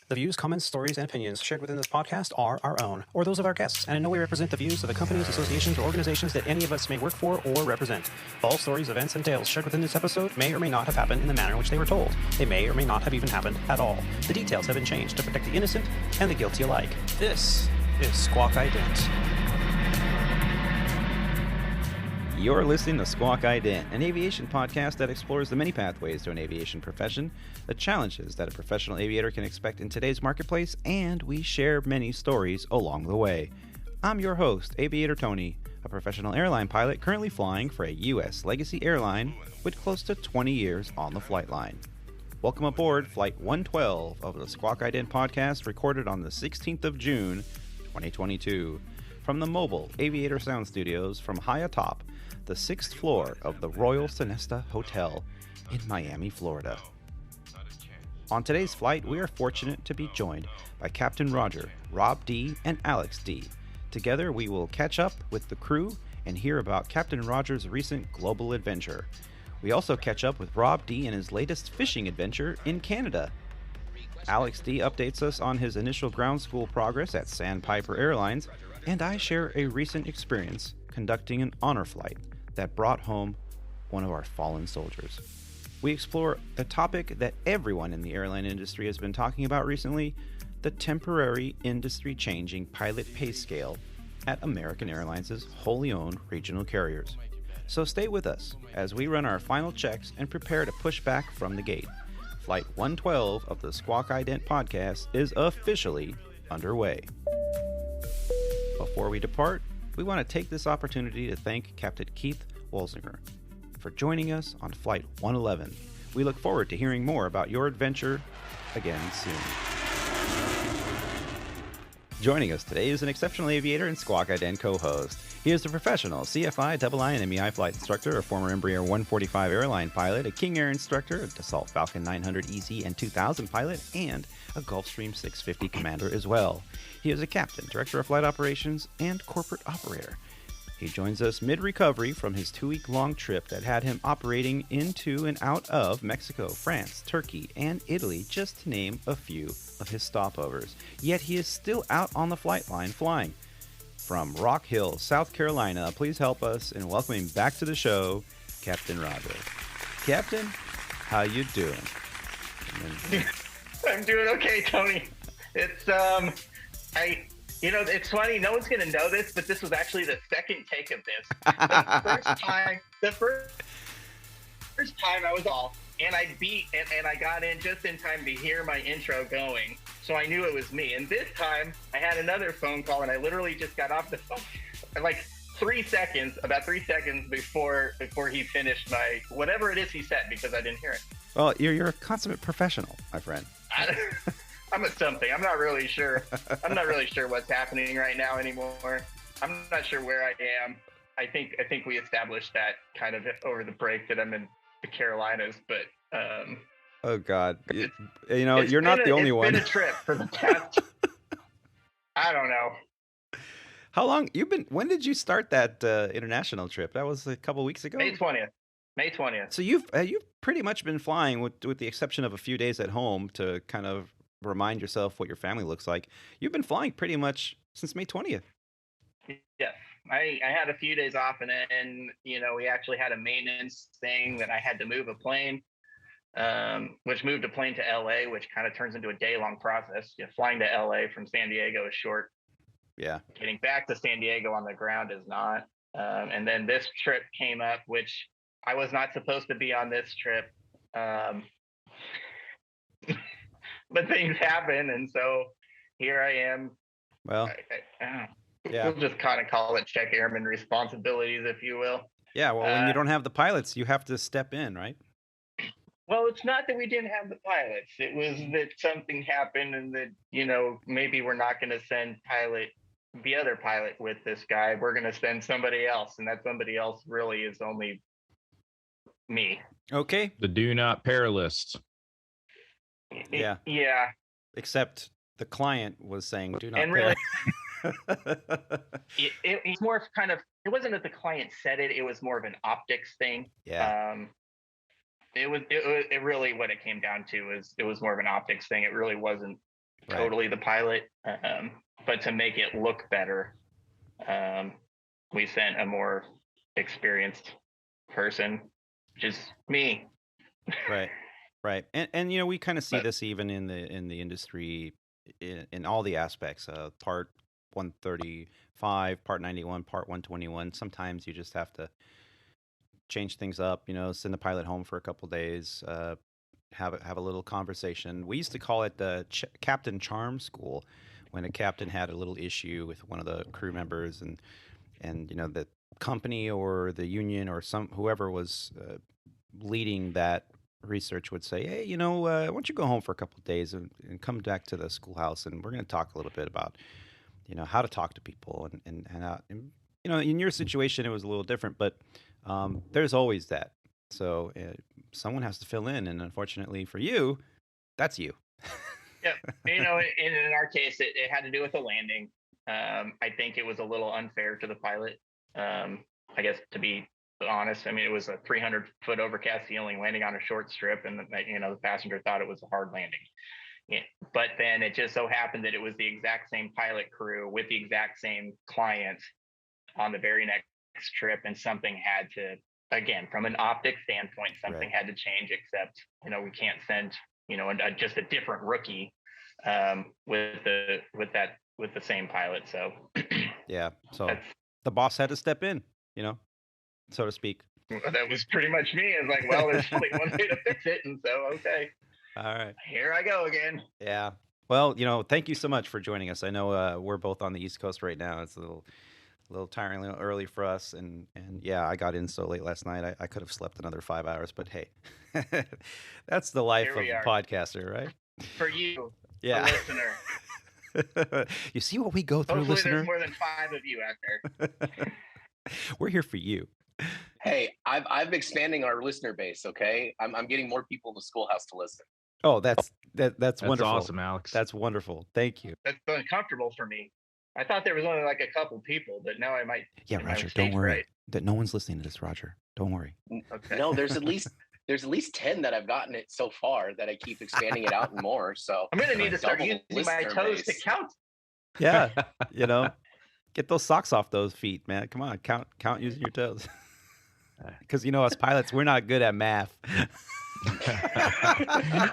The views, comments, stories, and opinions shared within this podcast are our own, or those of our guests, and in no way represent the views of the companies, associations, or organizations that any of us may work for or represent. All stories, events, and tales shared within this episode may or may not have happened in the manner in which they were told. They may or may not have even happened at all. The details have been changed to protect the innocent and the guilty alike. This is Squawk Ident. You're listening to Squawk Ident, an aviation podcast that explores the many pathways to an aviation profession, the challenges that a professional aviator can expect in today's marketplace, and we share many stories along the way. I'm your host, Aviator Tony, a professional airline pilot currently flying for a U.S. legacy airline with close to 20 years on the flight line. Welcome aboard Flight 112 of the Squawk Ident podcast, recorded on the 16th of June, 2022, from the mobile Aviator Sound Studios from high atop the 6th floor of the Royal Sonesta Hotel in Miami, Florida. On today's flight, we are fortunate to be joined by Captain Roger, Rob D, and Alex D. Together, we will catch up with the crew and hear about Captain Roger's recent global adventure. We also catch up with Rob D and his latest fishing adventure in Canada. Alex D updates us on his initial ground school progress at Sandpiper Airlines, and I share a recent experience conducting an honor flight that brought home one of our fallen soldiers. We explore a topic that everyone in the airline industry has been talking about recently, the temporary industry-changing pilot pay scale at American Airlines' wholly owned regional carriers. So stay with us as we run our final checks and prepare to push back from the gate. Flight 112 of the Squawk Ident podcast is officially underway. Before we depart, we want to take this opportunity to thank Captain Keith Wolzinger for joining us on Flight 111. We look forward to hearing more about your adventure again soon. Joining us today is an exceptional aviator and Squawk Ident co-host. He is a professional CFI, II, and MEI flight instructor, a former Embraer 145 airline pilot, a King Air instructor, a Dassault Falcon 900 EZ and 2000 pilot, and a Gulfstream 650 commander as well. He is a captain, director of flight operations, and corporate operator. He joins us mid-recovery from his 2-week-long trip that had him operating into and out of Mexico, France, Turkey, and Italy, just to name a few of his stopovers. Yet he is still out on the flight line flying. From Rock Hill, South Carolina, please help us in welcoming back to the show, Captain Roger. Captain, how you doing? I'm doing okay, Tony. It's it's funny. No one's gonna know this, but this was actually the second take of this. The first time I was off, and I got in just in time to hear my intro going, so I knew it was me. And this time, I had another phone call, and I literally just got off the phone, like about 3 seconds before he finished my whatever it is he said, because I didn't hear it. Well, you're a consummate professional, my friend. I'm a something. I'm not really sure what's happening right now anymore. I'm not sure where I am. I think we established that kind of over the break that I'm in the Carolinas, but oh God, you're not the only one. It's been a trip for the past. I don't know. How long when did you start that international trip? That was a couple weeks ago. May 20th. So you've pretty much been flying with the exception of a few days at home to kind of remind yourself what your family looks like. You've been flying pretty much since May 20th. Yes. I had a few days off, and then, we actually had a maintenance thing that I had to move a plane, which moved a plane to LA, which kind of turns into a day-long process. Flying to LA from San Diego is short. Yeah. Getting back to San Diego on the ground is not. And then this trip came up, which I was not supposed to be on this trip. But things happen, and so here I am. Well, we'll just kind of call it check airman responsibilities, if you will. Yeah, well, when you don't have the pilots, you have to step in, right? Well, it's not that we didn't have the pilots. It was that something happened, and that, maybe we're not going to send the other pilot with this guy. We're going to send somebody else, and that somebody else really is only me. Okay. The do not pair list. Yeah. Yeah. Except the client was saying do not and pair. Really, it's more kind of, it wasn't that the client said it was more of an optics thing. Yeah. It really, what it came down to is it was more of an optics thing. It really wasn't totally the pilot, but to make it look better, we sent a more experienced person, which is me. Right. And we kind of see this even in the industry in all the aspects of Part 135, Part 91, Part 121. Sometimes you just have to change things up, send the pilot home for a couple days, have a little conversation. We used to call it the Captain Charm School, when a captain had a little issue with one of the crew members, and the company or the union or whoever was leading that research would say, hey, why don't you go home for a couple of days and come back to the schoolhouse, and we're going to talk a little bit about how to talk to people, and in your situation it was a little different, but there's always that. So someone has to fill in, and unfortunately for you, that's you. Yeah, in our case, it had to do with the landing. I think it was a little unfair to the pilot. I guess, to be honest, I mean, it was a 300-foot overcast ceiling landing on a short strip, and the passenger thought it was a hard landing. Yeah. But then it just so happened that it was the exact same pilot crew with the exact same client on the very next trip, and something had to, again, from an optic standpoint, something had to change. Except, we can't send, just a different rookie with the same pilot. So yeah, so the boss had to step in, so to speak. That was pretty much me. It's like, well, there's only one way to fix it, and so okay. All right. Here I go again. Yeah. Well, thank you so much for joining us. I know we're both on the East Coast right now. It's a little tiring, a little early for us, and yeah, I got in so late last night. I could have slept another 5 hours, but hey, that's the life of a podcaster, right? For you, yeah, the listener. You see what we go through, Hopefully listener? There's more than 5 of you out there. We're here for you. Hey, I'm expanding our listener base. Okay, I'm getting more people in the schoolhouse to listen. Oh, that's wonderful. Awesome, Alex. That's wonderful. Thank you. That's uncomfortable for me. I thought there was only like a couple people, but now I might. Yeah, Roger, don't worry. Right. That no one's listening to this, Roger. Don't worry. Okay. No, there's at least 10 that I've gotten it so far that I keep expanding it out and more. So I'm gonna need to start using my toes to count. Yeah, get those socks off those feet, man. Come on, count using your toes. Because us pilots, we're not good at math.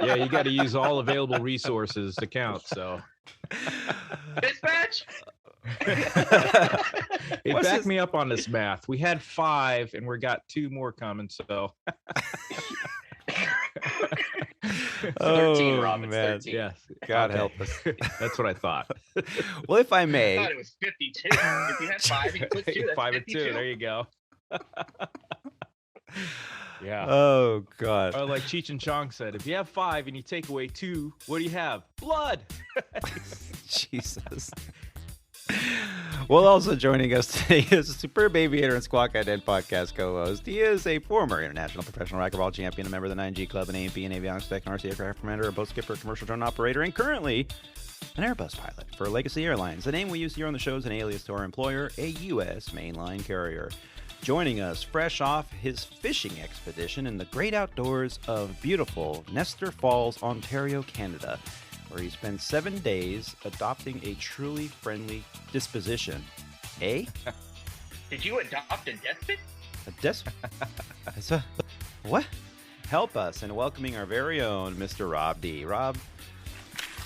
Yeah, you got to use all available resources to count. So, dispatch. Hey, back me up on this math. We had 5, and we got 2 more coming. So, 13, Rob. It's man. 13. Yes, God help us. That's what I thought. Well, if I may, I thought it was 52. If you had 5, you put 2. That's 5 52. and 2. There you go. Yeah. Oh God. Or like Cheech and Chong said, if you have 5 and you take away 2, what do you have? Blood. Jesus. Well, also joining us today is a superb aviator and Squawk Ident podcast co-host. He is a former international professional racquetball champion, a member of the 9G Club, an A&P and avionics tech, an RC aircraft commander, a boat skipper, a commercial drone operator, and currently an Airbus pilot for Legacy Airlines. The name we use here on the show is an alias to our employer, a U.S. mainline carrier. Joining us fresh off his fishing expedition in the great outdoors of beautiful Nestor Falls, Ontario, Canada, where he spent 7 days adopting a truly friendly disposition. Eh? Did you adopt a despot? What? Help us in welcoming our very own Mr. Rob D. Rob,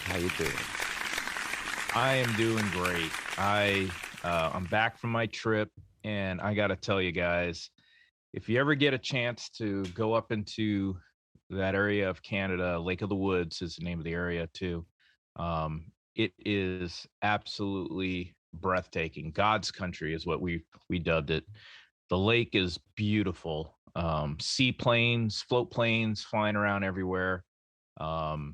how you doing? I am doing great. I'm back from my trip. And I got to tell you guys, if you ever get a chance to go up into that area of Canada, Lake of the Woods is the name of the area too. It is absolutely breathtaking. God's country is what we dubbed it. The lake is beautiful. Seaplanes, float planes flying around everywhere. The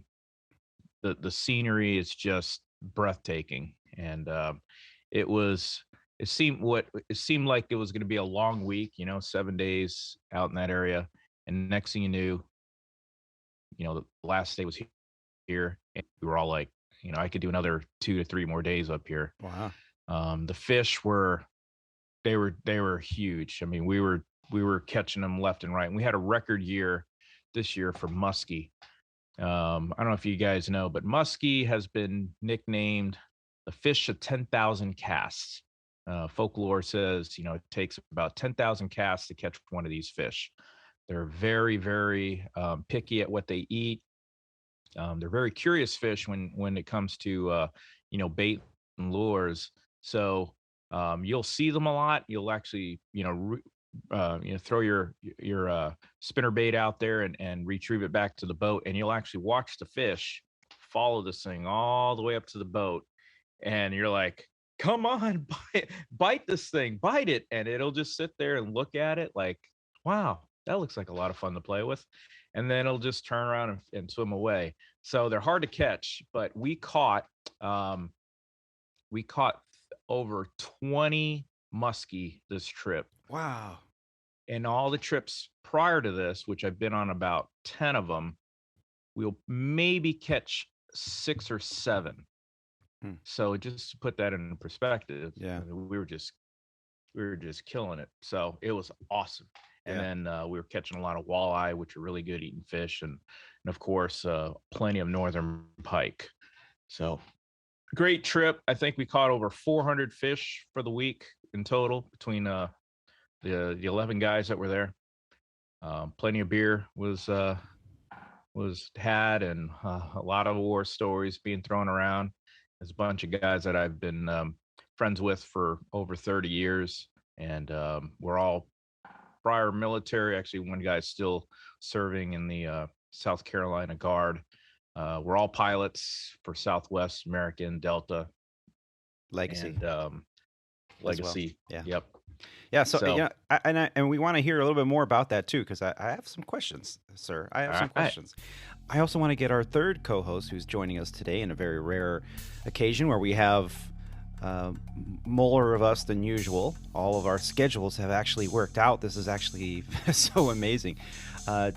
scenery is just breathtaking. And It seemed like it was going to be a long week, 7 days out in that area. And next thing you knew, the last day was here, and we were all like, I could do another 2 to 3 more days up here. Wow. The fish were huge. I mean, we were catching them left and right. And we had a record year this year for muskie. I don't know if you guys know, but muskie has been nicknamed the fish of 10,000 casts. Folklore says, it takes about 10,000 casts to catch one of these fish. They're very, very picky at what they eat. They're very curious fish when it comes to bait and lures. So you'll see them a lot. You'll actually throw your spinner bait out there and retrieve it back to the boat, and you'll actually watch the fish follow this thing all the way up to the boat, and you're like, come on, bite this thing, bite it, and it'll just sit there and look at it like, wow, that looks like a lot of fun to play with, and then it'll just turn around and swim away. So they're hard to catch, but we caught over 20 muskie this trip. Wow. And all the trips prior to this, which I've been on about 10 of them, we'll maybe catch 6 or 7. So just to put that in perspective, we were just killing it. So it was awesome. And then we were catching a lot of walleye, which are really good eating fish, and of course plenty of northern pike. So great trip. I think we caught over 400 fish for the week in total between the 11 guys that were there. Plenty of beer was had, and a lot of war stories being thrown around. There's a bunch of guys that I've been friends with for over 30 years, and we're all prior military. Actually, one guy's still serving in the South Carolina Guard. We're all pilots for Southwest, American, Delta, Legacy, and Legacy. Well. Yep. Yeah. So and we want to hear a little bit more about that too, because I have some questions, sir. I have some questions. I also want to get our third co-host, who's joining us today in a very rare occasion where we have more of us than usual. All of our schedules have actually worked out. This is actually so amazing.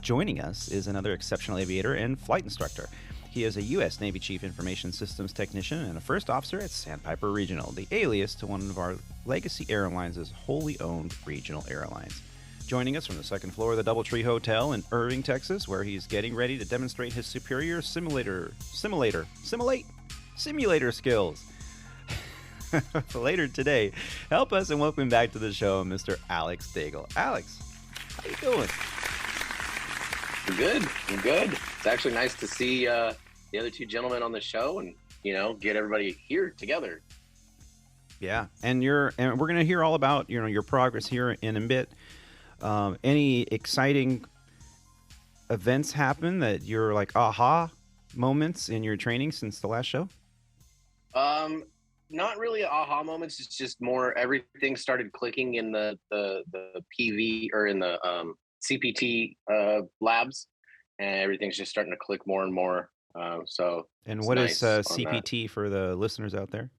Joining us is another exceptional aviator and flight instructor. He is a U.S. Navy Chief Information Systems Technician and a first officer at Sandpiper Regional, the alias to one of our Legacy Airlines' wholly owned regional airlines. Joining us from the second floor of the Doubletree Hotel in Irving, Texas, where he's getting ready to demonstrate his superior simulator skills. Later today, help us and welcome back to the show, Mr. Alex Daigle. Alex, how you doing? I'm good. It's actually nice to see the other two gentlemen on the show and, get everybody here together. Yeah. And we're going to hear all about, your progress here in a bit. Any exciting events happen that you're like aha moments in your training since the last show? Not really aha moments. It's just more everything started clicking in the PV or in the CPT labs, and everything's just starting to click more and more. And what is CPT for the listeners out there?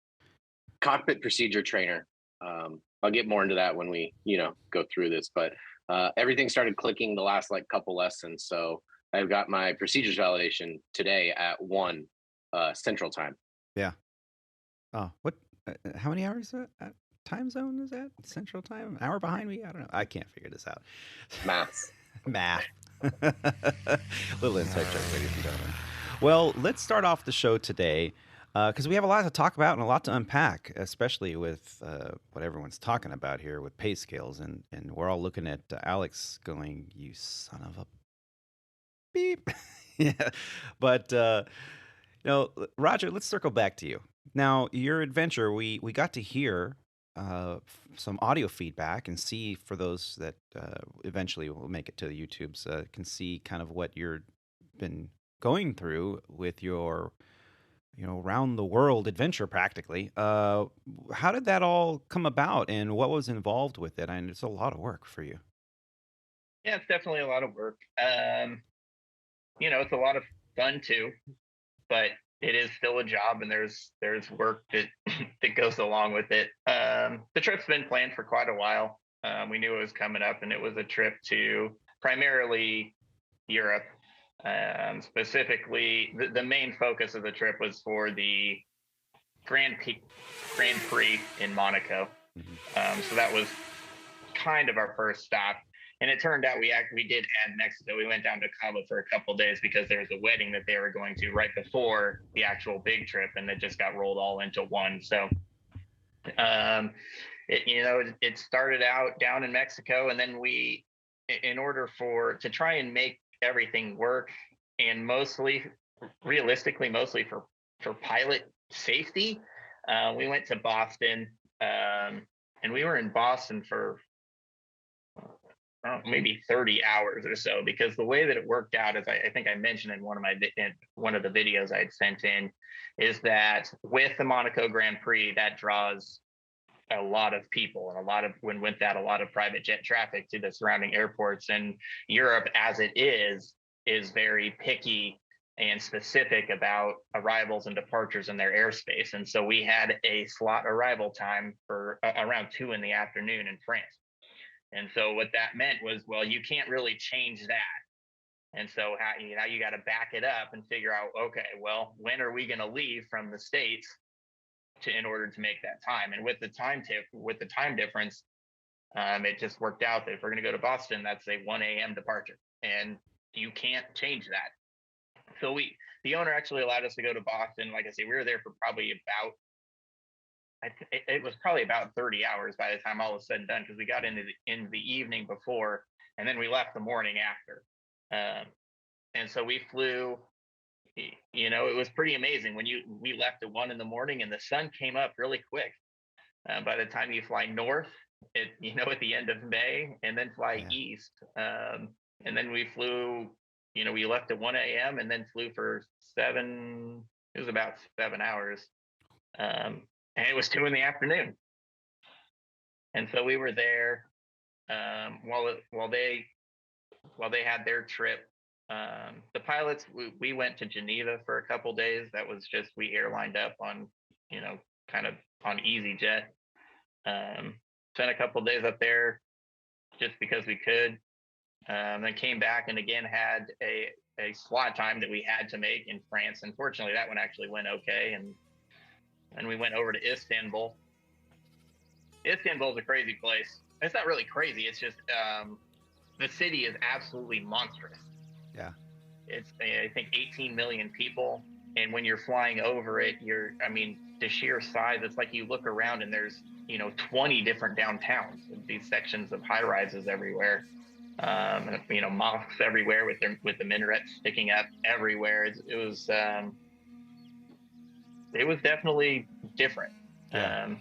Cockpit procedure trainer. I'll get more into that when we go through this, but everything started clicking the last couple lessons. So I've got my procedures validation today at 1 Central Time. Yeah. Oh, what? How many hours time zone is that? Central Time? An hour behind me? I don't know. I can't figure this out. Math. Little inside joke, ladies and gentlemen. Well, let's start off the show today because we have a lot to talk about and a lot to unpack, especially with what everyone's talking about here with pay scales, and we're all looking at Alex going, "You son of a beep." Yeah, but Roger, let's circle back to you. Now, your adventure, we got to hear some audio feedback and see, for those that eventually will make it to the YouTubes, can see kind of what you've been going through with your, round the world adventure practically. How did that all come about and what was involved with it? And it's a lot of work for you. Yeah, it's definitely a lot of work. It's a lot of fun too, but it is still a job, and there's work that that goes along with it. The trip's been planned for quite a while. We knew it was coming up, and it was a trip to primarily Europe. Specifically, the main focus of the trip was for the Grand Prix in Monaco. So that was kind of our first stop. And it turned out we did add Mexico. We went down to Cabo for a couple of days because there was a wedding that they were going to right before the actual big trip, and it just got rolled all into one. So, it started out down in Mexico, and then in order to try and make everything work, and realistically, mostly for pilot safety, we went to Boston, and we were in Boston for maybe 30 hours or so, because the way that it worked out, as I think I mentioned in one of the videos I had sent in, is that with the Monaco Grand Prix, that draws a lot of people and a lot of private jet traffic to the surrounding airports. And Europe, as it is very picky and specific about arrivals and departures in their airspace. And so we had a slot arrival time for around 2 in the afternoon in France. And so what that meant was, well, you can't really change that. And so you got to back it up and figure out, okay, well, when are we going to leave from the States in order to make that time? And with the time difference, it just worked out that if we're going to go to Boston, that's a 1 a.m. departure, and you can't change that. So the owner actually allowed us to go to Boston. Like I say, we were there for probably it was probably about 30 hours by the time all was said and done, because we got in the evening before, and then we left the morning after. And so we flew. It was pretty amazing when we left at 1 a.m. and the sun came up really quick. By the time you fly north, at the end of May, and then fly east, and then we flew. We left at 1 a.m. and then flew for 7. It was about 7 hours, and it was 2 p.m. And so we were there while they had their trip. The pilots, we went to Geneva for a couple days. That was just, we airlined up on, kind of on EasyJet. Spent a couple days up there just because we could. Then came back and again had a slot time that we had to make in France. Unfortunately, that one actually went okay. And we went over to Istanbul. Istanbul is a crazy place. It's not really crazy. It's just the city is absolutely monstrous. Yeah. It's, I think, 18 million people. And when you're flying over it, the sheer size, it's like you look around and there's, 20 different downtowns, these sections of high rises everywhere. Mosques everywhere with the minarets sticking up everywhere. It was definitely different. Yeah.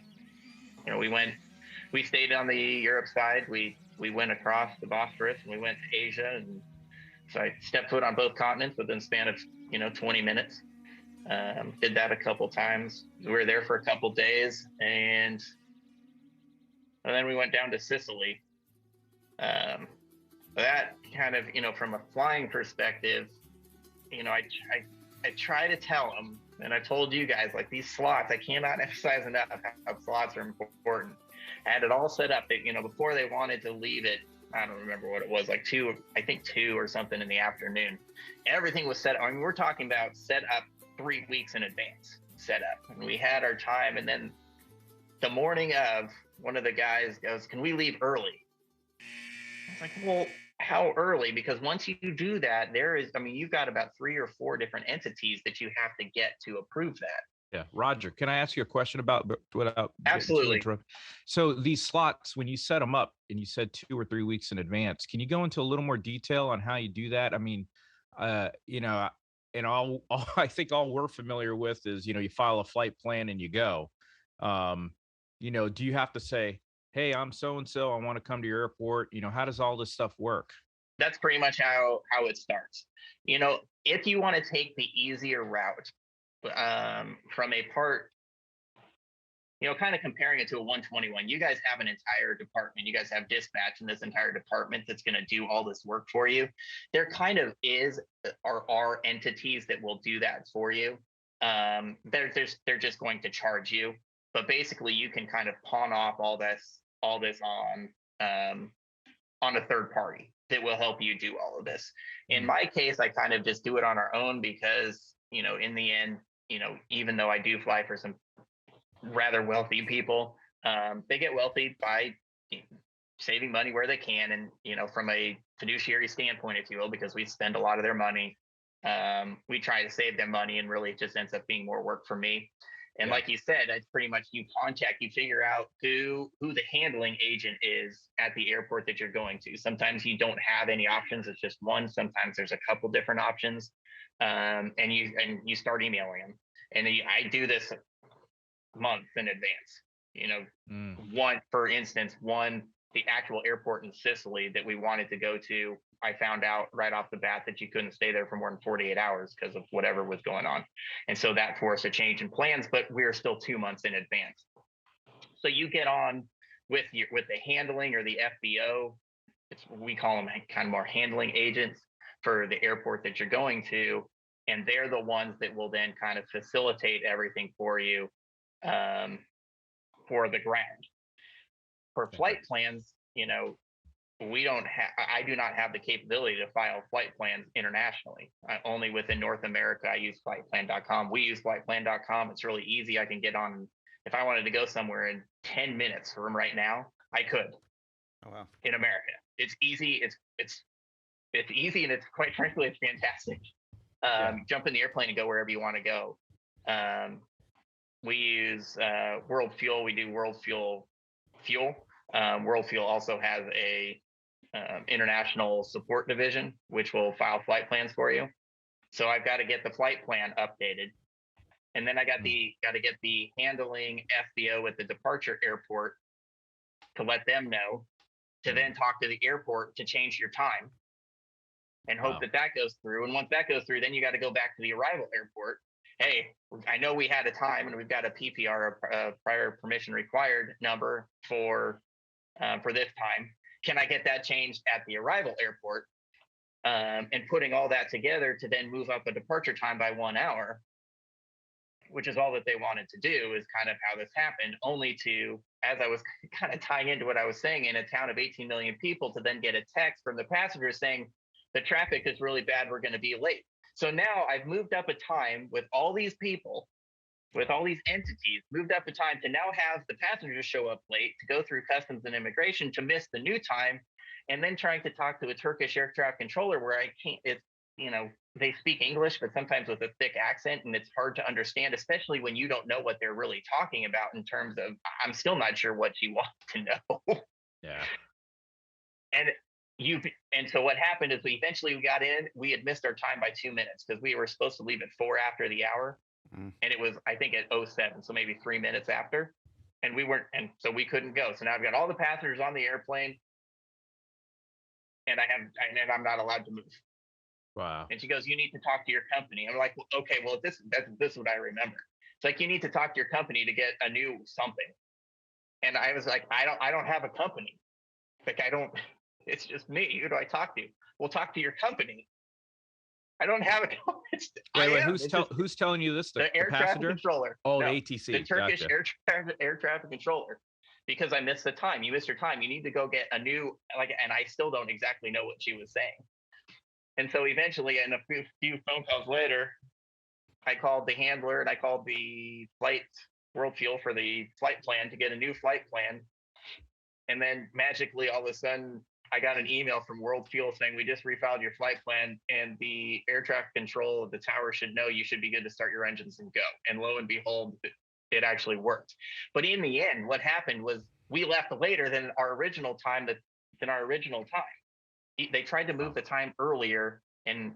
We stayed on the Europe side. We went across the Bosphorus and we went to Asia, and so I stepped foot on both continents within the span of 20 minutes. Did that a couple times. We were there for a couple days, and then we went down to Sicily. That kind of, from a flying perspective, I try to tell them, and I told you guys, like, these slots, I cannot emphasize enough how slots are important. I had it all set up that, before they wanted to leave it, I don't remember what it was, like 2 or something in the afternoon. Everything was set up. We're talking about set up 3 weeks in advance, set up. And we had our time, and then the morning of, one of the guys goes, "Can we leave early?" I was like, well, how early? Because once you do that, you've got about 3 or 4 different entities that you have to get to approve that. Yeah. Roger, can I ask you a question without Absolutely. So these slots, when you set them up and you said 2 or 3 weeks in advance, can you go into a little more detail on how you do that? And all I think all we're familiar with is, you file a flight plan and you go. Do you have to say, "Hey, I'm so-and-so, I want to come to your airport"? How does all this stuff work? That's pretty much how it starts. If you want to take the easier route, from a part, kind of comparing it to a 121, you guys have an entire department. You guys have dispatch in this entire department that's going to do all this work for you. There kind of are entities that will do that for you. They're just going to charge you, but basically you can kind of pawn off all this on a third party that will help you do all of this. In my case, I kind of just do it on our own because, in the end, even though I do fly for some rather wealthy people, they get wealthy by saving money where they can, and from a fiduciary standpoint, if you will, because we spend a lot of their money. We try to save them money, and really it just ends up being more work for me. And like you said, it's pretty much you figure out who the handling agent is at the airport that you're going to. Sometimes you don't have any options; it's just one. Sometimes there's a couple different options, and you start emailing them. And I do this months in advance. For instance, the actual airport in Sicily that we wanted to go to, I found out right off the bat that you couldn't stay there for more than 48 hours because of whatever was going on. And so that forced a change in plans, but we're still 2 months in advance. So you get on with the handling or the FBO. We call them kind of more handling agents for the airport that you're going to. And they're the ones that will then kind of facilitate everything for you for the ground. For flight plans, I do not have the capability to file flight plans internationally. Only within North America, I use flightplan.com. We use flightplan.com. It's really easy. I can get on, if I wanted to go somewhere in 10 minutes from right now, I could. Oh, wow. In America. It's easy. It's easy, and it's quite frankly, it's fantastic. Jump in the airplane and go wherever you want to go. We use World Fuel. We do World Fuel. World Fuel also has a international support division, which will file flight plans for you. So I've got to get the flight plan updated, and then I got to get the handling FBO at the departure airport to let them know, to then talk to the airport to change your time, and hope that goes through. And once that goes through, then you got to go back to the arrival airport. Hey, I know we had a time, and we've got a PPR, a prior permission required number for this time. Can I get that changed at the arrival airport? And putting all that together to then move up a departure time by 1 hour, which is all that they wanted to do, is kind of how this happened, only to, as I was kind of tying into what I was saying, in a town of 18 million people, to then get a text from the passengers saying, the traffic is really bad, we're going to be late. So now I've moved up a time with all these people, with all these entities, moved up a time to now have the passengers show up late, to go through customs and immigration, to miss the new time, and then trying to talk to a Turkish air traffic controller where I can't, they speak English, but sometimes with a thick accent, and it's hard to understand, especially when you don't know what they're really talking about in terms of, I'm still not sure what you want to know. Yeah. And so what happened is we got in, we had missed our time by 2 minutes because we were supposed to leave at 4 after the hour. And it was, I think, at 07, so maybe 3 minutes after. And so we couldn't go. So now I've got all the passengers on the airplane, and I'm not allowed to move. Wow. And she goes, you need to talk to your company. I'm like, well, okay, well, this is what I remember. It's like, you need to talk to your company to get a new something. And I was like, I don't have a company. Like, it's just me. Who do I talk to? Well, talk to your company. I don't have a company. Who's telling you this? The air traffic controller. Oh, no, the ATC. The Turkish air traffic controller. Because I missed the time. You missed your time. You need to go get a new, and I still don't exactly know what she was saying. And so eventually, in a few phone calls later, I called the handler and I called the World Fuel for the flight plan to get a new flight plan. And then magically, all of a sudden, I got an email from World Fuel saying, we just refiled your flight plan, and the air traffic control of the tower should know you should be good to start your engines and go. And lo and behold, it actually worked. But in the end, what happened was we left later than our original time. They tried to move the time earlier, an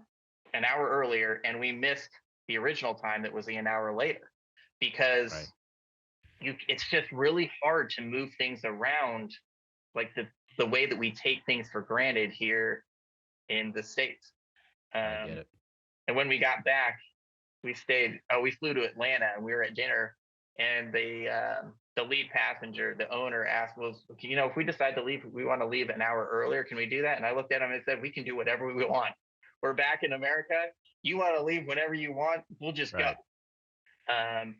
hour earlier, and we missed the original time that was an hour later, because it's just really hard to move things around, like the way that we take things for granted here in the States. I get it. And when we got back, we flew to Atlanta, and we were at dinner, and the lead passenger, the owner, asked, well, if we decide to leave, we want to leave an hour earlier, can we do that? And I looked at him and said, we can do whatever we want. We're back in America. You want to leave whenever you want, we'll just go.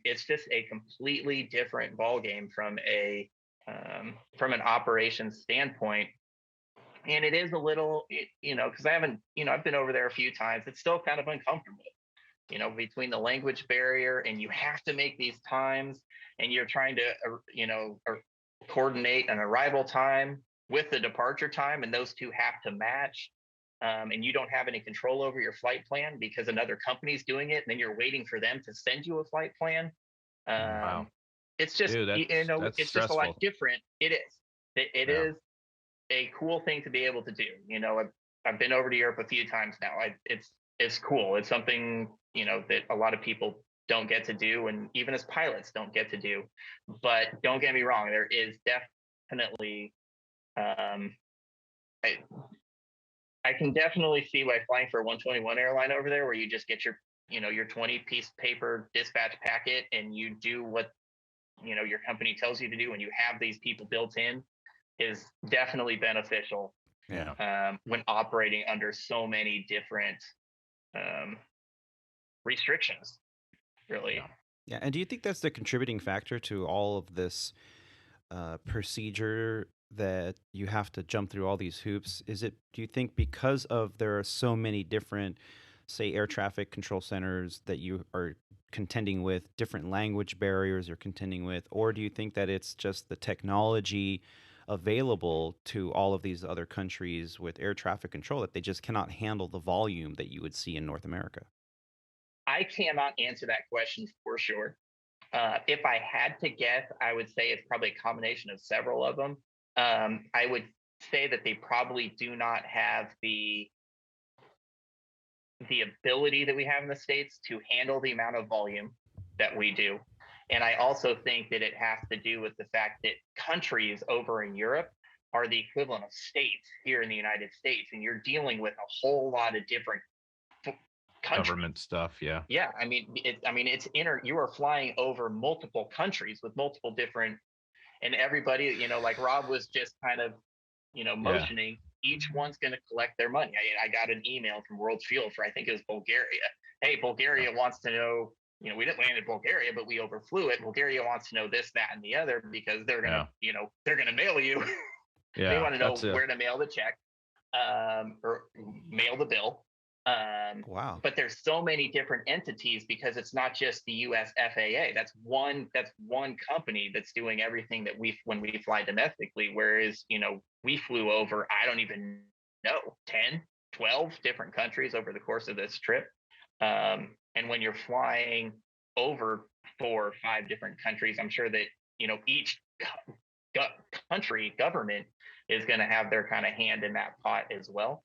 It's just a completely different ballgame from an operations standpoint. And it is a little, because I've been over there a few times. It's still kind of uncomfortable, between the language barrier, and you have to make these times, and you're trying to, coordinate an arrival time with the departure time, and those two have to match. And you don't have any control over your flight plan because another company's doing it, and then you're waiting for them to send you a flight plan. Wow. It's just, Dude, it's just a lot stressful. different. It is. It Yeah. is a cool thing to be able to do. I've been over to Europe a few times now. It's cool. It's something, that a lot of people don't get to do, and even as pilots don't get to do. But don't get me wrong, there is definitely, I can definitely see why flying for a 121 airline over there, where you just get your 20-piece paper dispatch packet, and you do what, your company tells you to do, and you have these people built in, is definitely beneficial. Yeah. When operating under so many different restrictions, really. Yeah. Yeah, and do you think that's the contributing factor to all of this procedure that you have to jump through all these hoops? Do you think because of there are so many different, say, air traffic control centers that you are contending with, different language barriers you're contending with, or do you think that it's just the technology available to all of these other countries with air traffic control that they just cannot handle the volume that you would see in North America? I cannot answer that question for sure. If I had to guess, I would say it's probably a combination of several of them. I would say that they probably do not have the ability that we have in the States to handle the amount of volume that we do. And I also think that it has to do with the fact that countries over in Europe are the equivalent of states here in the United States, and you're dealing with a whole lot of different countries. Government stuff. Yeah. Yeah, it's you are flying over multiple countries with multiple different, and everybody, like Rob was just kind of, motioning, each one's going to collect their money. I got an email from World Fuel for, I think it was Bulgaria. Hey, Bulgaria wants to know, we didn't land in Bulgaria, but we overflew it. Bulgaria wants to know this, that, and the other, because they're going to, they're going to mail you. Yeah. They want to know where to mail the check, or mail the bill. Wow. But there's so many different entities, because it's not just the US FAA. That's one company that's doing everything that when we fly domestically. Whereas, we flew over, I don't even know, 10, 12 different countries over the course of this trip. And when you're flying over 4 or 5 different countries, I'm sure that, each country government is going to have their kind of hand in that pot as well.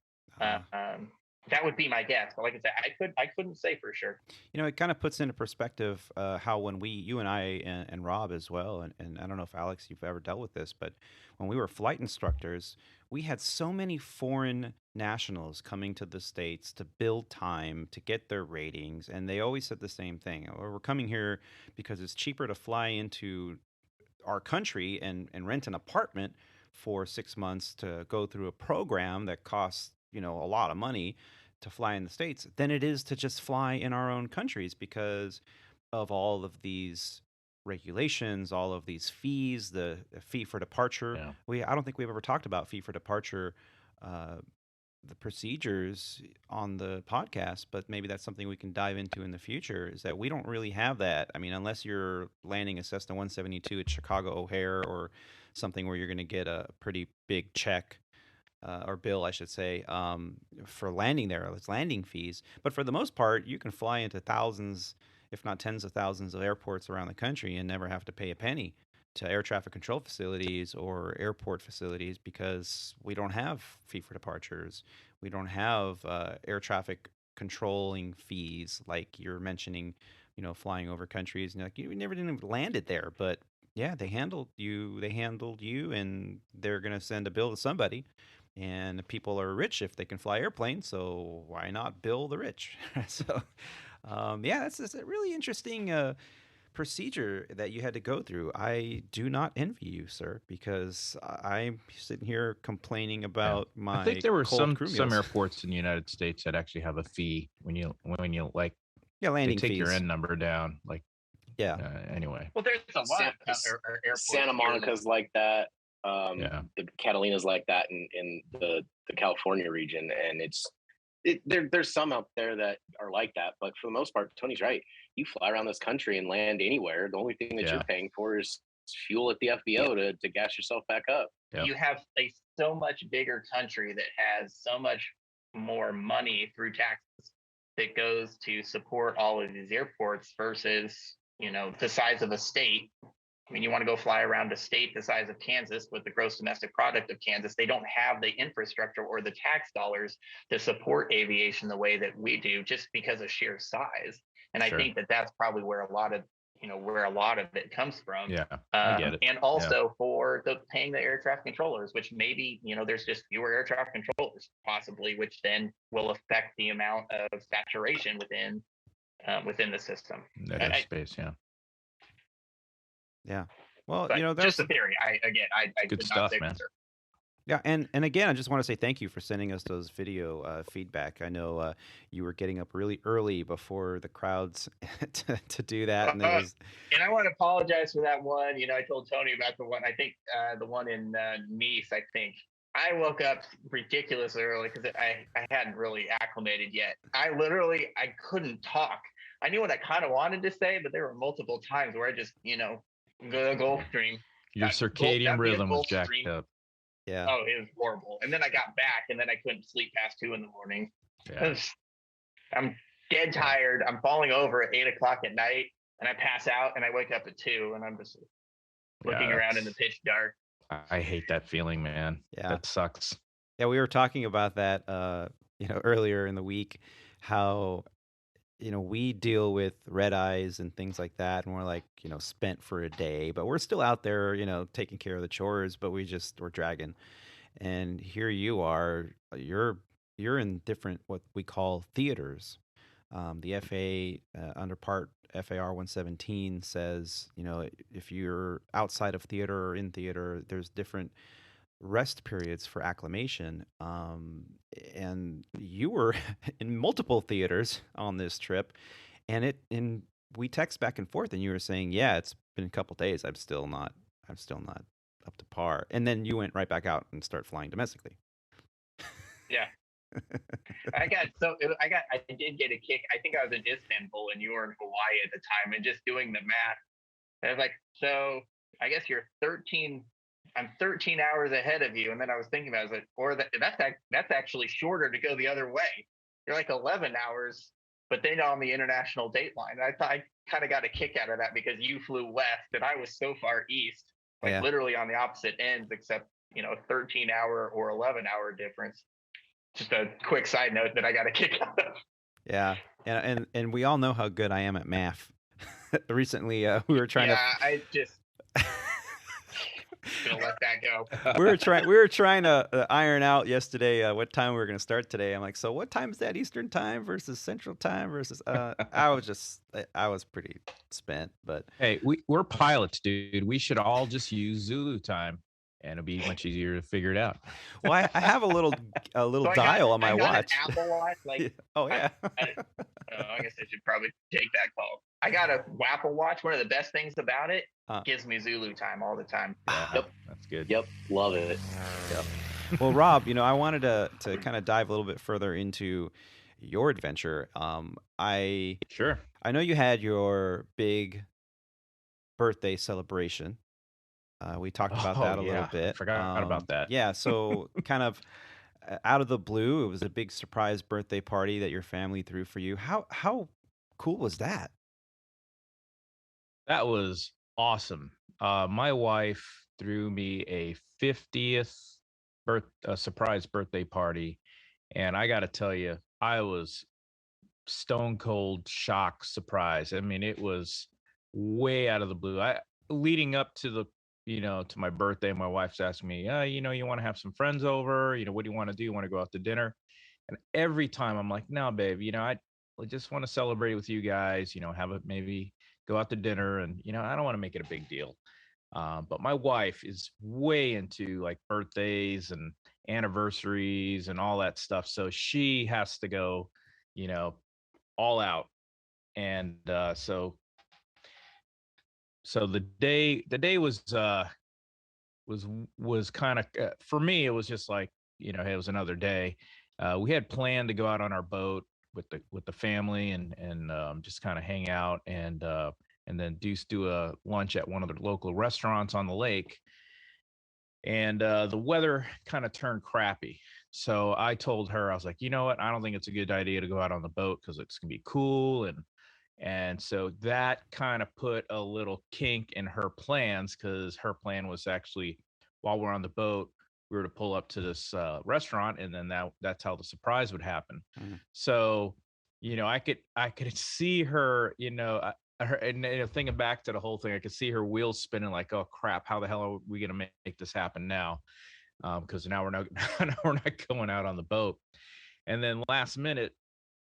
That would be my guess, but like I said, I couldn't say for sure. It kind of puts into perspective how when you and I and Rob as well, and I don't know if Alex, you've ever dealt with this, but when we were flight instructors, we had so many foreign nationals coming to the States to build time, to get their ratings, and they always said the same thing. We're coming here because it's cheaper to fly into our country and rent an apartment for 6 months to go through a program that costs a lot of money to fly in the States than it is to just fly in our own countries, because of all of these regulations, all of these fees, the fee for departure. Yeah. I don't think we've ever talked about fee for departure, the procedures on the podcast, but maybe that's something we can dive into in the future, is that we don't really have that. I mean, unless you're landing a Cessna 172 at Chicago O'Hare or something where you're going to get a pretty big check, or bill, I should say, for landing there. It's landing fees. But for the most part, you can fly into thousands, if not tens of thousands of airports around the country and never have to pay a penny to air traffic control facilities or airport facilities, because we don't have fee for departures. We don't have air traffic controlling fees like you're mentioning, flying over countries. And you never didn't land it there, but yeah, they handled you, and they're going to send a bill to somebody. And people are rich if they can fly airplanes, so why not bill the rich? So, that's a really interesting procedure that you had to go through. I do not envy you, sir, because I'm sitting here complaining about my. I think there were cold some airports in the United States that actually have a fee when you like. Yeah, landing they take fees. your N number down, like. Yeah. Anyway. Well, there's a lot of airports. Santa Monica's like that. The Catalina's like that in the California region, and there's some out there that are like that, but for the most part, Tony's right. You fly around this country and land anywhere. The only thing that you're paying for is fuel at the FBO to gas yourself back up. Yep. You have a so much bigger country that has so much more money through taxes that goes to support all of these airports versus, the size of a state. I mean, you want to go fly around a state the size of Kansas with the gross domestic product of Kansas. They don't have the infrastructure or the tax dollars to support aviation the way that we do, just because of sheer size. And Sure. I think that that's probably where a lot of it comes from. Yeah, I get it. And also for the paying the air traffic controllers, which maybe, there's just fewer air traffic controllers possibly, which then will affect the amount of saturation within the system. That space, yeah. Yeah. Well, but that's just a theory. I good did stuff, not say man. for sure. Yeah, and again, I just want to say thank you for sending us those video feedback. I know you were getting up really early before the crowds to do that, and there was. And I want to apologize for that one. I told Tony about the one. I think the one in Nice. I think I woke up ridiculously early because I hadn't really acclimated yet. I couldn't talk. I knew what I kind of wanted to say, but there were multiple times where I just the Gulfstream. Your circadian rhythm was jacked up. Yeah. Oh, it was horrible. And then I got back, and then I couldn't sleep past 2 a.m. Yeah. I'm dead tired. I'm falling over at 8 o'clock at night, and I pass out, and I wake up at 2, and I'm just looking around in the pitch dark. I hate that feeling, man. Yeah. That sucks. Yeah, we were talking about that, earlier in the week, how we deal with red eyes and things like that, and we're like, spent for a day, but we're still out there, taking care of the chores, but we're dragging. And here you are, you're in different, what we call theaters. The FAA under part FAR 117 says, if you're outside of theater or in theater, there's different rest periods for acclimation. And you were in multiple theaters on this trip, and we text back and forth, and you were saying, yeah, it's been a couple days. I'm still not up to par. And then you went right back out and start flying domestically. Yeah. I did get a kick. I think I was in Istanbul and you were in Hawaii at the time, and just doing the math, I was like, so I guess I'm 13 hours ahead of you. And then I was thinking about it, that's actually shorter to go the other way. You're like 11 hours, but then on the international dateline. I thought I kind of got a kick out of that because you flew west and I was so far east, literally on the opposite ends, except, 13-hour or 11-hour difference. Just a quick side note that I got a kick out of. Yeah. And we all know how good I am at math. Recently, we were trying to. Yeah, I just. Gonna let that go. We were trying to iron out yesterday what time we were going to start today. I'm like, so what time is that Eastern time versus Central time versus? I was pretty spent, but hey, we're pilots, dude. We should all just use Zulu time, and it'll be much easier to figure it out. Well, I have a little dial on my watch. An Apple Watch, oh yeah. I guess I should probably take that call. I got a Apple Watch. One of the best things about it gives me Zulu time all the time. Yeah, yep, that's good. Yep, love it. Yep. Well, Rob, I wanted to kind of dive a little bit further into your adventure. Sure. I know you had your big birthday celebration. We talked about that a little bit. I forgot about that. Yeah, so kind of out of the blue, it was a big surprise birthday party that your family threw for you. How cool was that? That was awesome. My wife threw me a 50th surprise birthday party, and I got to tell you, I was stone cold shock surprise. I mean, it was way out of the blue. Leading up to the to my birthday, my wife's asking me, you want to have some friends over? What do you want to do? You want to go out to dinner? And every time I'm like, no, babe, I just want to celebrate with you guys, maybe go out to dinner. And, I don't want to make it a big deal. But my wife is way into like birthdays and anniversaries and all that stuff. So she has to go, all out. And so the day was kind of for me, it was just like, hey, it was another day. We had planned to go out on our boat with the family and just kind of hang out. And and then Deuce do a lunch at one of the local restaurants on the lake. And the weather kind of turned crappy. So I told her, I was like, you know what? I don't think it's a good idea to go out on the boat because it's gonna be cool. And so that kind of put a little kink in her plans, because her plan was actually, while we're on the boat, we were to pull up to this restaurant, and then that's how the surprise would happen. Mhm. So, I could see her, her, and thinking back to the whole thing, I could see her wheels spinning like, oh crap, how the hell are we gonna make this happen now? Because now we're not now we're not going out on the boat. And then last minute,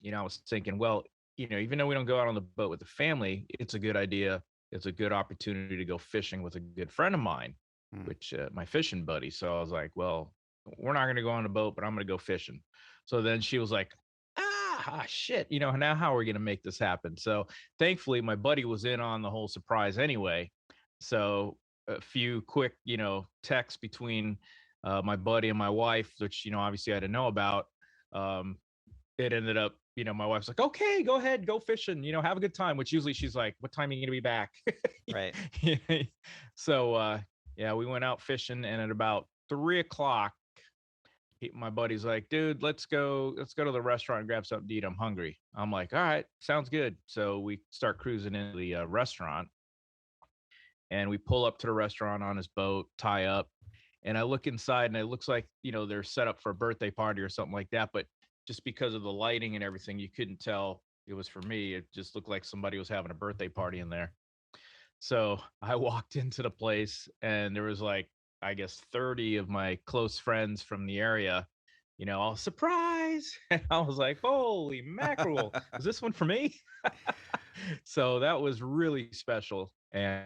I was thinking, well, even though we don't go out on the boat with the family, it's a good idea. It's a good opportunity to go fishing with a good friend of mine, Mm. which my fishing buddy. So I was like, well, we're not going to go on the boat, but I'm going to go fishing. So then she was like, shit, now how are we going to make this happen? So thankfully, my buddy was in on the whole surprise anyway. So a few quick, texts between my buddy and my wife, which, obviously I didn't know about. It ended up, my wife's like, okay, go ahead, go fishing, have a good time, which usually she's like, what time are you going to be back? Right. So, yeah, we went out fishing, and at about 3 o'clock, my buddy's like, dude, let's go to the restaurant and grab something to eat. I'm hungry. I'm like, all right, sounds good. So we start cruising into the restaurant, and we pull up to the restaurant on his boat, tie up, and I look inside, and it looks like, they're set up for a birthday party or something like that. But just because of the lighting and everything, you couldn't tell it was for me. It just looked like somebody was having a birthday party in there. So I walked into the place, and there was like, I guess, 30 of my close friends from the area, all surprise. And I was like, holy mackerel, is this one for me? So that was really special. And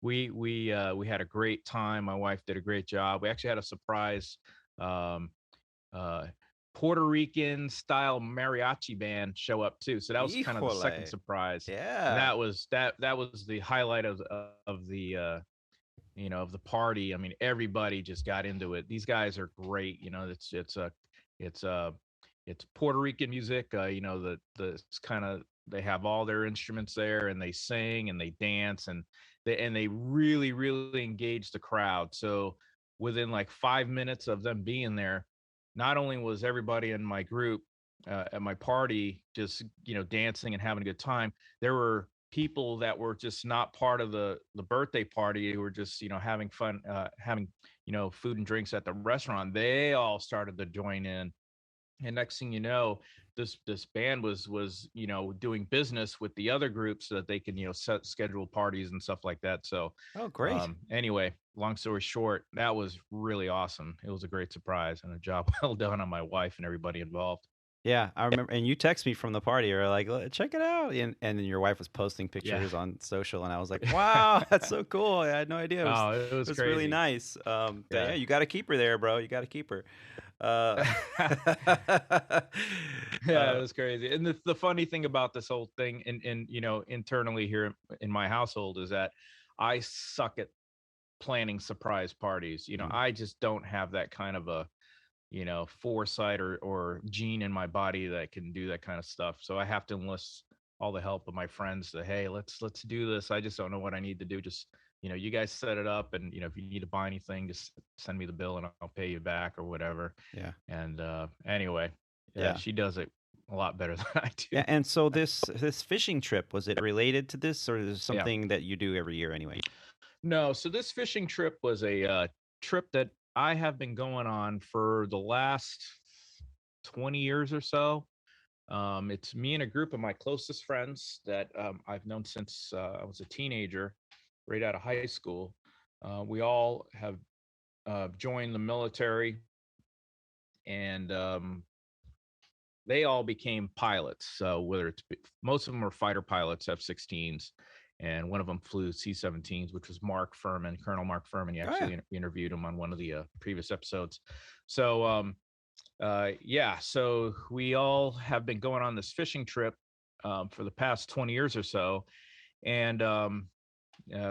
we had a great time. My wife did a great job. We actually had a surprise um, uh, Puerto Rican style mariachi band show up too. So that was kind of the second Híjole. surprise. And Yeah. that was the highlight of the of the party. I mean, everybody just got into it. These guys are great. It's Puerto Rican music. It's kind of, they have all their instruments there, and they sing and they dance, and they really, really engage the crowd. So within like 5 minutes of them being there, not only was everybody in my group at my party just dancing and having a good time, there were people that were just not part of the birthday party, who were just having fun, having food and drinks at the restaurant. They all started to join in, and next thing you know, this band was doing business with the other groups so that they can set schedule parties and stuff like that. So Oh, great. anyway, long story short, that was really awesome. It was a great surprise and a job well done on my wife and everybody involved. Yeah, I remember. And you text me from the party. You're like, check it out. And then your wife was posting pictures on social. And I was like, wow, that's so cool. I had no idea. It was really crazy. nice. But Yeah. yeah, you got to keep her there, bro. You got to keep her. Yeah, it was crazy. And the funny thing about this whole thing, and internally here in my household, is that I suck at planning surprise parties. I just don't have that kind of a foresight or gene in my body that can do that kind of stuff. So I have to enlist all the help of my friends to, hey, let's do this. I just don't know what I need to do. Just you guys set it up, and if you need to buy anything, just send me the bill and I'll pay you back or whatever. Yeah. And anyway, Yeah. she does it a lot better than I do. Yeah. And so this fishing trip, was it related to this, or is it something that you do every year anyway? No, so this fishing trip was a trip that I have been going on for the last 20 years or so. It's me and a group of my closest friends that I've known since I was a teenager, right out of high school. We all have joined the military, and they all became pilots. So most of them are fighter pilots, F-16s, and one of them flew C-17s, which was Mark Furman, Colonel Mark Furman. You actually interviewed him on one of the previous episodes. So so we all have been going on this fishing trip for the past 20 years or so, and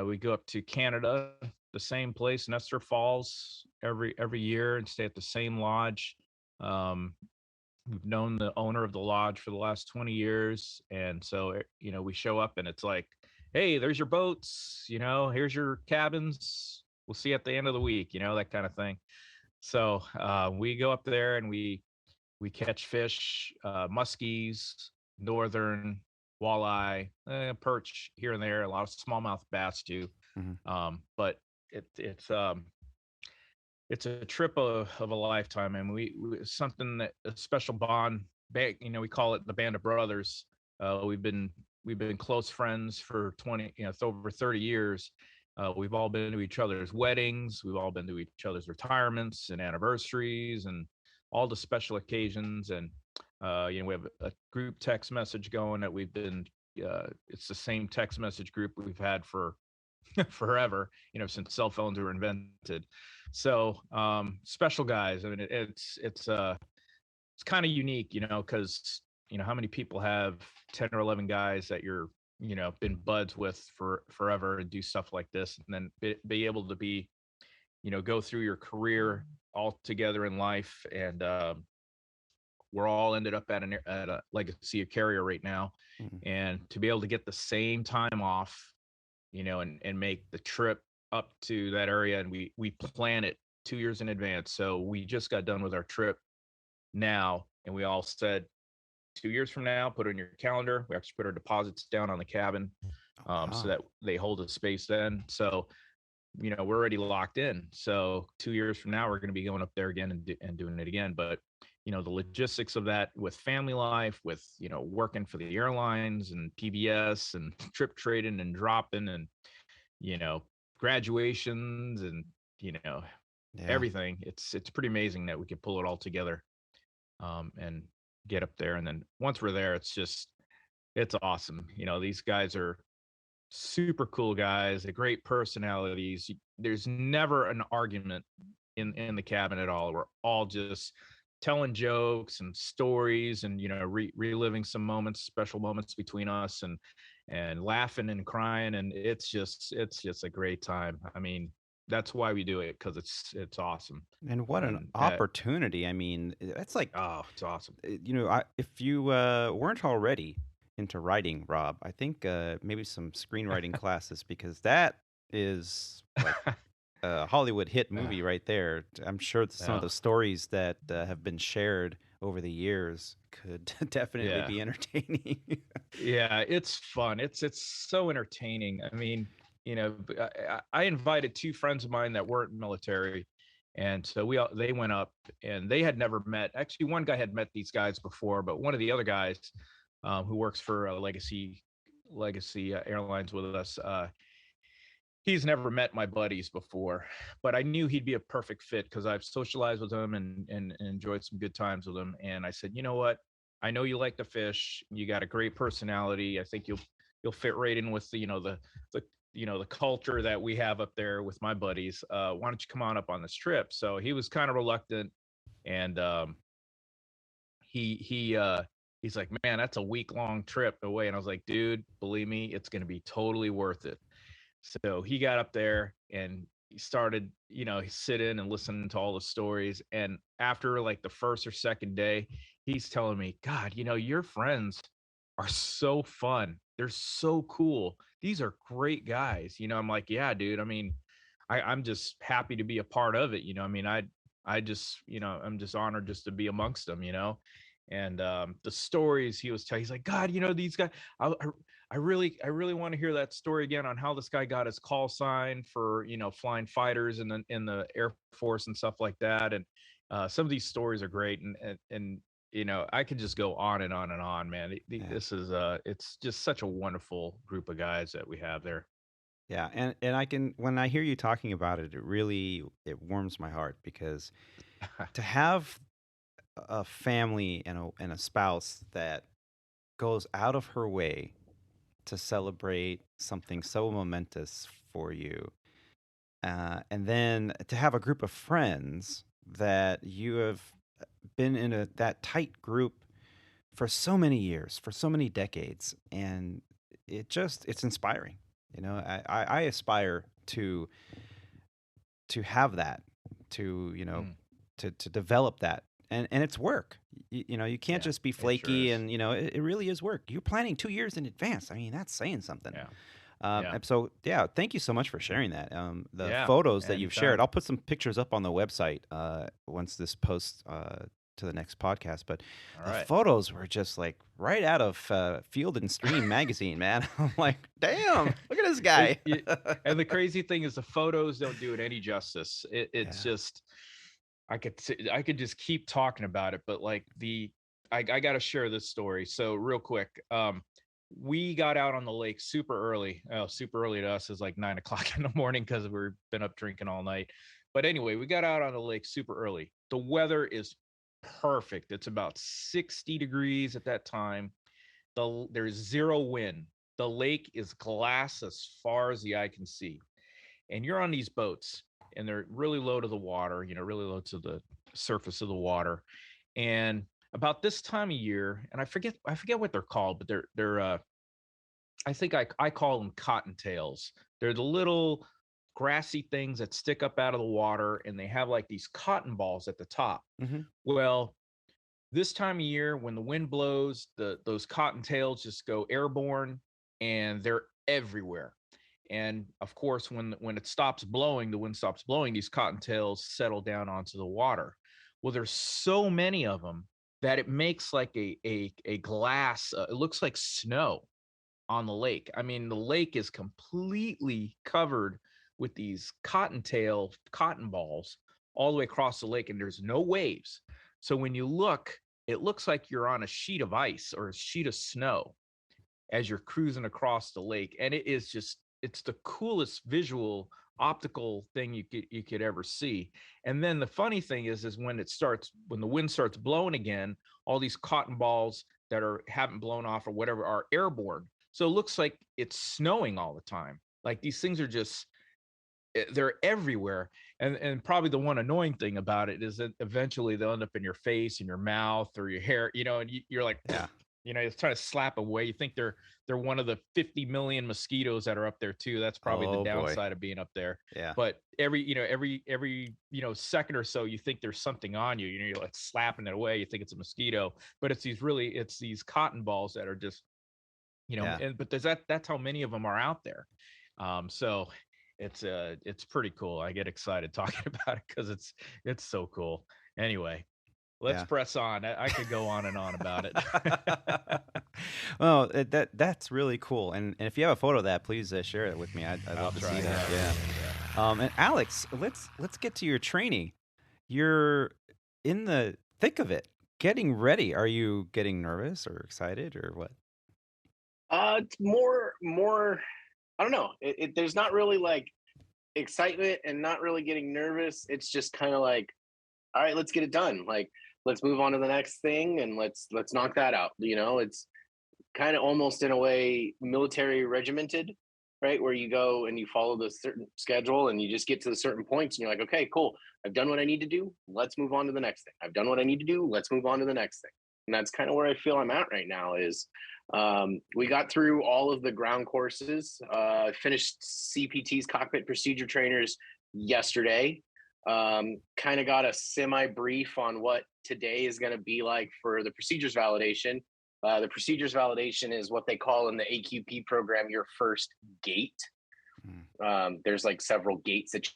we go up to Canada, the same place, Nestor Falls, every year, and stay at the same lodge. We've known the owner of the lodge for the last 20 years. And so, we show up, and it's like hey, there's your boats, here's your cabins. We'll see you at the end of the week, that kind of thing. So we go up there and we catch fish, muskies, northern, walleye, perch here and there, a lot of smallmouth bass too. But it's a trip of a lifetime, and we something that a special bond. We call it the band of brothers. We've been close friends for 20, it's over 30 years. We've all been to each other's weddings. We've all been to each other's retirements and anniversaries and all the special occasions. And we have a group text message going that we've been. It's the same text message group we've had for forever, since cell phones were invented. So special guys. I mean, it's kind of unique, because how many people have 10 or 11 guys that you're been buds with for forever and do stuff like this, and then be able to be go through your career all together in life. And we're all ended up at a legacy carrier right now, and to be able to get the same time off, and make the trip up to that area. And we plan it 2 years in advance. So we just got done with our trip now, and we all said 2 years from now, put it in your calendar. We actually put our deposits down on the cabin, so that they hold a space then. So, we're already locked in. So 2 years from now, we're going to be going up there again and doing it again. But, the logistics of that with family life, with, working for the airlines and PBS and trip trading and dropping and, graduations and, everything. It's pretty amazing that we could pull it all together and get up there. And then once we're there, it's awesome. These guys are super cool guys, they're great personalities. There's never an argument in the cabin at all. We're all just telling jokes and stories and reliving some special moments between us, and laughing and crying, and it's just a great time. I mean, that's why we do it, because it's awesome. And what an opportunity. I mean, that's like, oh, it's awesome. If you weren't already into writing, Rob, I think maybe some screenwriting classes, because that is like a Hollywood hit movie right there. I'm sure some of the stories that have been shared over the years could definitely be entertaining. Yeah, it's fun. It's so entertaining. I mean, I invited two friends of mine that weren't military, and so they went up, and they had never met. Actually, one guy had met these guys before, but one of the other guys who works for Legacy Airlines with us, he's never met my buddies before, but I knew he'd be a perfect fit because I've socialized with him and enjoyed some good times with him. And I said, you know what? I know you like to fish. You got a great personality. I think you'll fit right in with the culture that we have up there with my buddies. Why don't you come on up on this trip? So he was kind of reluctant, and he's like, man, that's a week-long trip away. And I was like, dude, believe me, it's going to be totally worth it. So he got up there and he started, he sit in and listen to all the stories. And after like the first or second day, he's telling me, God, your friends are so fun. They're so cool. These are great guys. I'm like, yeah, dude. I mean, I'm just happy to be a part of it. I mean, I just, I'm just honored just to be amongst them, and the stories he was telling, he's like, God, these guys, I really want to hear that story again on how this guy got his call sign for, flying fighters in the Air Force and stuff like that. And some of these stories are great. And I could just go on and on and on, man. This is it's just such a wonderful group of guys that we have there. Yeah. And I can, when I hear you talking about it, it warms my heart, because to have a family and a spouse that goes out of her way to celebrate something so momentous for you, and then to have a group of friends that you have been in that tight group for so many years, for so many decades, and it's inspiring. I aspire to have that, to to develop that. And it's work. You can't just be flaky, and it really is work. You're planning 2 years in advance. I mean, that's saying something. Yeah. And so, yeah, thank you so much for sharing that. The Yeah, photos that you've shared, anytime. I'll put some pictures up on the website once this posts to the next podcast. But All the right. photos were just like right out of Field and Stream magazine, man. I'm like, damn, look at this guy. And the crazy thing is the photos don't do it any justice. It's Yeah. just I could just keep talking about it, but like I got to share this story. So real quick, we got out on the lake super early. Super early to us is like 9 o'clock in the morning because we've been up drinking all night. But anyway, we got out on the lake super early. The weather is perfect. It's about 60 degrees at that time. There's zero wind. The lake is glass as far as the eye can see. And you're on these boats and they're really low to the water, really low to the surface of the water. And about this time of year, and I forget what they're called, but they're I think I call them cottontails. They're the little grassy things that stick up out of the water and they have like these cotton balls at the top. Mm-hmm. Well, this time of year when the wind blows, those cottontails just go airborne and they're everywhere. And of course, when it stops blowing, the wind stops blowing, these cottontails settle down onto the water. Well, there's so many of them that it makes like a glass. It looks like snow on the lake. I mean, the lake is completely covered with these cotton balls all the way across the lake, and there's no waves. So when you look, it looks like you're on a sheet of ice or a sheet of snow as you're cruising across the lake. And it's the coolest visual optical thing you could ever see. And then the funny thing is when the wind starts blowing again, all these cotton balls that haven't blown off or whatever are airborne. So it looks like it's snowing all the time. Like these things are they're everywhere. And probably the one annoying thing about it is that eventually they'll end up in your face and your mouth or your hair, and you're like, Yeah. It's trying to slap away. You think they're one of the 50 million mosquitoes that are up there too. That's probably the downside of being up there. Yeah. But every second or so, you think there's something on you. You're like slapping it away. You think it's a mosquito, but it's these cotton balls that are just, but that's how many of them are out there. So it's pretty cool. I get excited talking about it because it's so cool. Anyway, let's press on. I could go on and on about it. Well, that's really cool. And if you have a photo of that, please share it with me. I'd love to see that. Yeah. And Alex, let's get to your training. You're in the thick of it, getting ready. Are you getting nervous or excited or what? It's more. I don't know. There's not really like excitement and not really getting nervous. It's just kind of like, all right, let's get it done. Like, let's move on to the next thing and let's knock that out. It's kind of almost in a way military regimented, right? Where you go and you follow the certain schedule and you just get to the certain points and you're like, okay, cool. I've done what I need to do. Let's move on to the next thing. I've done what I need to do. Let's move on to the next thing. And that's kind of where I feel I'm at right now is we got through all of the ground courses, finished CPT's cockpit procedure trainers yesterday. Kind of got a semi brief on what today is going to be like for the procedures validation. The procedures validation is what they call in the AQP program your first gate. There's like several gates that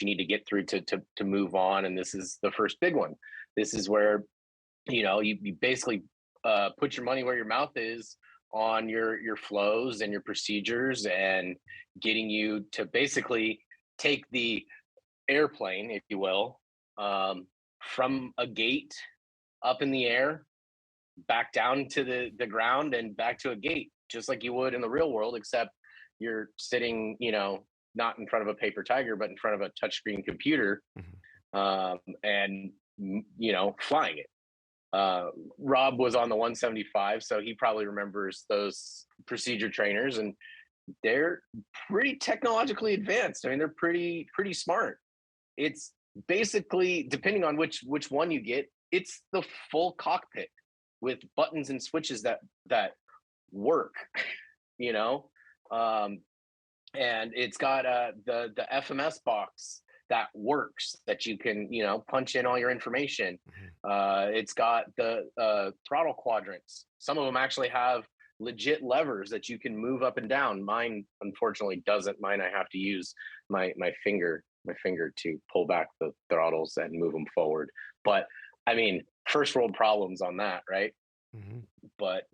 you need to get through to move on, and this is the first big one. This is where you basically put your money where your mouth is on your flows and your procedures and getting you to basically take the airplane, if you will, from a gate up in the air back down to the ground and back to a gate, just like you would in the real world, except you're sitting, not in front of a paper tiger, but in front of a touchscreen computer, and flying it. Rob was on the 175, so he probably remembers those procedure trainers, and they're pretty technologically advanced. I mean, they're pretty smart. It's basically, depending on which one you get, it's the full cockpit with buttons and switches that work, and it's got the FMS box that works, that you can punch in all your information. It's got the throttle quadrants. Some of them actually have legit levers that you can move up and down. Mine unfortunately doesn't. Mine, I have to use my finger to pull back the throttles and move them forward. But I mean, first world problems on that, right? Mm-hmm. But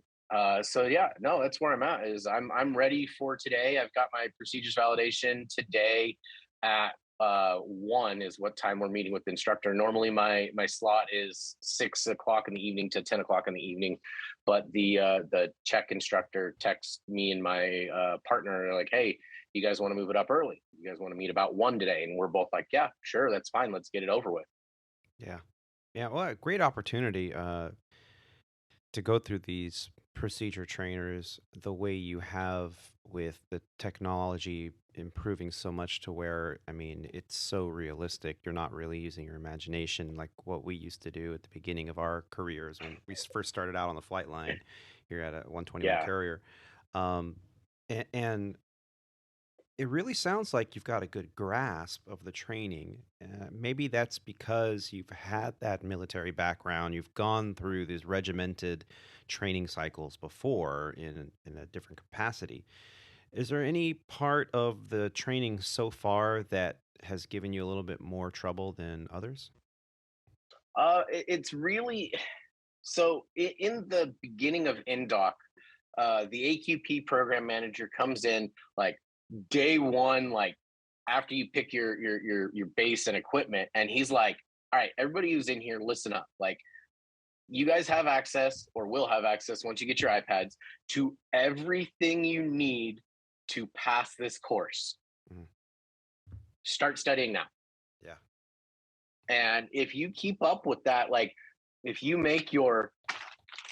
so yeah, no, that's where I'm at. Is I'm ready for today. I've got my procedures validation today at 1 is what time we're meeting with the instructor. Normally my slot is 6 o'clock in the evening to 10 o'clock in the evening, but the check instructor texts me and my partner like, hey, you guys want to move it up early? You guys want to meet about 1 today? And we're both like, yeah, sure, that's fine, let's get it over with. Yeah, well, a great opportunity to go through these procedure trainers the way you have, with the technology improving so much to where, I mean, it's so realistic. You're not really using your imagination like what we used to do at the beginning of our careers when we first started out on the flight line here at a 121 Yeah. carrier. And it really sounds like you've got a good grasp of the training. Maybe that's because you've had that military background. You've gone through these regimented training cycles before in a different capacity. Is there any part of the training so far that has given you a little bit more trouble than others? It's really so in the beginning of NDOC, the AQP program manager comes in like day one, like after you pick your base and equipment, and he's like, all right, everybody who's in here, listen up. Like, you guys have access, or will have access once you get your iPads, to everything you need to pass this course. Mhm. Start studying now. Yeah. And if you keep up with that, like if you make your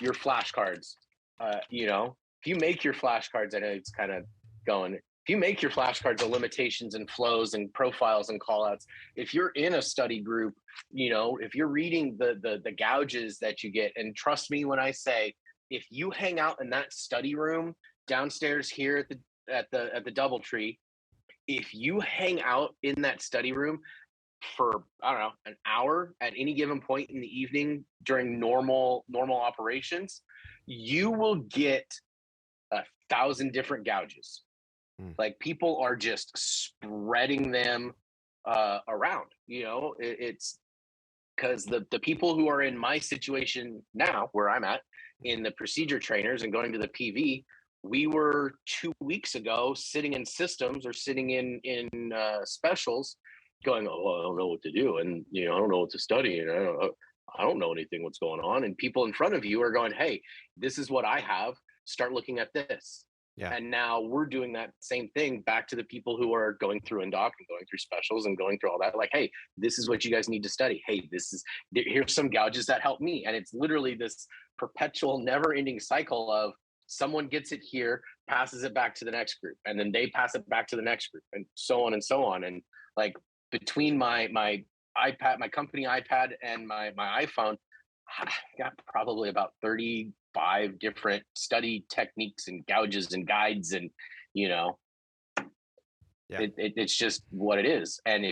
flashcards, if you make your flashcards, I know it's kind of going. If you make your flashcards of limitations and flows and profiles and callouts, if you're in a study group, if you're reading the gouges that you get, and trust me when I say, if you hang out in that study room downstairs here at the DoubleTree, if you hang out in that study room for, I don't know, an hour at any given point in the evening during normal operations, you will get 1,000 different gouges. Like, people are just spreading them around. It's because the people who are in my situation now, where I'm at, in the procedure trainers and going to the PV, we were 2 weeks ago sitting in systems or sitting in specials going, oh, I don't know what to do, and I don't know what to study, and I don't know anything what's going on, and people in front of you are going, hey, this is what I have, start looking at this. Yeah. And now we're doing that same thing back to the people who are going through NDOC and going through specials and going through all that. Like, hey, this is what you guys need to study. Hey, here's some gouges that help me. And it's literally this perpetual, never-ending cycle of someone gets it here, passes it back to the next group, and then they pass it back to the next group, and so on and so on. And like, between my iPad, my company iPad, and my iPhone, I got probably about 35 different study techniques and gouges and guides, and it's just what it is. And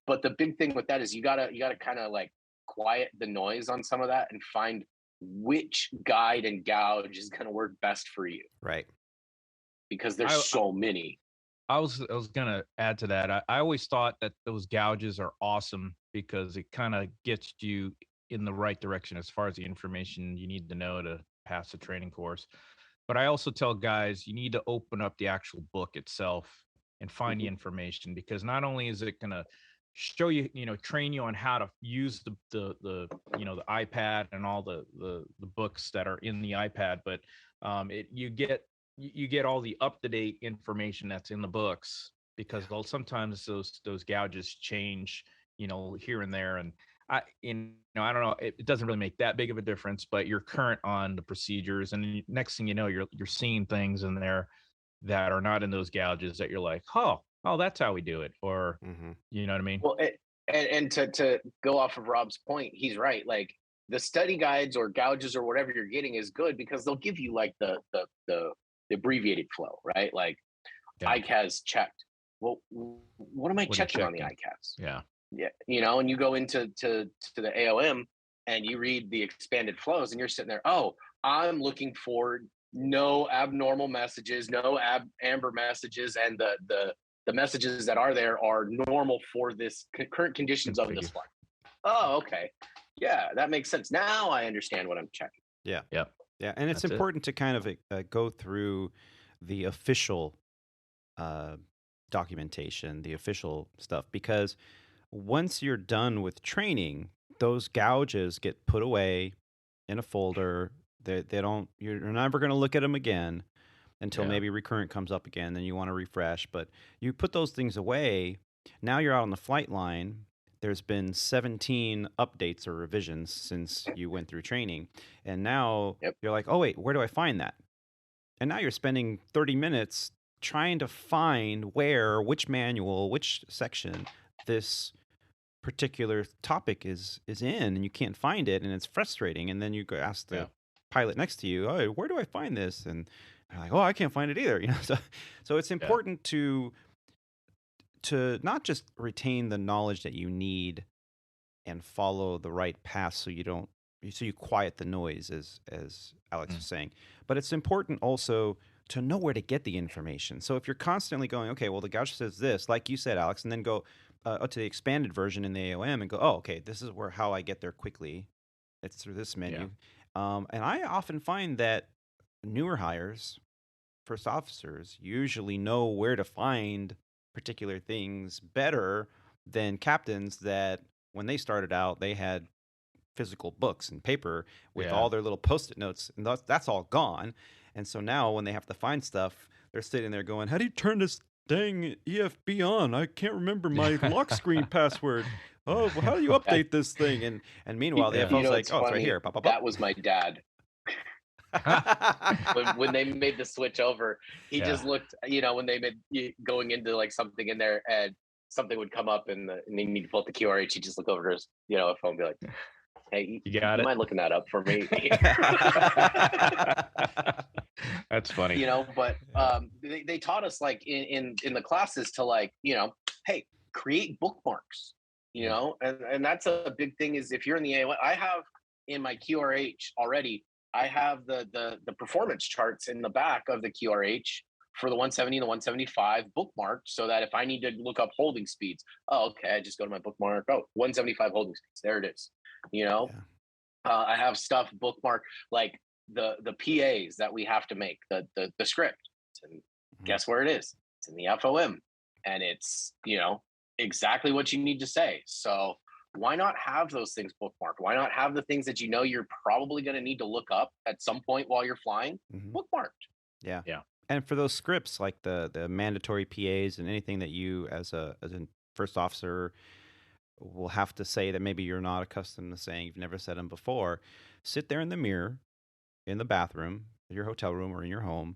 but the big thing with that is you gotta kind of like quiet the noise on some of that and find which guide and gouge is going to work best for you, Right. because there's so many. I was gonna add to that. I always thought that those gouges are awesome because it kind of gets you in the right direction as far as the information you need to know to pass the training course. But I also tell guys, you need to open up the actual book itself and find the information, because not only is it gonna show you, train you on how to use the iPad and all the books that are in the iPad, but you get all the up-to-date information that's in the books, because sometimes those gouges change, here and there. And I don't know, it doesn't really make that big of a difference, but you're current on the procedures, and next thing you know, you're seeing things in there that are not in those gouges that you're like, oh, that's how we do it, or you know what I mean? Well, and to go off of Rob's point, he's right. Like, the study guides or gouges or whatever you're getting is good because they'll give you like the abbreviated flow, right? Like, ICAS checked. Well, what am I checking on the ICAS? Yeah. And you go into the AOM and you read the expanded flows, and you're sitting there, oh, I'm looking for no abnormal messages, no amber messages, and the messages that are there are normal for this current conditions of this flight. Oh, okay. Yeah, that makes sense. Now I understand what I'm checking. Yeah. Yep. Yeah. And it's That's it. important to kind of go through the official documentation, the official stuff, because once you're done with training, those gouges get put away in a folder. They don't, you're never going to look at them again until Yeah. maybe recurrent comes up again. Then you want to refresh, but you put those things away. Now you're out on the flight line. There's been 17 updates or revisions since you went through training. And now you're like, oh, wait, where do I find that? And now you're spending 30 minutes trying to find which manual, which section this particular topic is in, and you can't find it, and it's frustrating. And then you go ask the pilot next to you, oh, where do I find this? And they're like, oh, I can't find it either. You know, so it's important to not just retain the knowledge that you need and follow the right path so you quiet the noise, as Alex was saying. But it's important also to know where to get the information. So if you're constantly going, okay, well, the gouge says this, like you said, Alex, and then go to the expanded version in the AOM and go, oh, okay, this is how I get there quickly. It's through this menu. And I often find that newer hires, first officers, usually know where to find particular things better than captains that when they started out, they had physical books and paper with all their little Post-it notes, and that's all gone. And so now when they have to find stuff, they're sitting there going, how do you turn this dang EFB on? I can't remember my lock screen password. Oh, well, how do you update this thing? And meanwall, the FL's like, oh, it's right here. Pop, pop, pop. That was my dad. when they made the switch over, he just looked, when they made going into like something in there and something would come up and they need to pull up the QRH, he just look over to his, phone and be like, hey, you mind looking that up for me? That's funny. But they taught us like in the classes to like, hey, create bookmarks, and that's a big thing. Is if you're in the A1, I have in my QRH already, I have the performance charts in the back of the QRH for the 170 and the 175 bookmarked, so that if I need to look up holding speeds, I just go to my bookmark. 175 holding speeds. There it is. I have stuff bookmarked like the PAs that we have to make, the script. And guess where it is? It's in the FOM, and it's exactly what you need to say. So why not have those things bookmarked? Why not have the things that you're probably going to need to look up at some point while you're flying bookmarked? Yeah. And for those scripts, like the mandatory PAs and anything that you as a first officer will have to say that maybe you're not accustomed to saying, you've never said them before, sit there in the mirror in the bathroom, in your hotel room or in your home,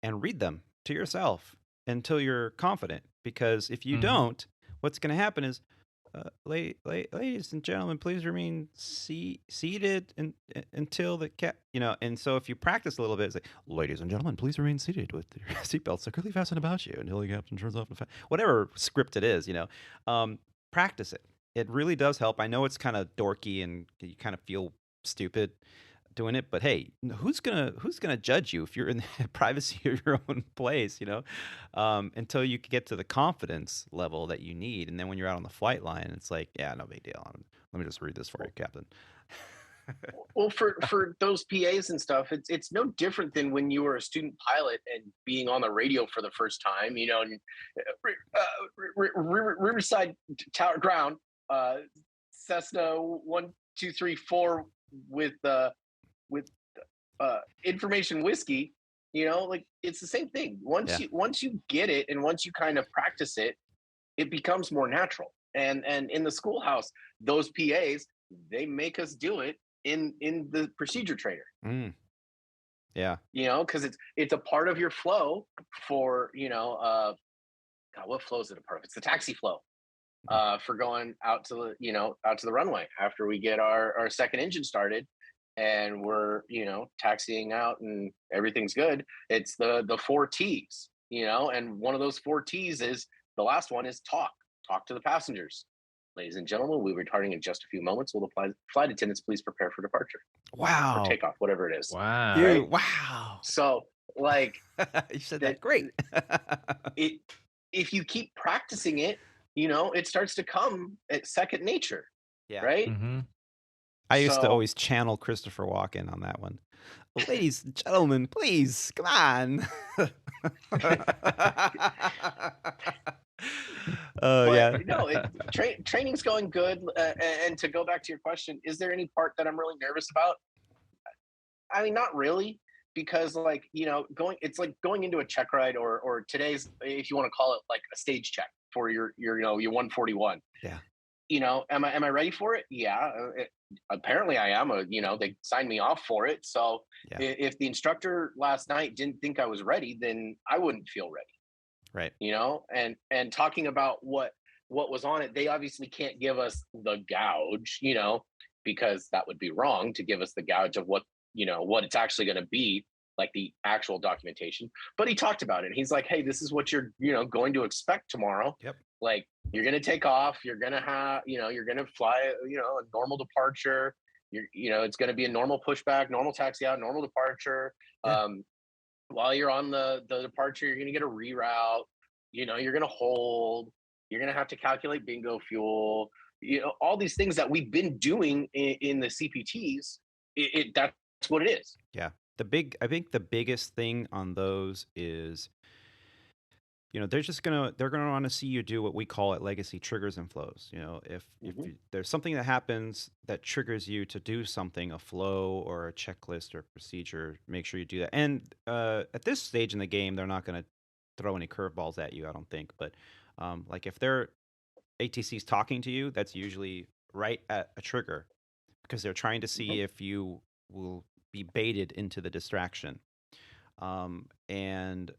and read them to yourself until you're confident. Because if you don't, what's going to happen is, ladies and gentlemen, please remain seated until the cat, and so if you practice a little bit, it's like, ladies and gentlemen, please remain seated with your seatbelts securely fastened about you until the captain turns off the whatever script it is, practice it. It really does help. I know it's kind of dorky and you kind of feel stupid doing it, but hey, who's gonna judge you if you're in the privacy of your own place, until you get to the confidence level that you need. And then when you're out on the flight line, it's like, yeah, no big deal. Let me just read this for you, Captain. Well, for those PAs and stuff, it's no different than when you were a student pilot and being on the radio for the first time, Riverside Tower Ground, Cessna 1234 with information whiskey, like it's the same thing. Once you get it and once you kind of practice it, it becomes more natural. And in the schoolhouse, those PAs, they make us do it in the procedure trainer. Yeah. Because it's a part of your flow for, God, what flow is it a part of? It's the taxi flow. For going out to the runway after we get our second engine started and we're taxiing out and everything's good. It's the 4 T's, and one of those 4 T's is the last one is talk to the passengers. Ladies and gentlemen, we'll be departing in just a few moments. Will the flight attendants please prepare for departure or Wow. takeoff, whatever it is. Wow. Dude, Right? wow. So, like, You said that great. if you keep practicing it, you know, it starts to come at second nature, Yeah. right? Mm-hmm. I used to So- always channel Christopher Walken on that one. Ladies and gentlemen, please, come on. Oh, But yeah. no, training's going good. And to go back to your question, is there any part that I'm really nervous about? I mean, not really, because like, you know, it's like going into a check ride or today's, if you want to call it like a stage check for your you know, your 141. Yeah. You know, am I ready for it? Yeah. Apparently I am. You know, they signed me off for it. So Yeah. if the instructor last night didn't think I was ready, then I wouldn't feel ready. Right. You know, and talking about what was on it, they obviously can't give us the gouge, you know, because that would be wrong to give us the gouge of what, you know, what it's actually going to be, like the actual documentation. But he talked about it. He's like, hey, this is what you're, you know, going to expect tomorrow. Yep. Like, you're going to take off, you're going to have, you know, you're going to fly, you know, a normal departure. You know, it's going to be a normal pushback, normal taxi out, normal departure. Yeah. While you're on the departure, you're going to get a reroute. You know, you're going to hold. You're going to have to calculate bingo fuel. You know, all these things that we've been doing in the CPTs. That's what it is. Yeah. I think the biggest thing on those is, you know, they're going to want to see you do what we call it legacy triggers and flows. You know, if there's something that happens that triggers you to do something, a flow or a checklist or procedure, make sure you do that. And at this stage in the game, they're not going to throw any curveballs at you, I don't think. But like if their ATC's talking to you, that's usually right at a trigger because they're trying to see if you will be baited into the distraction. And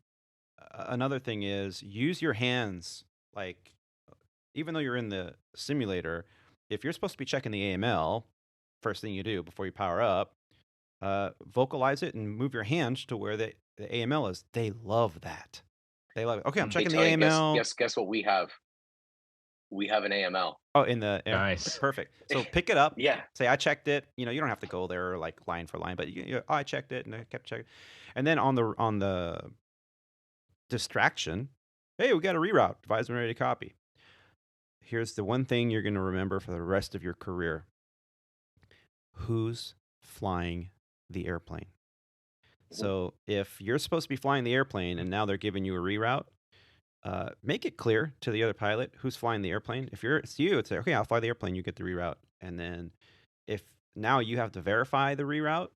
another thing is use your hands. Like, even though you're in the simulator, if you're supposed to be checking the AML, first thing you do before you power up, vocalize it and move your hands to where the AML is. They love that. They love it. Okay, I'm checking the AML. Guess what we have? We have an AML. Oh, in the Nice. Perfect. So pick it up. Yeah. Say I checked it. You know, you don't have to go there like line for line, but I checked it and I kept checking. And then on the distraction, hey, we got a reroute. Advisor ready to copy. Here's the one thing you're going to remember for the rest of your career. Who's flying the airplane? So if you're supposed to be flying the airplane and now they're giving you a reroute, make it clear to the other pilot who's flying the airplane. If it's you, it's like, okay, I'll fly the airplane, you get the reroute. And then if now you have to verify the reroute,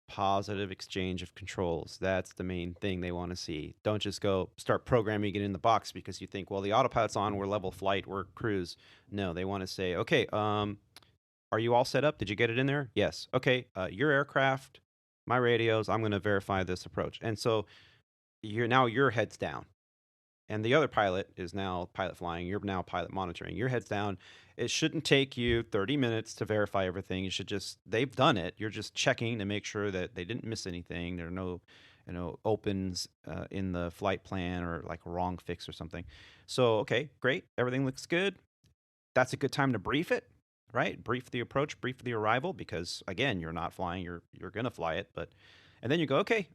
positive exchange of controls. That's the main thing they want to see. Don't just go start programming it in the box because you think, well, the autopilot's on, we're level flight, we're cruise. No, they want to say, okay, are you all set up? Did you get it in there? Yes. Okay, your aircraft, my radios, I'm going to verify this approach. And so your head's down. And the other pilot is now pilot flying. You're now pilot monitoring. Your head's down. It shouldn't take you 30 minutes to verify everything. You should they've done it. You're just checking to make sure that they didn't miss anything. There are no, opens in the flight plan or like a wrong fix or something. So, okay, great. Everything looks good. That's a good time to brief it, right? Brief the approach, brief the arrival, because again, you're not flying. You're going to fly it. And then you go, okay,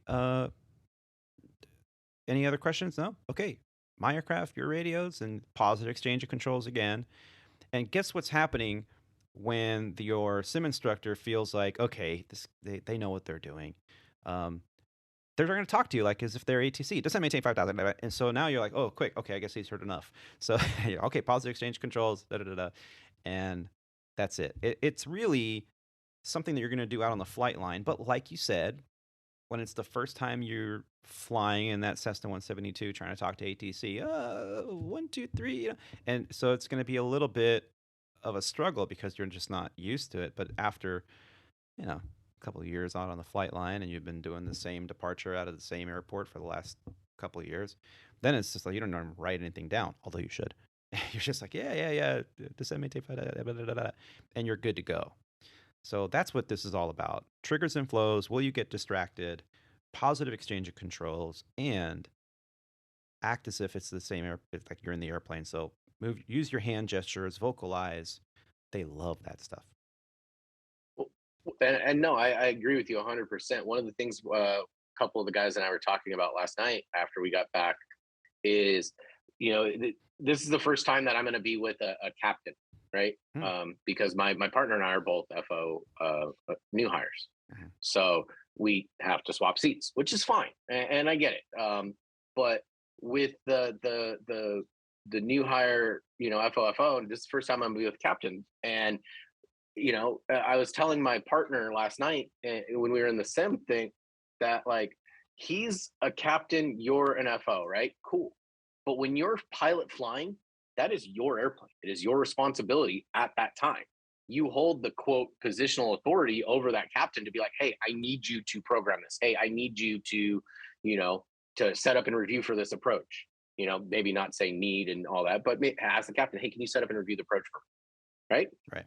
any other questions? No? Okay. My aircraft, your radios, and positive exchange of controls again. And guess what's happening when your sim instructor feels like, okay, they know what they're doing. They're going to talk to you like as if they're ATC. Doesn't maintain 5,000. And so now you're like, oh, quick. Okay, I guess he's heard enough. So, okay, positive exchange controls, and that's it. It's really something that you're going to do out on the flight line. But like you said, when it's the first time you're flying in that Cessna 172 trying to talk to ATC, 1, 2, 3, and so it's going to be a little bit of a struggle because you're just not used to it. But after, a couple of years out on the flight line and you've been doing the same departure out of the same airport for the last couple of years, then it's just like you don't know how to write anything down, although you should. You're just like, yeah, and you're good to go. So that's what this is all about. Triggers and flows. Will you get distracted? Positive exchange of controls, and act as if it's the same like you're in the airplane. So use your hand gestures, vocalize. They love that stuff. And no, I agree with you 100%. One of the things a couple of the guys and I were talking about last night after we got back is, this is the first time that I'm going to be with a captain, right? Because my partner and I are both FO new hires. So we have to swap seats, which is fine. And I get it. But with the new hire, FO, this is the first time I'm going to be with captain. And I was telling my partner last night when we were in the sim thing that, like, he's a captain, you're an FO, right? Cool. But when you're pilot flying, that is your airplane. It is your responsibility at that time. You hold the quote positional authority over that captain to be like, hey, I need you to program this. Hey, I need you to, to set up and review for this approach. Maybe not say need and all that, but ask the captain, hey, can you set up and review the approach for me? Right. Right.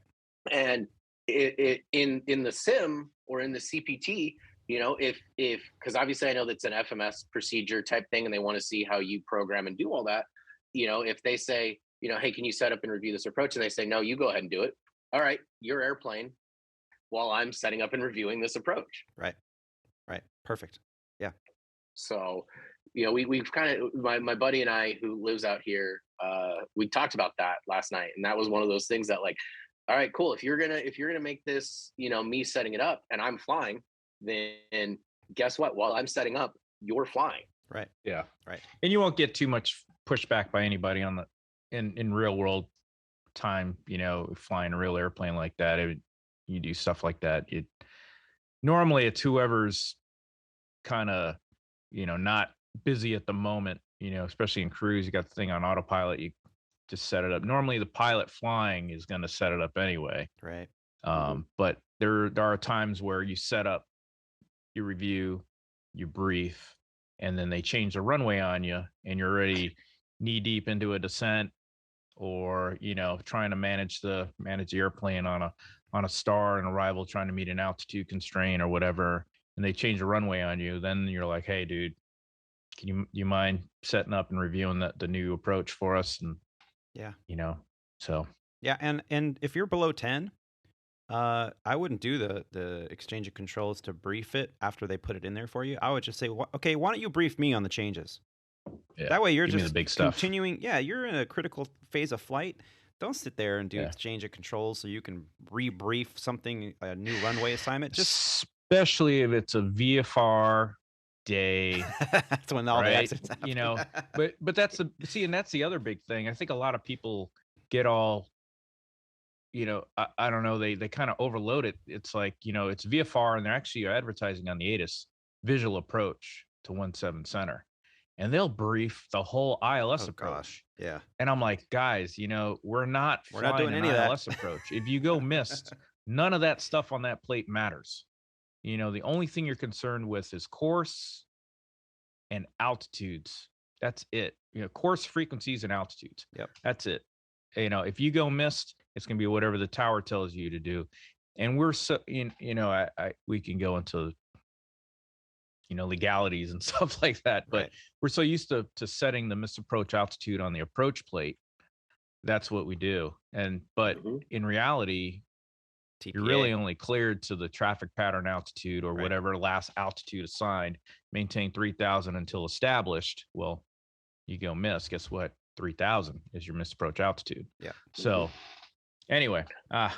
And in the sim or in the CPT, if because obviously I know that's an FMS procedure type thing, and they want to see how you program and do all that. If they say, hey, can you set up and review this approach? And they say, no, you go ahead and do it. All right, your airplane while I'm setting up and reviewing this approach. Right. Perfect. Yeah. So, we've kind of, my buddy and I who lives out here, we talked about that last night. And that was one of those things that, like, all right, cool. If you're gonna make this, me setting it up and I'm flying, then guess what? While I'm setting up, you're flying. Right. Yeah. Right. And you won't get too much pushback by anybody on in real world time, flying a real airplane like that. You do stuff like that. Normally it's whoever's kind of, not busy at the moment, especially in cruise, you got the thing on autopilot, you just set it up. Normally the pilot flying is going to set it up anyway. Right. But there are times where you set up, you review, you brief, and then they change the runway on you and you're already knee deep into a descent, or, trying to manage the airplane on a star and arrival, trying to meet an altitude constraint or whatever. And they change the runway on you. Then you're like, hey dude, can you mind setting up and reviewing the new approach for us? And yeah, so yeah. And if you're below 10, I wouldn't do the exchange of controls to brief it after they put it in there for you. I would just say, okay, why don't you brief me on the changes? yeah, That way you're give me just the big stuff. continuing. Yeah, you're in a critical phase of flight. Don't sit there and do exchange of controls so you can rebrief something, a new runway assignment. Just especially if it's a VFR day. That's when all the accidents happen. But that's and that's the other big thing. I think a lot of people get all, I don't know, they kind of overload it. It's like, it's VFR and they're actually advertising on the ATIS visual approach to 17 center. And they'll brief the whole ILS approach. Gosh. Yeah. And I'm like, guys, we're not doing any of ILS that. approach. If you go missed, none of that stuff on that plate matters. The only thing you're concerned with is course and altitudes. That's it. Course frequencies and altitudes. Yep. That's it. If you go missed, it's going to be whatever the tower tells you to do. And we're so, we can go into, legalities and stuff like that, but right. We're so used to setting the misapproach altitude on the approach plate. That's what we do. But in reality, TPA. You're really only cleared to the traffic pattern altitude or right. whatever last altitude assigned. Maintain 3,000 until established. Well, you go miss. Guess what? 3,000 is your misapproach altitude. Yeah. So anyway, how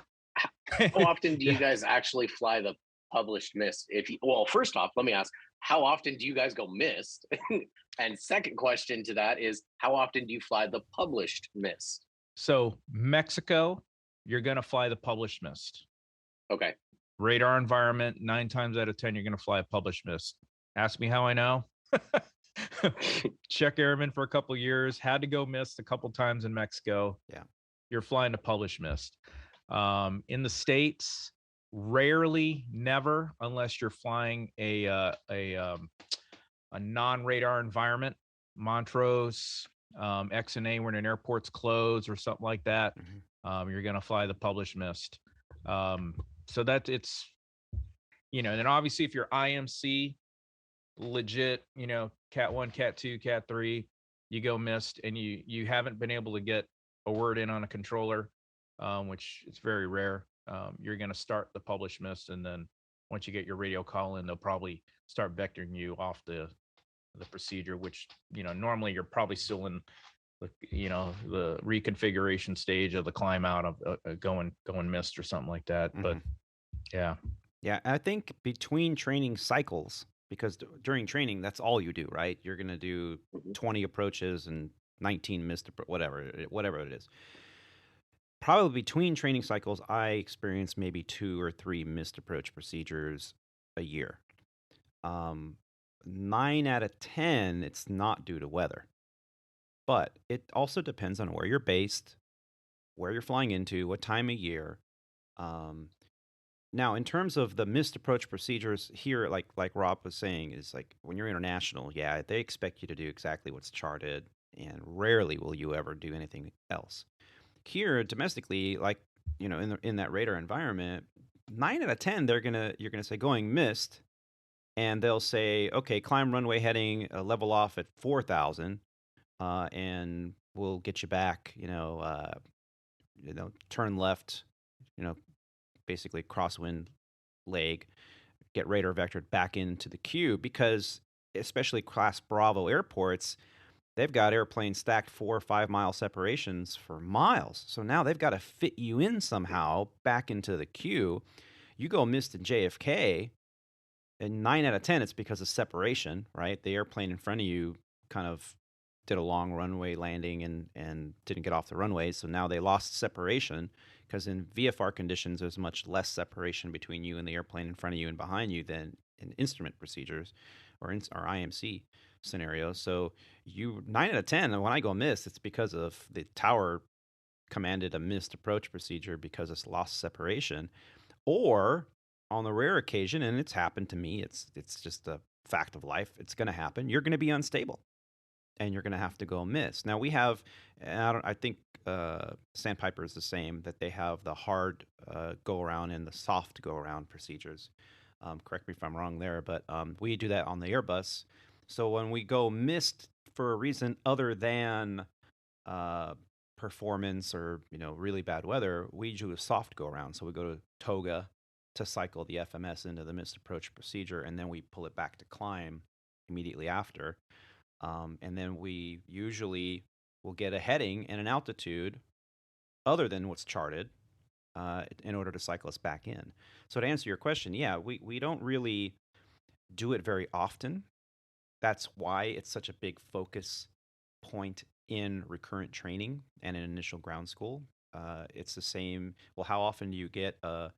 often do you guys actually fly the published miss? Well, first off, let me ask, how often do you guys go missed? And second question to that is, how often do you fly the published missed? So Mexico, you're going to fly the published missed. Okay. Radar environment, 9 times out of 10, you're going to fly a published missed. Ask me how I know. Check airman for a couple of years, had to go missed a couple times in Mexico. Yeah. You're flying a published missed. In the States, rarely, never, unless you're flying a non-radar environment, Montrose, XNA, when an airport's closed or something like that. You're going to fly the published missed. So that it's, and then obviously if you're IMC, legit, Cat 1, Cat 2, Cat 3, you go missed and you haven't been able to get a word in on a controller, which is very rare. You're going to start the published mist, and then once you get your radio call in, they'll probably start vectoring you off the procedure, which normally you're probably still in the reconfiguration stage of the climb out of going mist or something like that. But yeah. Yeah, I think between training cycles, because during training, that's all you do, right? You're going to do 20 approaches and 19 missed, whatever it is. Probably between training cycles, I experience maybe 2 or 3 missed approach procedures a year. 9 out of 10, it's not due to weather. But it also depends on where you're based, where you're flying into, what time of year. Now, in terms of the missed approach procedures here, like Rob was saying, is like when you're international, yeah, they expect you to do exactly what's charted, and rarely will you ever do anything else. Here, domestically, like in that radar environment, 9 out of 10, you're gonna say going missed, and they'll say, okay, climb runway heading, level off at 4,000, and we'll get you back. Turn left, basically crosswind leg, get radar vectored back into the queue, because especially Class Bravo airports, they've got airplanes stacked 4 or 5 mile separations for miles. So now they've got to fit you in somehow back into the queue. You go missed in JFK, and 9 out of 10, it's because of separation, right? The airplane in front of you kind of did a long runway landing and didn't get off the runway. So now they lost separation, because in VFR conditions, there's much less separation between you and the airplane in front of you and behind you than in instrument procedures or IMC scenarios. So 9 out of 10, when I go missed, it's because of the tower commanded a missed approach procedure because it's lost separation. Or on the rare occasion, and it's happened to me, it's just a fact of life, it's going to happen, you're going to be unstable and you're going to have to go miss. Now we have, I think Sandpiper is the same, that they have the hard go around and the soft go around procedures. Correct me if I'm wrong there, but we do that on the Airbus. So when we go missed for a reason other than performance or really bad weather, we do a soft go around. So we go to Toga to cycle the FMS into the missed approach procedure, and then we pull it back to climb immediately after. And then we usually will get a heading and an altitude other than what's charted in order to cycle us back in. So to answer your question, yeah, we don't really do it very often. That's why it's such a big focus point in recurrent training and in initial ground school. It's the same. Well, how often do you get a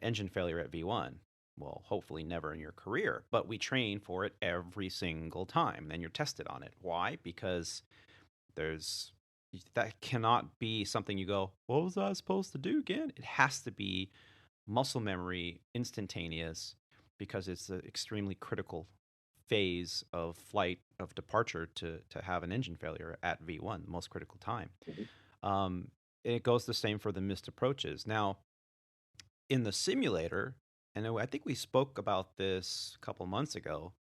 engine failure at V1? Well, hopefully never in your career, but we train for it every single time. Then you're tested on it. Why? Because that cannot be something you go, what was I supposed to do again? It has to be muscle memory, instantaneous, because it's an extremely critical phase of flight, of departure, to have an engine failure at V1, the most critical time. It goes the same for the missed approaches. Now, in the simulator, and I think we spoke about this a couple months ago,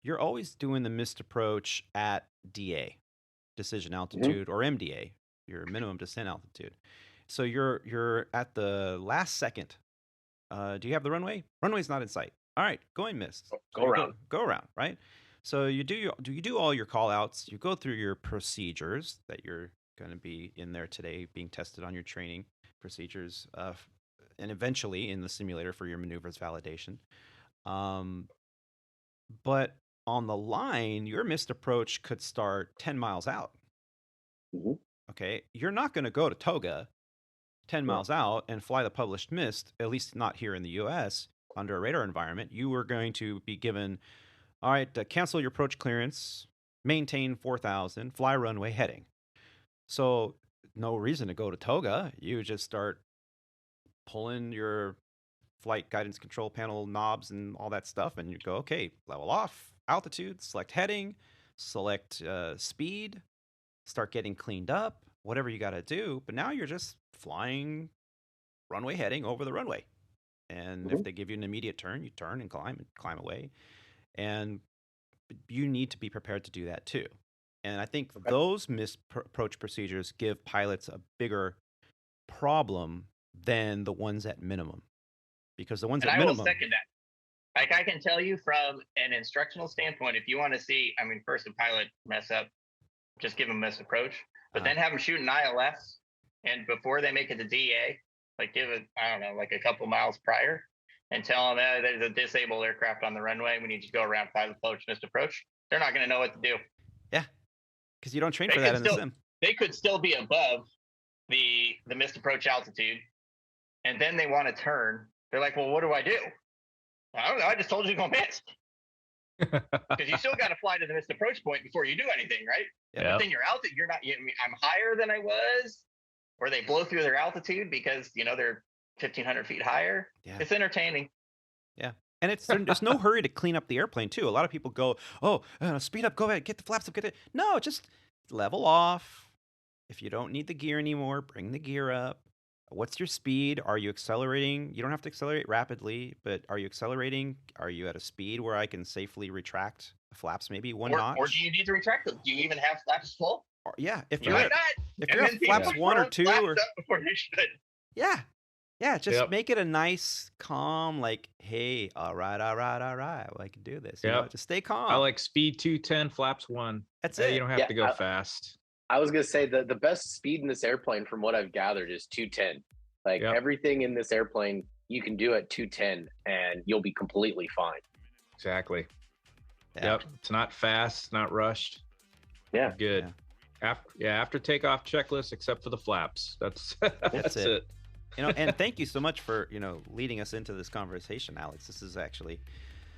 you're always doing the missed approach at DA, decision altitude, or MDA, your minimum descent altitude. So you're at the last second. Do you have the runway? Runway's not in sight. All right, going missed. Go around. Go around, right? So you do all your call outs, you go through your procedures that you're going to be in there today being tested on your training procedures, and eventually in the simulator for your maneuvers validation. But on the line, your missed approach could start 10 miles out. Okay, you're not going to go to Toga 10 miles out and fly the published missed, at least not here in the US, under a radar environment. You are going to be given, all right, cancel your approach clearance, maintain 4,000, fly runway heading. So no reason to go to Toga. You just start pulling your flight guidance control panel knobs and all that stuff, and you go, okay, level off, altitude, select heading, select speed, start getting cleaned up, whatever you got to do. But now you're just flying runway heading over the runway. And if they give you an immediate turn, you turn and climb away. And you need to be prepared to do that too. And I think Okay. those misapproach procedures give pilots a bigger problem than the ones at minimum. Because the ones And at I will minimum, second that. Like, I can tell you from an instructional standpoint, if you want to see, I mean, first a pilot mess up, just give them misapproach, but then have them shoot an ILS, and before they make it to DA, like give it, I don't know, like a couple miles prior, and tell them there's a disabled aircraft on the runway. We need you to go around pilot approach, missed approach. They're not going to know what to do. yeah, because you don't train They for that could in the still- sim. They could still be above the missed approach altitude, and then they want to turn. They're like, well, what do I do? I don't know. I just told you to go miss. Because you still got to fly to the missed approach point before you do anything, right? Yeah. But then you're out. You're not. I'm higher than I was, or they blow through their altitude because they're 1,500 feet higher. Yeah. It's entertaining. And there's no hurry to clean up the airplane, too. A lot of people go, speed up, go ahead, get the flaps up, get it. No, just level off. If you don't need the gear anymore, bring the gear up. What's your speed? Are you accelerating? You don't have to accelerate rapidly, but are you accelerating? Are you at a speed where I can safely retract the flaps maybe one notch? Or do you need to retract them? Do you even have flaps full? Yeah, if You you're might at, not. if And you're then at flaps people 1 or throw 2 flaps or up before you should. yeah, just Yep. make it a nice, calm, like, hey, all right, I can do this. Yep. Just stay calm. I like speed 210, flaps 1. That's You it. don't have Yeah, to go fast. I was gonna say the best speed in this airplane, from what I've gathered, is 210. Like Yep. everything in this airplane, you can do at 210, and you'll be completely fine. Exactly. Yeah. Yep. It's not fast. It's not rushed. Yeah. Good. After takeoff checklist, except for the flaps. That's That's it. it. And thank you so much for leading us into this conversation, Alex. This is actually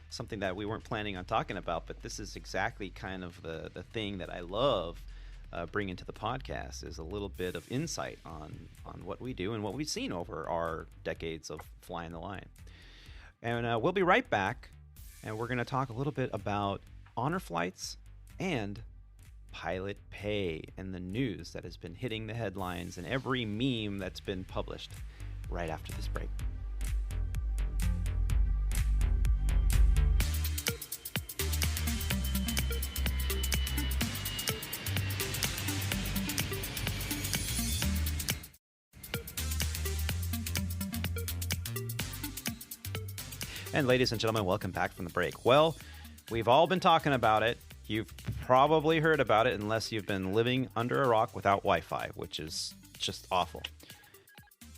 something that we weren't planning on talking about, but this is exactly kind of the thing that I love bringing to the podcast, is a little bit of insight on what we do and what we've seen over our decades of flying the line. And we'll be right back, and we're going to talk a little bit about honor flights and pilot pay and the news that has been hitting the headlines and every meme that's been published right after this break. And ladies and gentlemen, welcome back from the break. Well, we've all been talking about it. You've probably heard about it unless you've been living under a rock without Wi-Fi, which is just awful.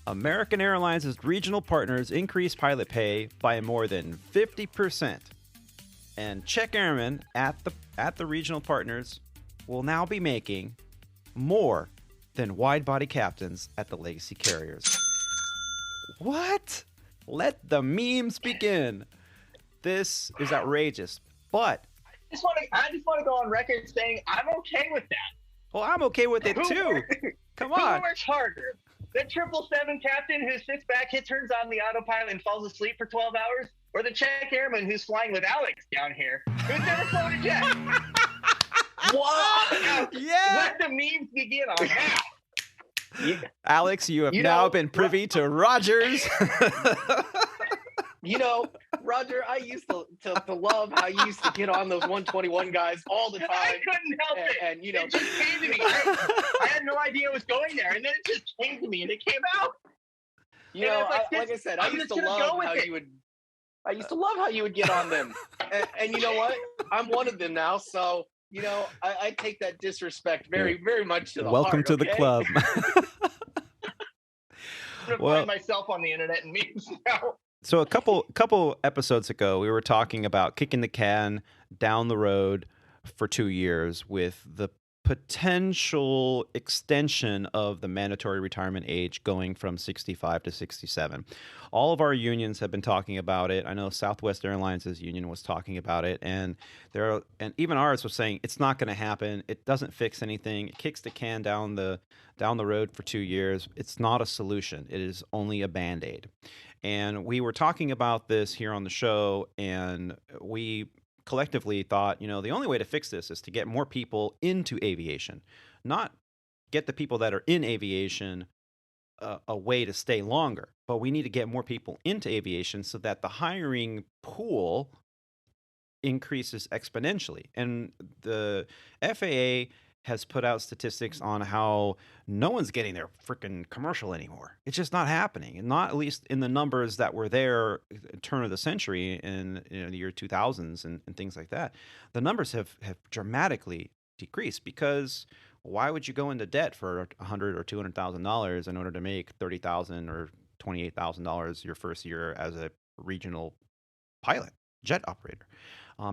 American Airlines' regional partners increased pilot pay by more than 50%. And check airmen at the regional partners will now be making more than wide-body captains at the legacy carriers. What? Let the memes begin. This is outrageous, but I just want to go on record saying I'm okay with that. well, I'm okay with it too. Come on. Who works harder? The 777 captain who sits back, turns on the autopilot, and falls asleep for 12 hours? Or the check airman who's flying with Alex down here, who's never flown a jet? Wow! Yeah. Let the memes begin on that. Alex, you have now been privy to Rogers. Roger, I used to love how you used to get on those 121 guys all the time. I couldn't help it. And It just came to me. I had no idea it was going there, and then it just came to me, and it came out. like I said, I used to love how you would get on them. And you know what? I'm one of them now, so I take that disrespect very, very much to the Welcome heart, to the okay? club. I'm gonna find myself on the internet and memes now. So a couple episodes ago, we were talking about kicking the can down the road for 2 years with the potential extension of the mandatory retirement age going from 65 to 67. All of our unions have been talking about it. I know Southwest Airlines' union was talking about it, and even ours was saying it's not going to happen. It doesn't fix anything. It kicks the can down the road for 2 years. It's not a solution. It is only a Band-Aid. And we were talking about this here on the show, and we collectively thought, the only way to fix this is to get more people into aviation, not get the people that are in aviation a way to stay longer. But we need to get more people into aviation so that the hiring pool increases exponentially. And the FAA has put out statistics on how no one's getting their freaking commercial anymore. It's just not happening, and not at least in the numbers that were there turn of the century in the year 2000s and things like that. The numbers have dramatically decreased because why would you go into debt for $100,000 or $200,000 in order to make $30,000 or $28,000 your first year as a regional pilot, jet operator?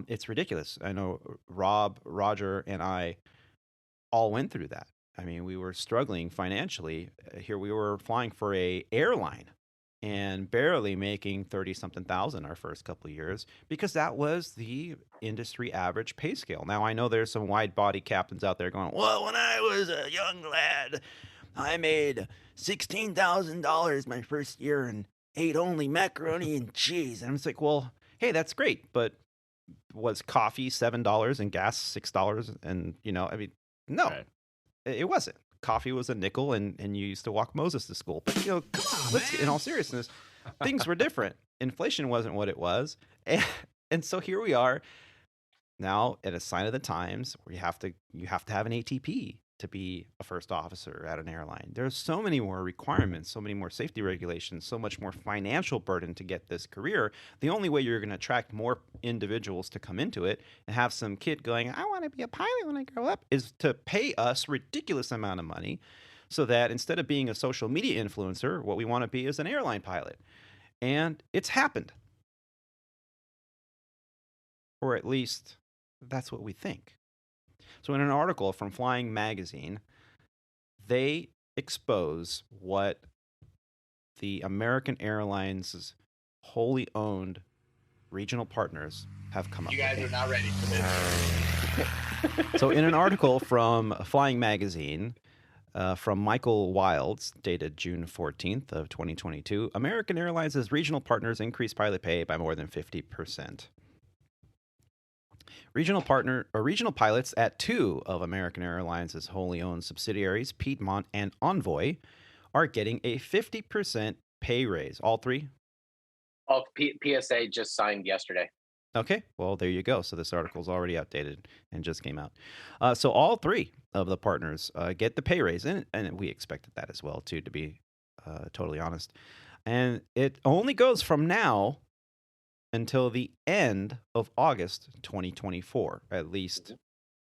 It's ridiculous. I know Rob, Roger, and I all went through that. I mean, we were struggling financially. Here we were flying for a airline and barely making 30-something thousand our first couple of years because that was the industry average pay scale. Now, I know there's some wide body captains out there going, well, when I was a young lad, I made $16,000 my first year and ate only macaroni and cheese. And I'm just like, well, hey, that's great. But was coffee $7 and gas $6? And, I mean, no, right. It wasn't. Coffee was a nickel, and you used to walk Moses to school. But, in all seriousness, things were different. Inflation wasn't what it was. And so here we are now at a sign of the times where you have to have an ATP to be a first officer at an airline. There's so many more requirements, so many more safety regulations, so much more financial burden to get this career. The only way you're going to attract more individuals to come into it and have some kid going, I want to be a pilot when I grow up, is to pay us ridiculous amount of money so that instead of being a social media influencer, what we want to be is an airline pilot. And it's happened. Or at least that's what we think. So in an article from Flying Magazine, they expose what the American Airlines' wholly owned regional partners have come up with. You guys are not ready for this. So in an article from Flying Magazine, from Michael Wilds, dated June 14th of 2022, American Airlines' regional partners increased pilot pay by more than 50%. Regional pilots at two of American Airlines' wholly owned subsidiaries, Piedmont and Envoy, are getting a 50% pay raise. All three? All PSA just signed yesterday. Okay, well, there you go. So this article is already outdated and just came out. So all three of the partners get the pay raise, and we expected that as well, too, to be totally honest. And it only goes from now until the end of August 2024. At least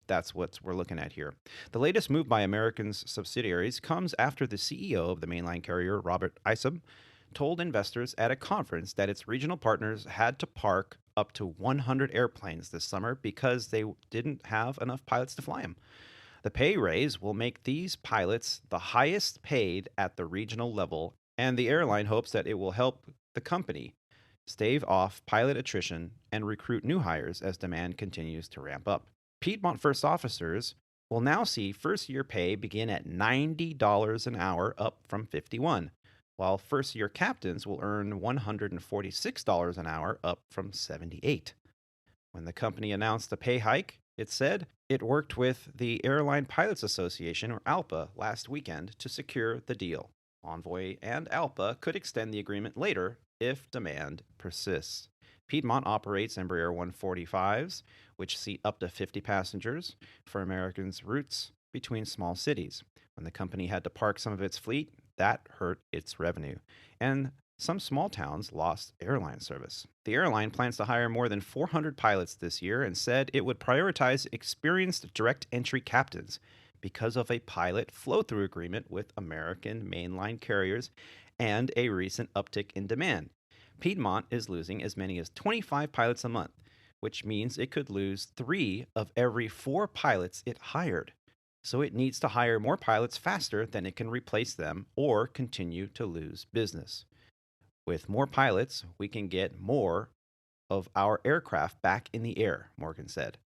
that's what we're looking at here. The latest move by American's subsidiaries comes after the CEO of the mainline carrier, Robert Isom, told investors at a conference that its regional partners had to park up to 100 airplanes this summer because they didn't have enough pilots to fly them. The pay raise will make these pilots the highest paid at the regional level, and the airline hopes that it will help the company stave off pilot attrition and recruit new hires as demand continues to ramp up. Piedmont first officers will now see first-year pay begin at $90 an hour, up from $51, while first-year captains will earn $146 an hour, up from $78. When the company announced the pay hike, it said it worked with the Airline Pilots Association, or ALPA, last weekend to secure the deal. Envoy and ALPA could extend the agreement later if demand persists. Piedmont operates Embraer 145s, which seat up to 50 passengers for American's routes between small cities. When the company had to park some of its fleet, that hurt its revenue, and some small towns lost airline service. The airline plans to hire more than 400 pilots this year and said it would prioritize experienced direct entry captains because of a pilot flow-through agreement with American mainline carriers and a recent uptick in demand. Piedmont is losing as many as 25 pilots a month, which means it could lose 3 of every 4 pilots it hired. So it needs to hire more pilots faster than it can replace them or continue to lose business. With more pilots, we can get more of our aircraft back in the air, Morgan said.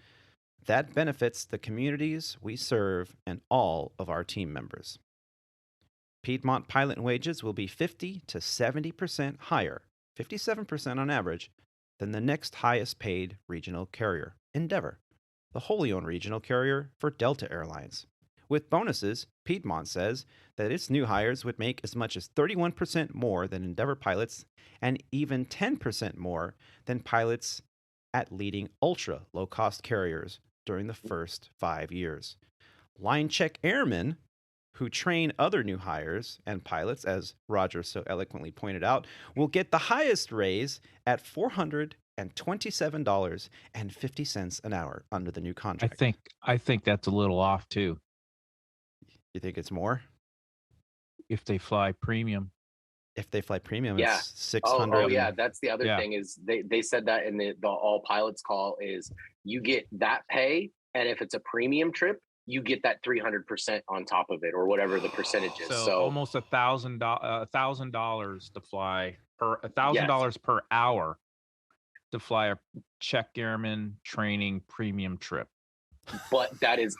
That benefits the communities we serve and all of our team members. Piedmont pilot wages will be 50 to 70% higher, 57% on average, than the next highest paid regional carrier, Endeavor, the wholly owned regional carrier for Delta Airlines. With bonuses, Piedmont says that its new hires would make as much as 31% more than Endeavor pilots and even 10% more than pilots at leading ultra low-cost carriers during the first 5 years. Line check airmen who train other new hires and pilots, as Roger so eloquently pointed out, will get the highest raise at $427.50 an hour under the new contract. I think that's a little off too. You think it's more? If they fly premium. If they fly premium, Yeah. it's 600. Oh yeah, that's the other Yeah. thing is they said that in the all pilots call is you get that pay, and if it's a premium trip, you get that 300% on top of it, or whatever the percentage is. So almost $1,000 to fly per $1,000 per hour to fly a check airman training premium trip. But that is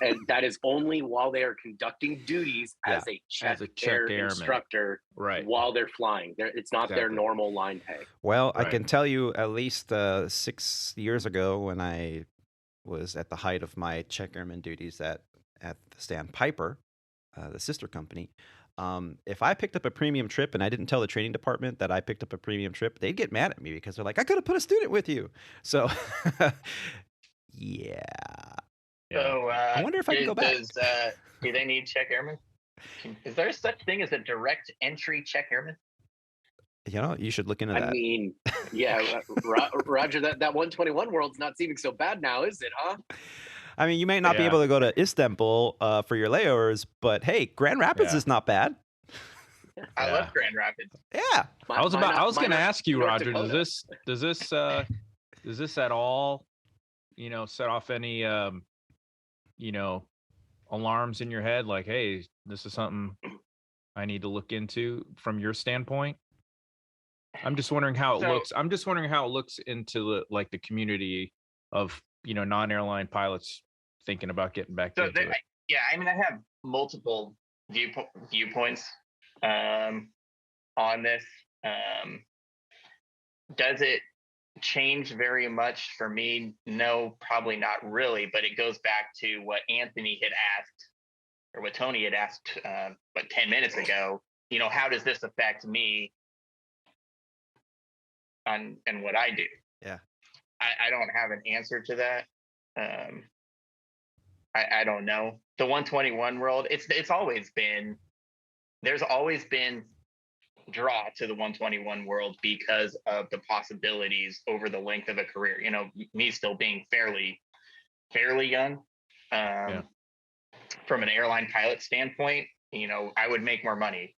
only while they are conducting duties as a check air airman instructor, right? While they're flying, it's not their normal line pay. Well, I Right. can tell you at least 6 years ago when I was at the height of my check airman duties at the Sandpiper, the sister company. If I picked up a premium trip and I didn't tell the training department that I picked up a premium trip, they'd get mad at me because they're like, I could have put a student with you. So, yeah. So I wonder if I can go back. Do they need check airmen? Is there such thing as a direct entry check airman? You know, you should look into that. I mean, yeah, Roger, that 121 world's not seeming so bad now, is it, huh? I mean, you may not be able to go to Istanbul for your layovers, but hey, Grand Rapids is not bad. I love Grand Rapids. Yeah. I was going to ask you, North Roger, Dakota. does this at all, set off any, alarms in your head? Like, hey, this is something I need to look into from your standpoint. I'm just wondering how it looks. I'm just wondering how it looks into the community of, non-airline pilots thinking about getting back into it. Yeah, I mean, I have multiple viewpoints on this. Does it change very much for me? No, probably not really, but it goes back to what Anthony had asked, or what Tony had asked 10 minutes ago. How does this affect me and what I do? Yeah. I don't have an answer to that. I don't know. The 121 world, there's always been draw to the 121 world because of the possibilities over the length of a career. Me still being fairly young. From an airline pilot standpoint, I would make more money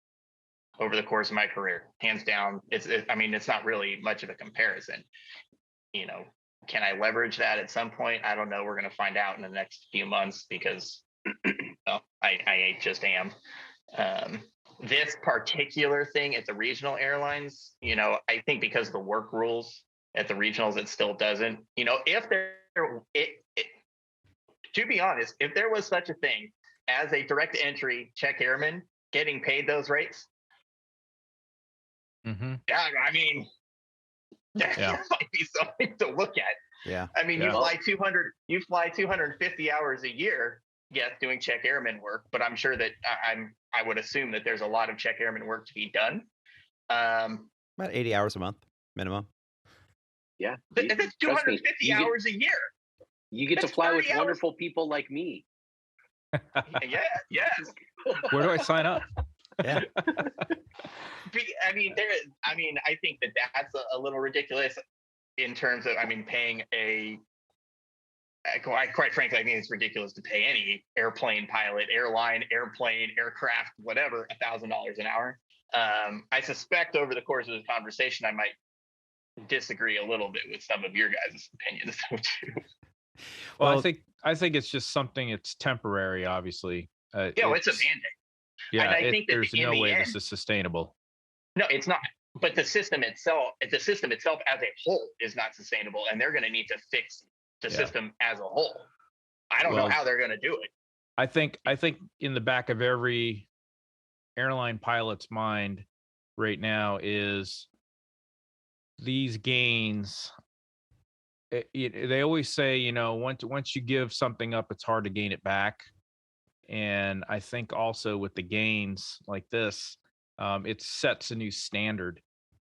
over the course of my career, hands down. It's not really much of a comparison. Can I leverage that at some point? I don't know. We're going to find out in the next few months because I just am. This particular thing at the regional airlines, I think because of the work rules at the regionals, it still doesn't. To be honest, if there was such a thing as a direct entry check airman getting paid those rates, that might be something to look at. Yeah. I mean, you fly 250 hours a year, yes, doing check airman work, but I'm sure that I would assume that there's a lot of check airman work to be done. About 80 hours a month minimum. Yeah. If it's 250 hours a year, you get to fly with wonderful people like me. Yeah. Yes. Where do I sign up? Yeah. I think that's a little ridiculous in terms of, paying quite frankly, I think it's ridiculous to pay any airplane pilot, airline, airplane, aircraft, whatever, $1,000 an hour. I suspect over the course of this conversation, I might disagree a little bit with some of your guys' opinions too. Well, I think it's just something. It's temporary, obviously. It's a Band-Aid. Yeah, and I think that there's no way this is sustainable. No, it's not. But the system itself as a whole is not sustainable, and they're going to need to fix the system as a whole. I don't know how they're going to do it. I think in the back of every airline pilot's mind right now is these gains. They always say, once you give something up, it's hard to gain it back. And I think also with the gains like this, it sets a new standard,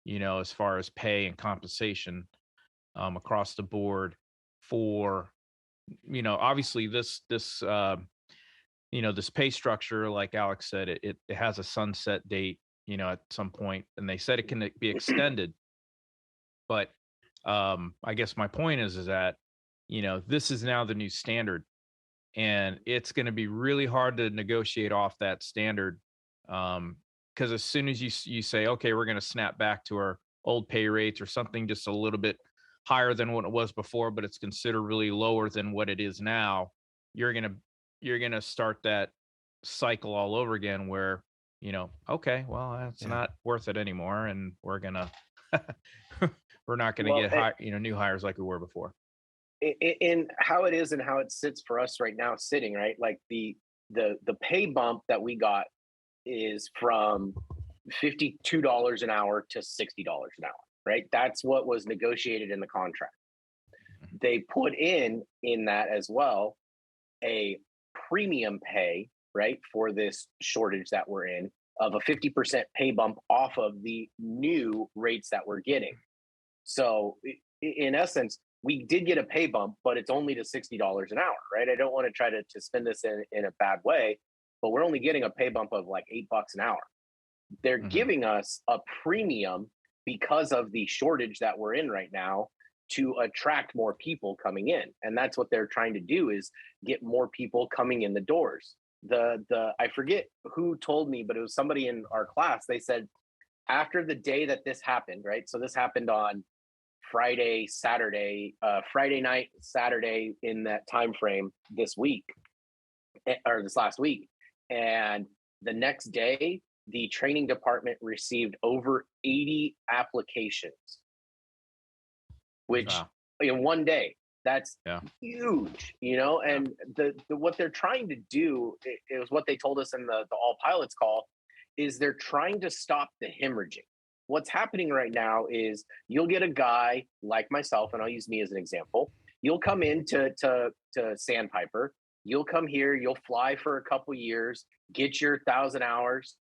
as far as pay and compensation. across the board for, obviously this this pay structure, like Alex said, it has a sunset date, at some point, and they said it can be extended. But I guess my point is that, this is now the new standard, and it's going to be really hard to negotiate off that standard. Because as soon as you say, okay, we're going to snap back to our old pay rates or something just a little bit higher than what it was before, but it's considerably lower than what it is now, you're gonna start that cycle all over again where, okay, well, that's not worth it anymore, and we're gonna we're not gonna get new hires like we were before. In how it is and how it sits for us right now, sitting right, like the pay bump that we got is from $52 an hour to $60 an hour, right? That's what was negotiated in the contract. They put in that as well a premium pay, right, for this shortage that we're in, of a 50% pay bump off of the new rates that we're getting. So in essence, we did get a pay bump, but it's only to $60 an hour, right? I don't want to try to spin this in a bad way, but we're only getting a pay bump of like $8 an hour. They're giving us a premium because of the shortage that we're in right now to attract more people coming in. And that's what they're trying to do, is get more people coming in the doors. I forget who told me, but it was somebody in our class. They said after the day that this happened, right? So this happened on Friday night, Saturday, in that time frame this week, or this last week. And the next day, the training department received over 80 applications, which in one day, that's huge, and the what they're trying to do, it was what they told us in the all pilots call, is they're trying to stop the hemorrhaging. What's happening right now is you'll get a guy like myself, and I'll use me as an example. You'll come into Sandpiper, you'll come here, you'll fly for a couple years, get your 1,000 hours.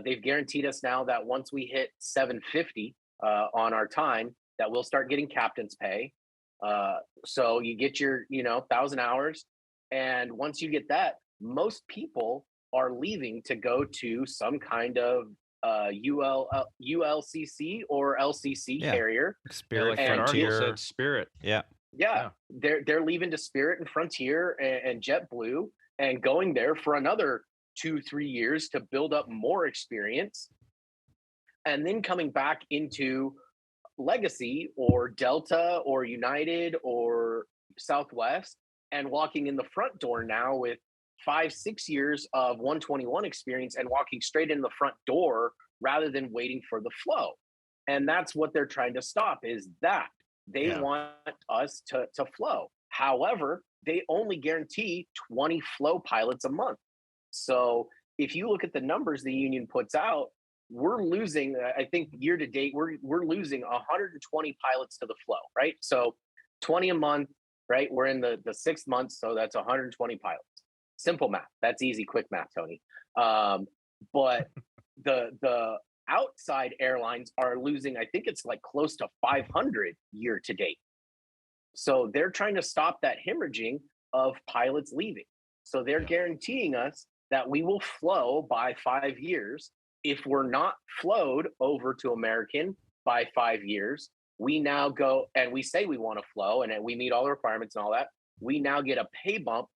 They've guaranteed us now that once we hit 750 on our time, that we'll start getting captain's pay. So you get your 1,000 hours, and once you get that, most people are leaving to go to some kind of ULCC or LCC carrier. Spirit, like Frontier. Said Spirit. Yeah. They're leaving to Spirit and Frontier and JetBlue, and going there for another 2-3 years to build up more experience, and then coming back into Legacy or Delta or United or Southwest and walking in the front door now with 5-6 years of 121 experience and walking straight in the front door rather than waiting for the flow. And that's what they're trying to stop, is that they want us to flow. However, they only guarantee 20 flow pilots a month. So if you look at the numbers the union puts out, we're losing, I think year to date, we're losing 120 pilots to the flow, right? So 20 a month, right? We're in the 6th month, so that's 120 pilots. Simple math. That's easy, quick math, Tony. But the outside airlines are losing, I think it's like close to 500 year to date. So they're trying to stop that hemorrhaging of pilots leaving. So they're guaranteeing us that we will flow by 5 years. If we're not flowed over to American by 5 years, we now go and we say we want to flow and we meet all the requirements and all that. We now get a pay bump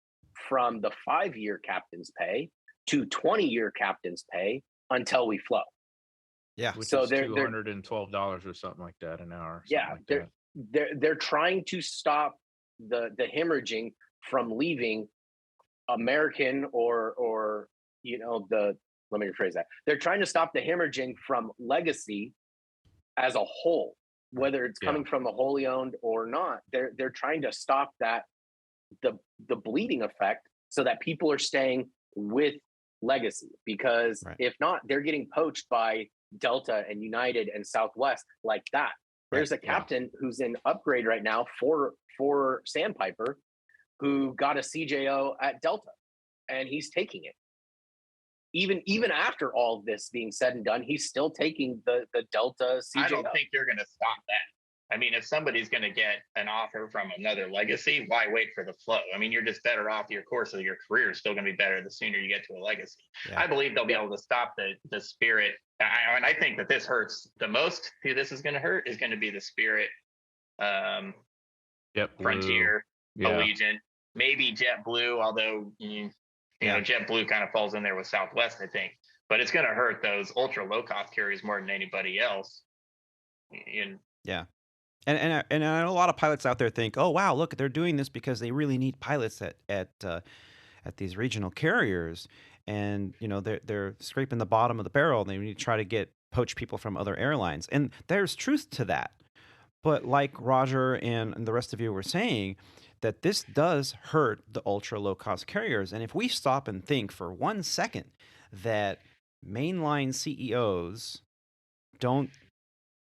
from the 5-year captain's pay to 20-year captain's pay until we flow. Yeah. Which so is they're $212 or something like that an hour. They're trying to stop the hemorrhaging from leaving American or let me rephrase that. They're trying to stop the hemorrhaging from Legacy as a whole, whether it's coming from the wholly owned or not. They're trying to stop that, the bleeding effect, so that people are staying with Legacy, because if not, they're getting poached by Delta and United and Southwest like that. There's a captain who's in upgrade right now for Sandpiper who got a CJO at Delta, and he's taking it. Even after all of this being said and done, he's still taking the Delta CJO. I don't think they're going to stop that. I mean, if somebody's going to get an offer from another legacy, why wait for the flow? I mean, you're just better off. Your course of your career is still going to be better the sooner you get to a legacy. Yeah. I believe they'll be able to stop the Spirit. And I think that this hurts the most. Who this is going to hurt is going to be the Spirit, Frontier, Allegiant, maybe JetBlue, although you know JetBlue kind of falls in there with Southwest, I think. But it's going to hurt those ultra low cost carriers more than anybody else. Yeah. And I know a lot of pilots out there think, oh wow, look, they're doing this because they really need pilots at these regional carriers, and you know they're scraping the bottom of the barrel. And they need to try to poach people from other airlines, and there's truth to that. But like Roger and the rest of you were saying, that this does hurt the ultra low cost carriers. And if we stop and think for 1 second that mainline CEOs don't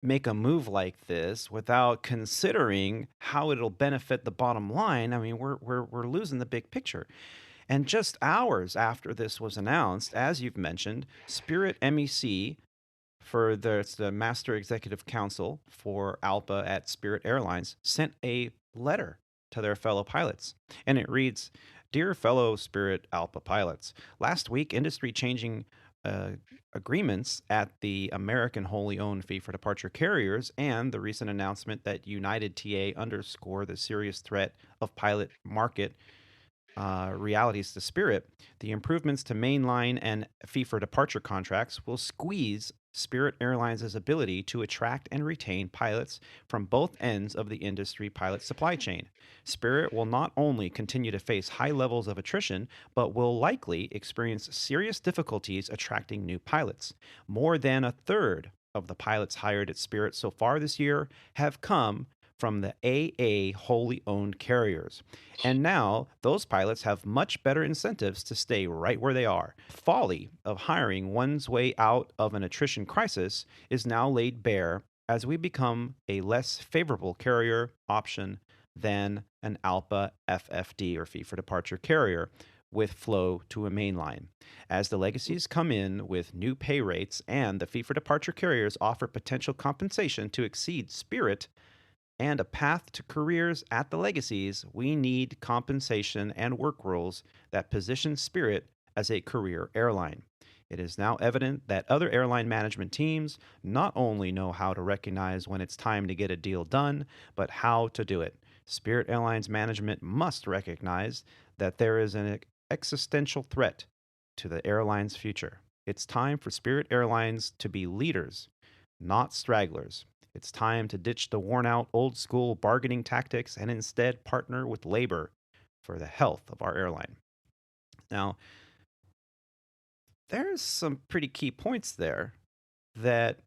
make a move like this without considering how it'll benefit the bottom line, I mean, we're losing the big picture. And just hours after this was announced, as you've mentioned, Spirit MEC, for the Master Executive Council for ALPA at Spirit Airlines, sent a letter to their fellow pilots. And it reads, "Dear fellow Spirit ALPA pilots, last week industry-changing agreements at the American wholly owned fee for departure carriers and the recent announcement that United TA underscore the serious threat of pilot market realities to Spirit, the improvements to mainline and fee for departure contracts will squeeze Spirit Airlines' ability to attract and retain pilots from both ends of the industry pilot supply chain. Spirit will not only continue to face high levels of attrition, but will likely experience serious difficulties attracting new pilots. More than a third of the pilots hired at Spirit so far this year have come from the AA wholly owned carriers. And now those pilots have much better incentives to stay right where they are. Folly of hiring one's way out of an attrition crisis is now laid bare as we become a less favorable carrier option than an ALPA FFD or fee for departure carrier with flow to a mainline. As the legacies come in with new pay rates and the fee for departure carriers offer potential compensation to exceed Spirit and a path to careers at the legacies, we need compensation and work rules that position Spirit as a career airline. It is now evident that other airline management teams not only know how to recognize when it's time to get a deal done, but how to do it. Spirit Airlines management must recognize that there is an existential threat to the airline's future. It's time for Spirit Airlines to be leaders, not stragglers. It's time to ditch the worn-out, old-school bargaining tactics and instead partner with labor for the health of our airline. Now, there's some pretty key points there that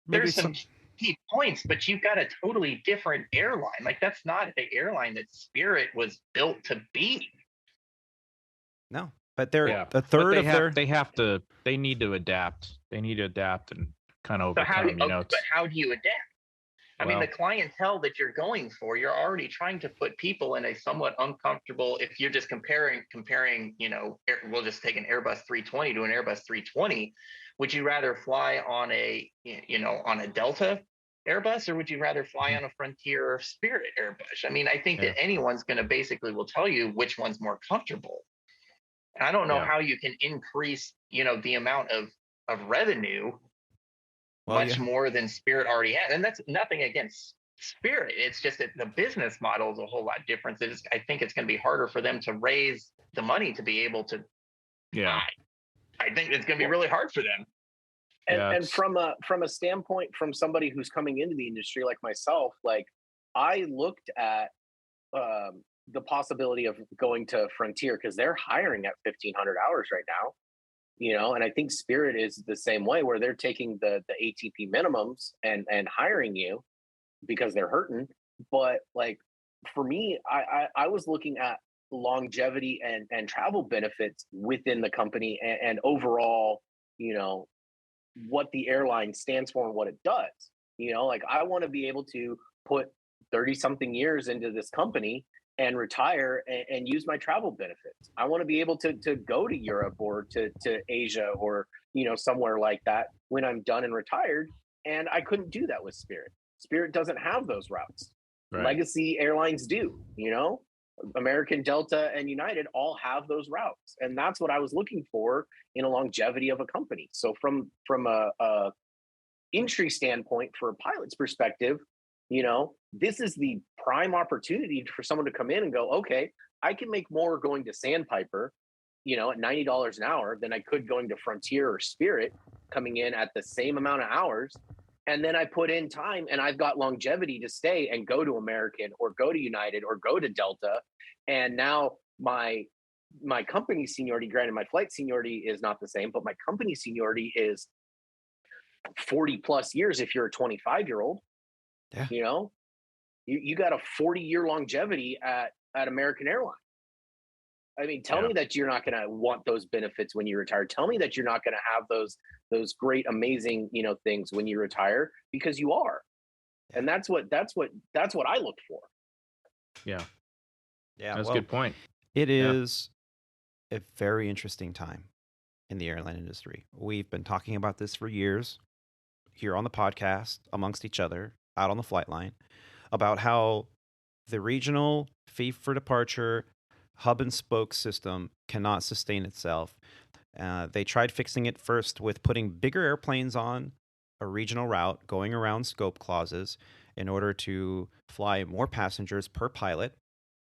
there's some key points, but you've got a totally different airline. Like, that's not the airline that Spirit was built to be. No, but they're a third of their... They need to adapt. They need to adapt and kind of overcome, but how do you adapt? I mean, the clientele that you're going for, you're already trying to put people in a somewhat uncomfortable, if you're just comparing, we'll just take an Airbus 320 to an Airbus 320. Would you rather fly on on a Delta Airbus, or would you rather fly on a Frontier or Spirit Airbus? I mean, I think that anyone's going to basically will tell you which one's more comfortable. And I don't know how you can increase, the amount of revenue much more than Spirit already has. And that's nothing against Spirit. It's just that the business model is a whole lot different. I think it's going to be harder for them to raise the money to be able to buy. I think it's going to be really hard for them. And from a standpoint, from somebody who's coming into the industry like myself, like I looked at the possibility of going to Frontier because they're hiring at 1,500 hours right now. And I think Spirit is the same way, where they're taking the ATP minimums and hiring you because they're hurting. But like for me, I was looking at longevity and travel benefits within the company and overall, what the airline stands for and what it does. Like I want to be able to put 30 something years into this company and retire and use my travel benefits. I want to be able to go to Europe or to Asia or, somewhere like that when I'm done and retired. And I couldn't do that with Spirit. Spirit doesn't have those routes. Right. Legacy airlines do, American, Delta, and United all have those routes. And that's what I was looking for in a longevity of a company. So from a entry standpoint, for a pilot's perspective, this is the prime opportunity for someone to come in and go, okay, I can make more going to Sandpiper, at $90 an hour than I could going to Frontier or Spirit, coming in at the same amount of hours. And then I put in time and I've got longevity to stay and go to American or go to United or go to Delta. And now my company seniority, granted my flight seniority is not the same, but my company seniority is 40 plus years. If you're a 25-year-old, Yeah. you got a 40-year longevity at American Airlines. I mean, tell me that you're not going to want those benefits when you retire. Tell me that you're not going to have those great, amazing, things when you retire, because you are. And that's what I looked for. Yeah. Yeah. That's a good point. It is a very interesting time in the airline industry. We've been talking about this for years here on the podcast, amongst each other, out on the flight line, about how the regional fee for departure hub and spoke system cannot sustain itself. They tried fixing it first with putting bigger airplanes on a regional route, going around scope clauses in order to fly more passengers per pilot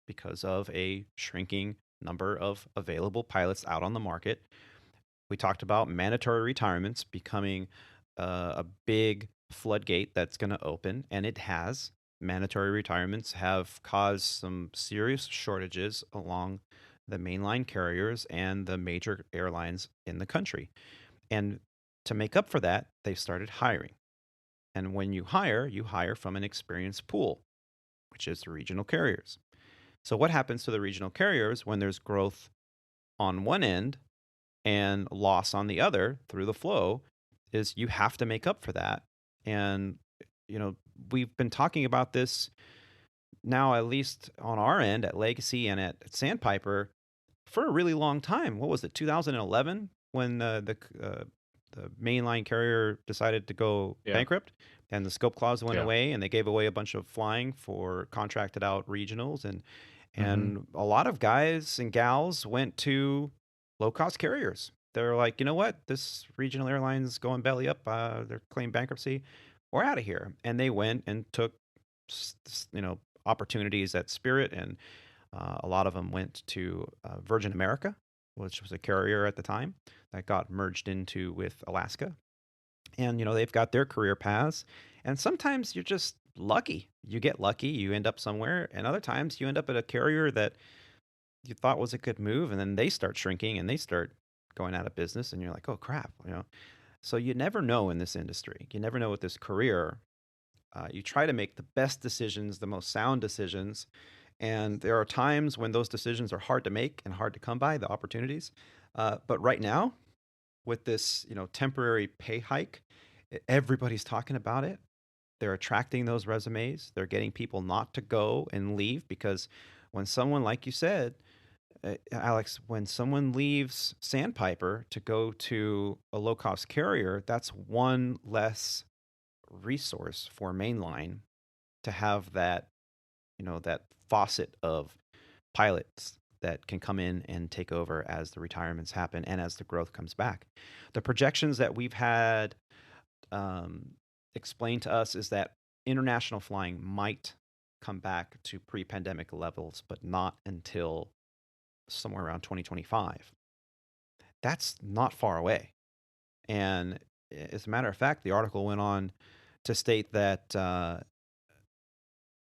because of a shrinking number of available pilots out on the market. We talked about mandatory retirements becoming a big floodgate that's going to open, and it has. Mandatory retirements have caused some serious shortages along the mainline carriers and the major airlines in the country. And to make up for that, they started hiring. And when you hire from an experienced pool, which is the regional carriers. So what happens to the regional carriers when there's growth on one end and loss on the other through the flow is you have to make up for that. And we've been talking about this now, at least on our end at Legacy and at Sandpiper, for a really long time. What was it, 2011, when the mainline carrier decided to go bankrupt and the scope clause went away, and they gave away a bunch of flying for contracted out regionals, and a lot of guys and gals went to low cost carriers. They're like, you know what, this regional airline's going belly up. They're claiming bankruptcy. We're out of here. And they went and took, opportunities at Spirit, and a lot of them went to Virgin America, which was a carrier at the time that got merged into with Alaska. And, they've got their career paths. And sometimes you're just lucky. You get lucky, you end up somewhere. And other times you end up at a carrier that you thought was a good move, and then they start shrinking and they start going out of business. And you're like, oh, crap, So you never know in this industry. You never know with this career. You try to make the best decisions, the most sound decisions. And there are times when those decisions are hard to make and hard to come by, the opportunities. But right now, with this, temporary pay hike, everybody's talking about it. They're attracting those resumes. They're getting people not to go and leave, because when someone, like you said, Alex, when someone leaves Sandpiper to go to a low-cost carrier, that's one less resource for mainline to have that, that faucet of pilots that can come in and take over as the retirements happen and as the growth comes back. The projections that we've had explained to us is that international flying might come back to pre-pandemic levels, but not until somewhere around 2025. That's not far away. And as a matter of fact, the article went on to state that the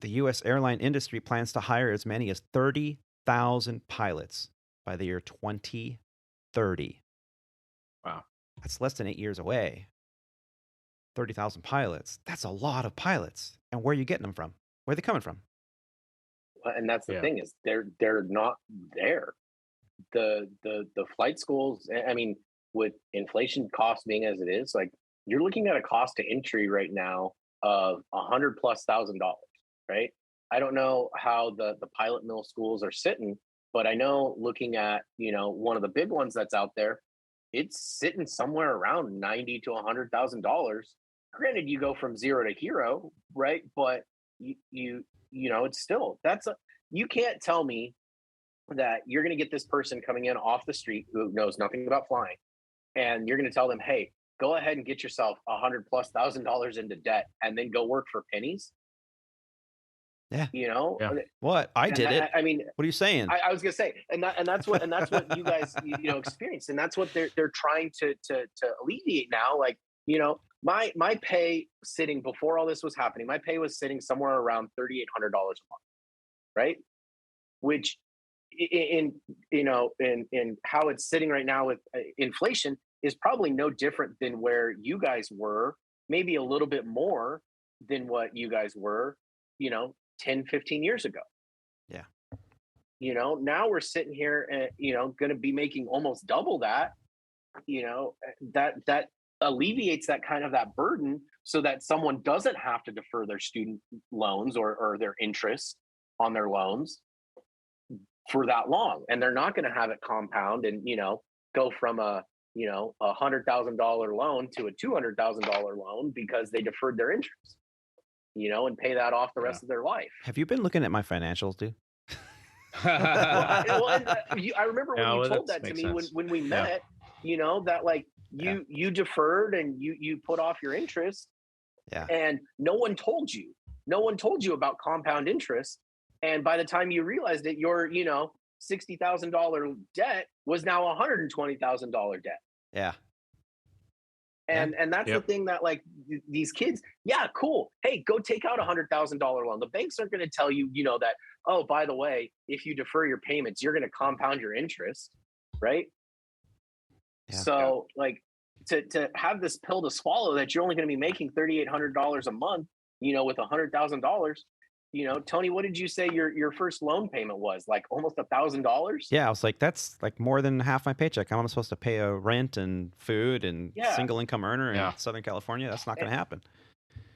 U.S. airline industry plans to hire as many as 30,000 pilots by the year 2030. Wow. That's less than 8 years away. 30,000 pilots. That's a lot of pilots. And where are you getting them from? Where are they coming from? And that's the thing, is they're not there. The flight schools, I mean, with inflation costs being as it is, like, you're looking at a cost to entry right now of $100,000+, right? I don't know how the pilot mill schools are sitting, but I know, looking at, one of the big ones that's out there, it's sitting somewhere around $90,000 to $100,000 granted, you go from zero to hero, right? But you know, it's still you can't tell me that you're going to get this person coming in off the street who knows nothing about flying, and you're going to tell them, hey, go ahead and get yourself $100,000+ into debt and then go work for pennies. Yeah. You know, Yeah. What? I did it. I mean, what are you saying? I was gonna say, and that's what you guys you know experience, and that's what they're trying to alleviate now. Like, you know, my pay sitting before all this was happening, my pay was sitting somewhere around $3,800 a month, right? Which in you know in how it's sitting right now with inflation is probably no different than where you guys were, maybe a little bit more than what you guys were, you know, 10, 15 years ago. Yeah. You know, now we're sitting here and, you know, going to be making almost double that, you know, that alleviates that kind of that burden so that someone doesn't have to defer their student loans or their interest on their loans for that long. And they're not going to have it compound and, you know, go from a $100,000 loan to a $200,000 loan because they deferred their interest, you know, and pay that off the rest of their life. Have you been looking at my financials, dude? I remember when you told that to me when we met, you know, that like you deferred and you put off your interest, and no one told you about compound interest. And by the time you realized it, your, you know, $60,000 debt was now $120,000 debt. Yeah. And that's the thing that like these kids, cool. Hey, go take out $100,000 loan. The banks aren't going to tell you, you know, that, oh, by the way, if you defer your payments, you're going to compound your interest, right? Yeah. So like to have this pill to swallow that you're only going to be making $3,800 a month, you know, with $100,000. You know, Tony, what did you say your first loan payment was? Like almost $1,000? Yeah, I was like, that's like more than half my paycheck. How am I supposed to pay a rent and food and single income earner in Southern California? That's not going to happen.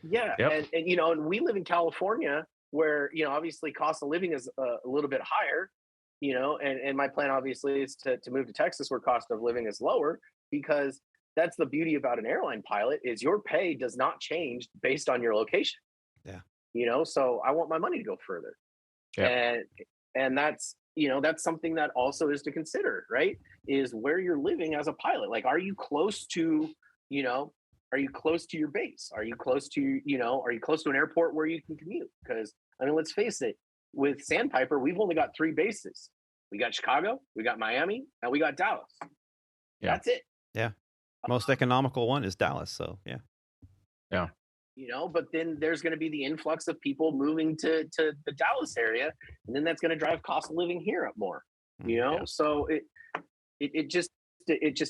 Yeah, and you know, and we live in California where, you know, obviously cost of living is a little bit higher, you know, and my plan obviously is to move to Texas where cost of living is lower, because that's the beauty about an airline pilot is your pay does not change based on your location. Yeah. You know, so I want my money to go further. And that's, you know, that's something that also is to consider, right? Is where you're living as a pilot. Like, are you close to, you know, are you close to your base? Are you close to, you know, are you close to an airport where you can commute? Because, I mean, let's face it, with Sandpiper, we've only got 3 bases. We got Chicago, we got Miami, and we got Dallas. That's it. Yeah. Most economical one is Dallas. So, yeah. You know, but then there's going to be the influx of people moving to the Dallas area, and then that's going to drive cost of living here up more. You know, so it just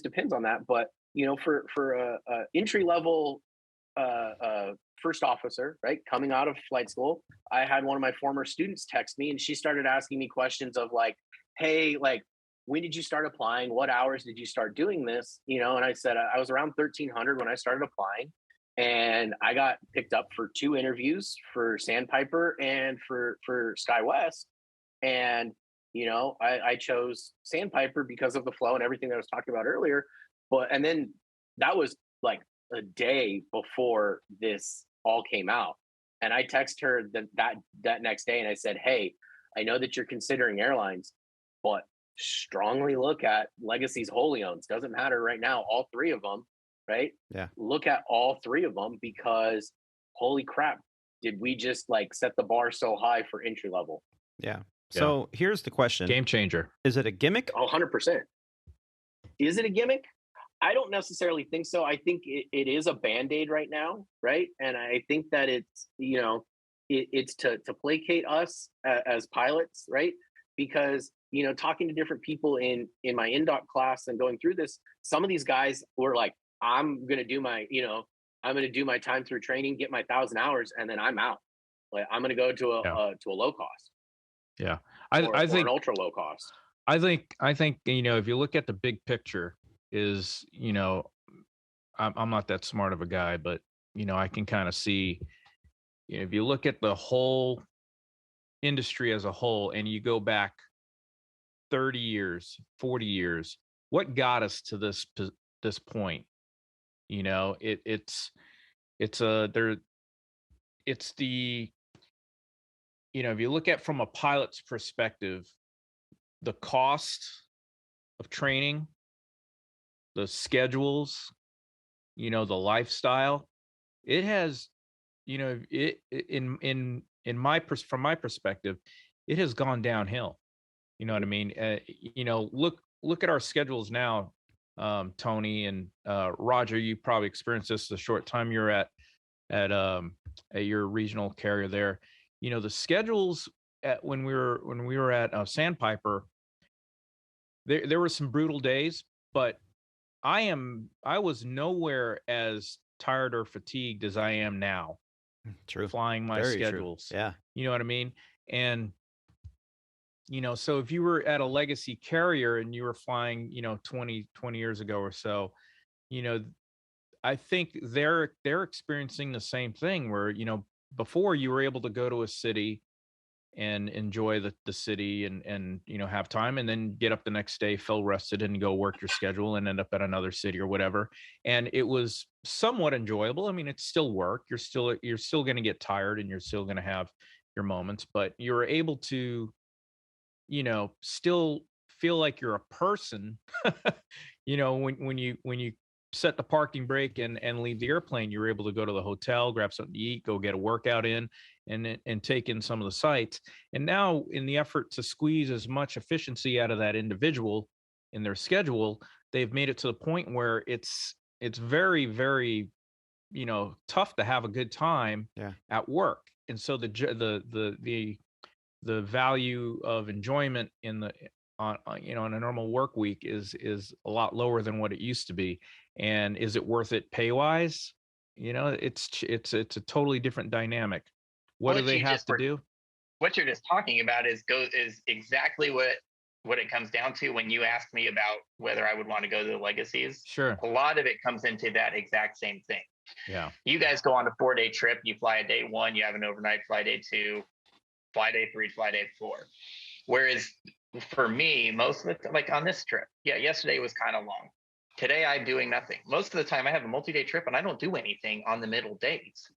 depends on that. But you know, for a entry level first officer, right, coming out of flight school, I had one of my former students text me, and she started asking me questions of like, "Hey, like, when did you start applying? What hours did you start doing this?" You know, and I said I was around 1,300 when I started applying. And I got picked up for 2 interviews for Sandpiper and for SkyWest. And, you know, I chose Sandpiper because of the flow and everything that I was talking about earlier. And then that was like a day before this all came out. And I texted her that next day and I said, hey, I know that you're considering airlines, but strongly look at Legacy's wholly owns. Doesn't matter right now, all 3 of them. Right? Yeah. Look at all 3 of them, because holy crap, did we just like set the bar so high for entry level? Yeah. So here's the question. Game changer. Is it a gimmick? 100%. Is it a gimmick? I don't necessarily think so. I think it is a Band-Aid right now, right? And I think that it's, you know, it's to placate us as pilots, right? Because, you know, talking to different people in my NDOC class and going through this, some of these guys were like, I'm going to do my time through training, get my 1,000 hours, and then I'm out. Like, I'm going to go to a low cost. Yeah. I think an ultra low cost. I think, you know, if you look at the big picture is, you know, I'm not that smart of a guy, but, you know, I can kind of see, you know, if you look at the whole industry as a whole and you go back 30 years, 40 years, what got us to this point? You know, it's it's the, if you look at from a pilot's perspective, the cost of training, the schedules, the lifestyle, it has, it in my from my perspective, it has gone downhill. You know what I mean? Look at our schedules now, Tony and Roger. You probably experienced this the short time you're at your regional carrier there. The schedules when we were at Sandpiper, there were some brutal days, but I was nowhere as tired or fatigued as I am now. True. Flying my Very schedules. True. Yeah. You know what I mean? And so if you were at a legacy carrier and you were flying, 20 years ago or so, I think they're experiencing the same thing where, before you were able to go to a city and enjoy the city and have time, and then get up the next day, feel rested, and go work your schedule and end up at another city or whatever. And it was somewhat enjoyable. I mean, it's still work. You're still going to get tired and you're still going to have your moments, but you're able to, still feel like you're a person, when you set the parking brake and leave the airplane, you're able to go to the hotel, grab something to eat, go get a workout in, and take in some of the sights. And now, in the effort to squeeze as much efficiency out of that individual in their schedule, they've made it to the point where it's very, very, tough to have a good time at work. And so the value of enjoyment on a normal work week is a lot lower than what it used to be. And is it worth it pay wise? It's a totally different dynamic. What do they have to do? What you're just talking about is exactly what it comes down to when you ask me about whether I would want to go to the legacies. Sure. A lot of it comes into that exact same thing. Yeah. You guys go on a 4-day trip, you fly a day 1, you have an overnight, fly day 2, fly day 3, fly day 4. Whereas for me, most of the time, like on this trip, yesterday was kind of long. Today I'm doing nothing. Most of the time I have a multi-day trip and I don't do anything on the middle days.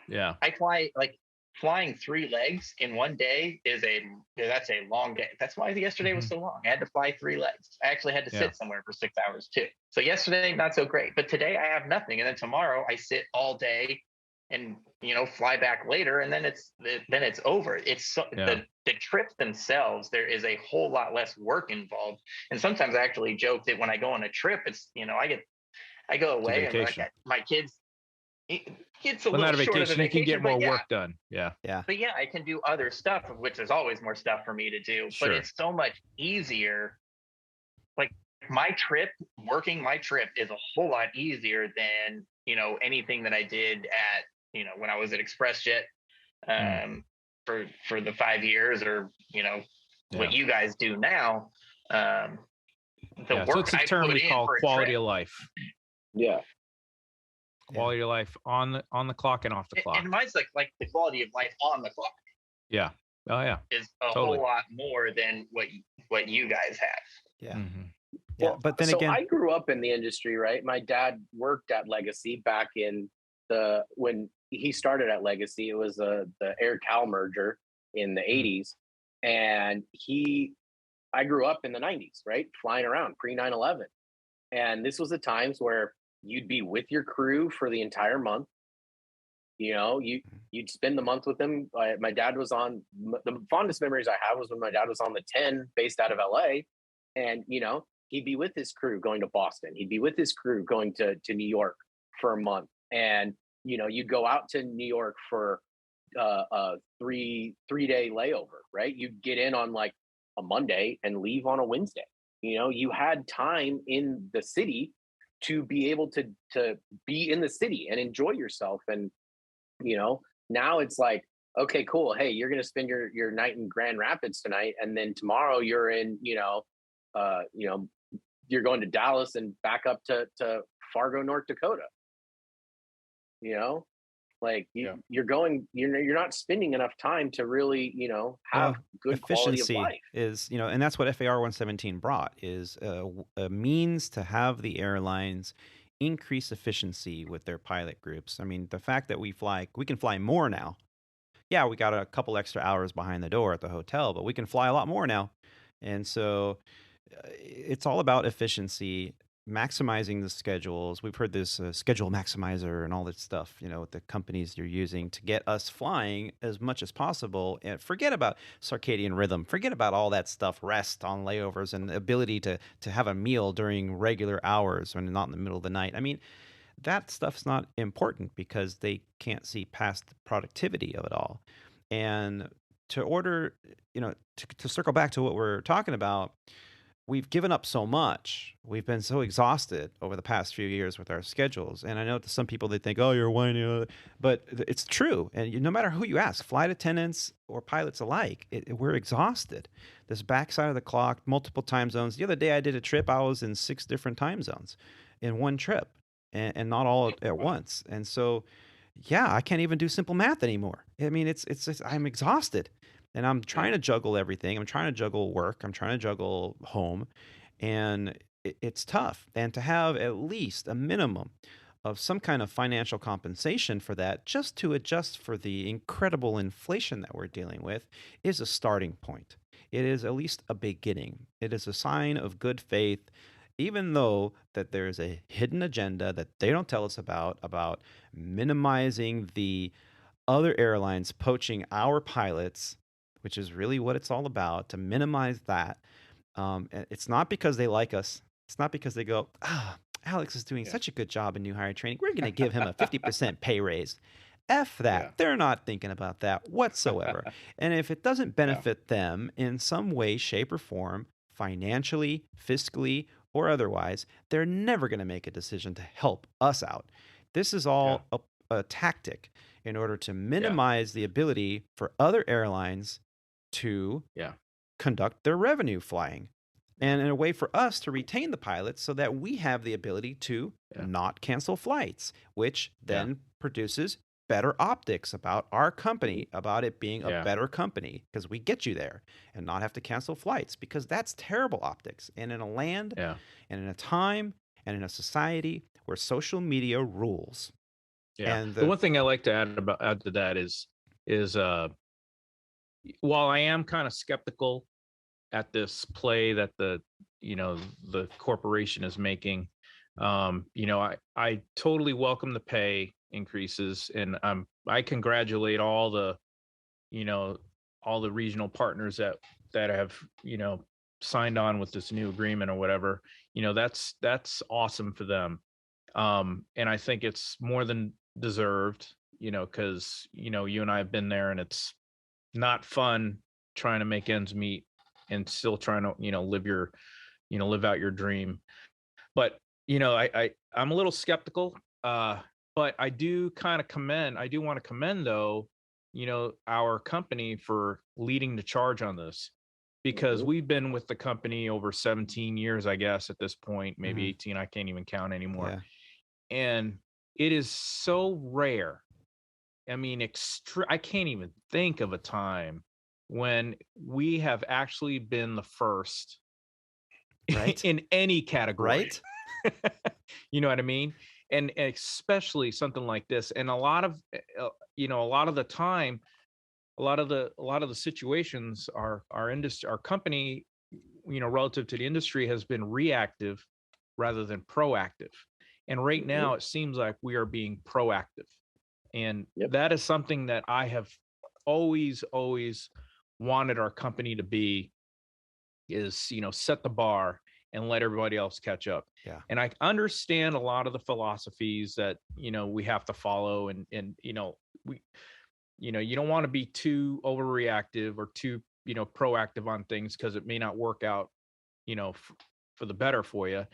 Yeah. I flying 3 legs in one day that's a long day. That's why yesterday was so long. I had to fly 3 legs. I actually had to sit somewhere for 6 hours too. So yesterday, not so great, but today I have nothing. And then tomorrow I sit all day and, fly back later. And then it's over. It's the trips themselves, there is a whole lot less work involved. And sometimes I actually joke that when I go on a trip, it's, I go away and my kids, it's a little short of a vacation. You can get more work done. Yeah. But I can do other stuff, of which there's always more stuff for me to do. Sure. But it's so much easier. Like working my trip is a whole lot easier than, anything that I did at, when I was at ExpressJet for the 5 years or, what you guys do now. Work so it's a term we call quality of life. Yeah. Quality of life on the clock and off the clock. And mine's like the quality of life on the clock. Yeah. Oh yeah. Is a whole lot more than what you guys have. Yeah. Mm-hmm. Yeah. Well, but then so again, I grew up in the industry, right? My dad worked at Legacy back in when he started at Legacy. It was the Air Cal merger in the 80s. And I grew up in the 90s, right? Flying around pre 9/11. And this was the times where you'd be with your crew for the entire month. You'd spend the month with them. My dad was on the fondest memories I have was when my dad was on the 10 based out of LA. And, he'd be with his crew going to Boston. He'd be with his crew going to New York for a month. And, you'd go out to New York for a 3-day layover, right? You'd get in on like a Monday and leave on a Wednesday. You had time in the city to be able to be in the city and enjoy yourself. And, now it's like, okay, cool. Hey, you're going to spend your night in Grand Rapids tonight. And then tomorrow you're in, you're going to Dallas and back up to Fargo, North Dakota. You're not spending enough time to really, have good quality of life. Is, and that's what FAR 117 brought, is a means to have the airlines increase efficiency with their pilot groups. I mean, the fact that we can fly more now. Yeah, we got a couple extra hours behind the door at the hotel, but we can fly a lot more now. And so it's all about efficiency, maximizing the schedules. We've heard this schedule maximizer and all that stuff, with the companies you're using to get us flying as much as possible. And forget about circadian rhythm. Forget about all that stuff, rest on layovers and the ability to have a meal during regular hours and not in the middle of the night. I mean, that stuff's not important because they can't see past the productivity of it all. And to order, to circle back to what we're talking about, we've given up so much. We've been so exhausted over the past few years with our schedules. And I know to some people, they think, oh, you're whining. But it's true. And no matter who you ask, flight attendants or pilots alike, we're exhausted. This backside of the clock, multiple time zones. The other day I did a trip. I was in 6 different time zones in one trip and not all at once. And so, yeah, I can't even do simple math anymore. I mean, it's just, I'm exhausted. And I'm trying to juggle everything. I'm trying to juggle work. I'm trying to juggle home. And it's tough. And to have at least a minimum of some kind of financial compensation for that, just to adjust for the incredible inflation that we're dealing with, is a starting point. It is at least a beginning. It is a sign of good faith, even though that there's a hidden agenda that they don't tell us about minimizing the other airlines poaching our pilots, which is really what it's all about, to minimize that. It's not because they like us. It's not because they go, Alex is doing such a good job in new hire training. We're going to give him a 50% pay raise. F that. Yeah. They're not thinking about that whatsoever. And if it doesn't benefit them in some way, shape, or form, financially, fiscally, or otherwise, they're never going to make a decision to help us out. This is all a tactic in order to minimize the ability for other airlines to conduct their revenue flying, and in a way for us to retain the pilots so that we have the ability to not cancel flights, which then produces better optics about our company, about it being a better company, because we get you there and not have to cancel flights, because that's terrible optics. And in a land and in a time and in a society where social media rules. Yeah. And the one thing I like to add to that is while I am kind of skeptical at this play that the corporation is making, I totally welcome the pay increases, and I congratulate all the regional partners that have signed on with this new agreement or whatever. That's awesome for them, and I think it's more than deserved, because you and I have been there, and it's not fun trying to make ends meet and still trying to live out your dream. But I'm a little skeptical, but I do want to commend though our company for leading the charge on this, because we've been with the company over 17 years, I guess, at this point, maybe 18. I can't even count anymore. And it is so rare. I mean, I can't even think of a time when we have actually been the first, right, in any category. Right. You know what I mean? And especially something like this. And a lot of the time, a lot of the situations, our industry, our company, relative to the industry, has been reactive rather than proactive. And right now, it seems like we are being proactive. And that is something that I have always wanted our company to be, is, set the bar and let everybody else catch up. Yeah. And I understand a lot of the philosophies that, we have to follow, and you don't want to be too overreactive or too, proactive on things, because it may not work out, for the better for you.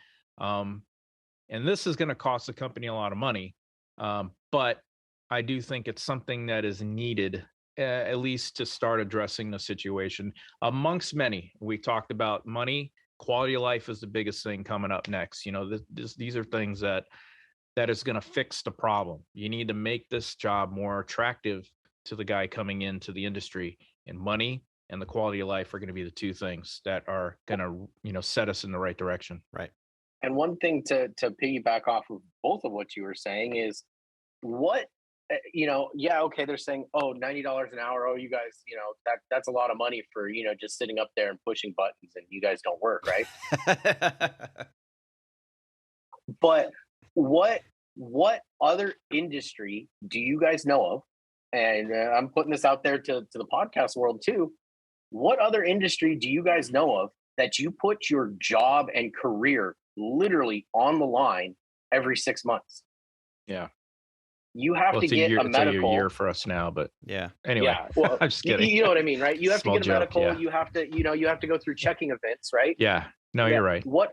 And this is going to cost the company a lot of money. But I do think it's something that is needed, at least to start addressing the situation amongst many. We talked about money. Quality of life is the biggest thing coming up next. These are things that is going to fix the problem. You need to make this job more attractive to the guy coming into the industry, and money and the quality of life are going to be the two things that are going to, set us in the right direction. Right. And one thing to piggyback off of both of what you were saying is what yeah, okay, they're saying, oh, $90 an hour, oh, you guys, that's a lot of money for just sitting up there and pushing buttons, and you guys don't work, right? But what other industry do you guys know of? And I'm putting this out there to the podcast world too. What other industry do you guys know of that you put your job and career literally on the line every 6 months? Yeah. You have to get a medical. It's a year for us now, but yeah. Anyway, yeah, well, I'm just kidding. You know what I mean, right? You have Small to get a joke, medical. yeah. You have to, you have to go through checking events, right? Yeah. No, Yeah. you're right. What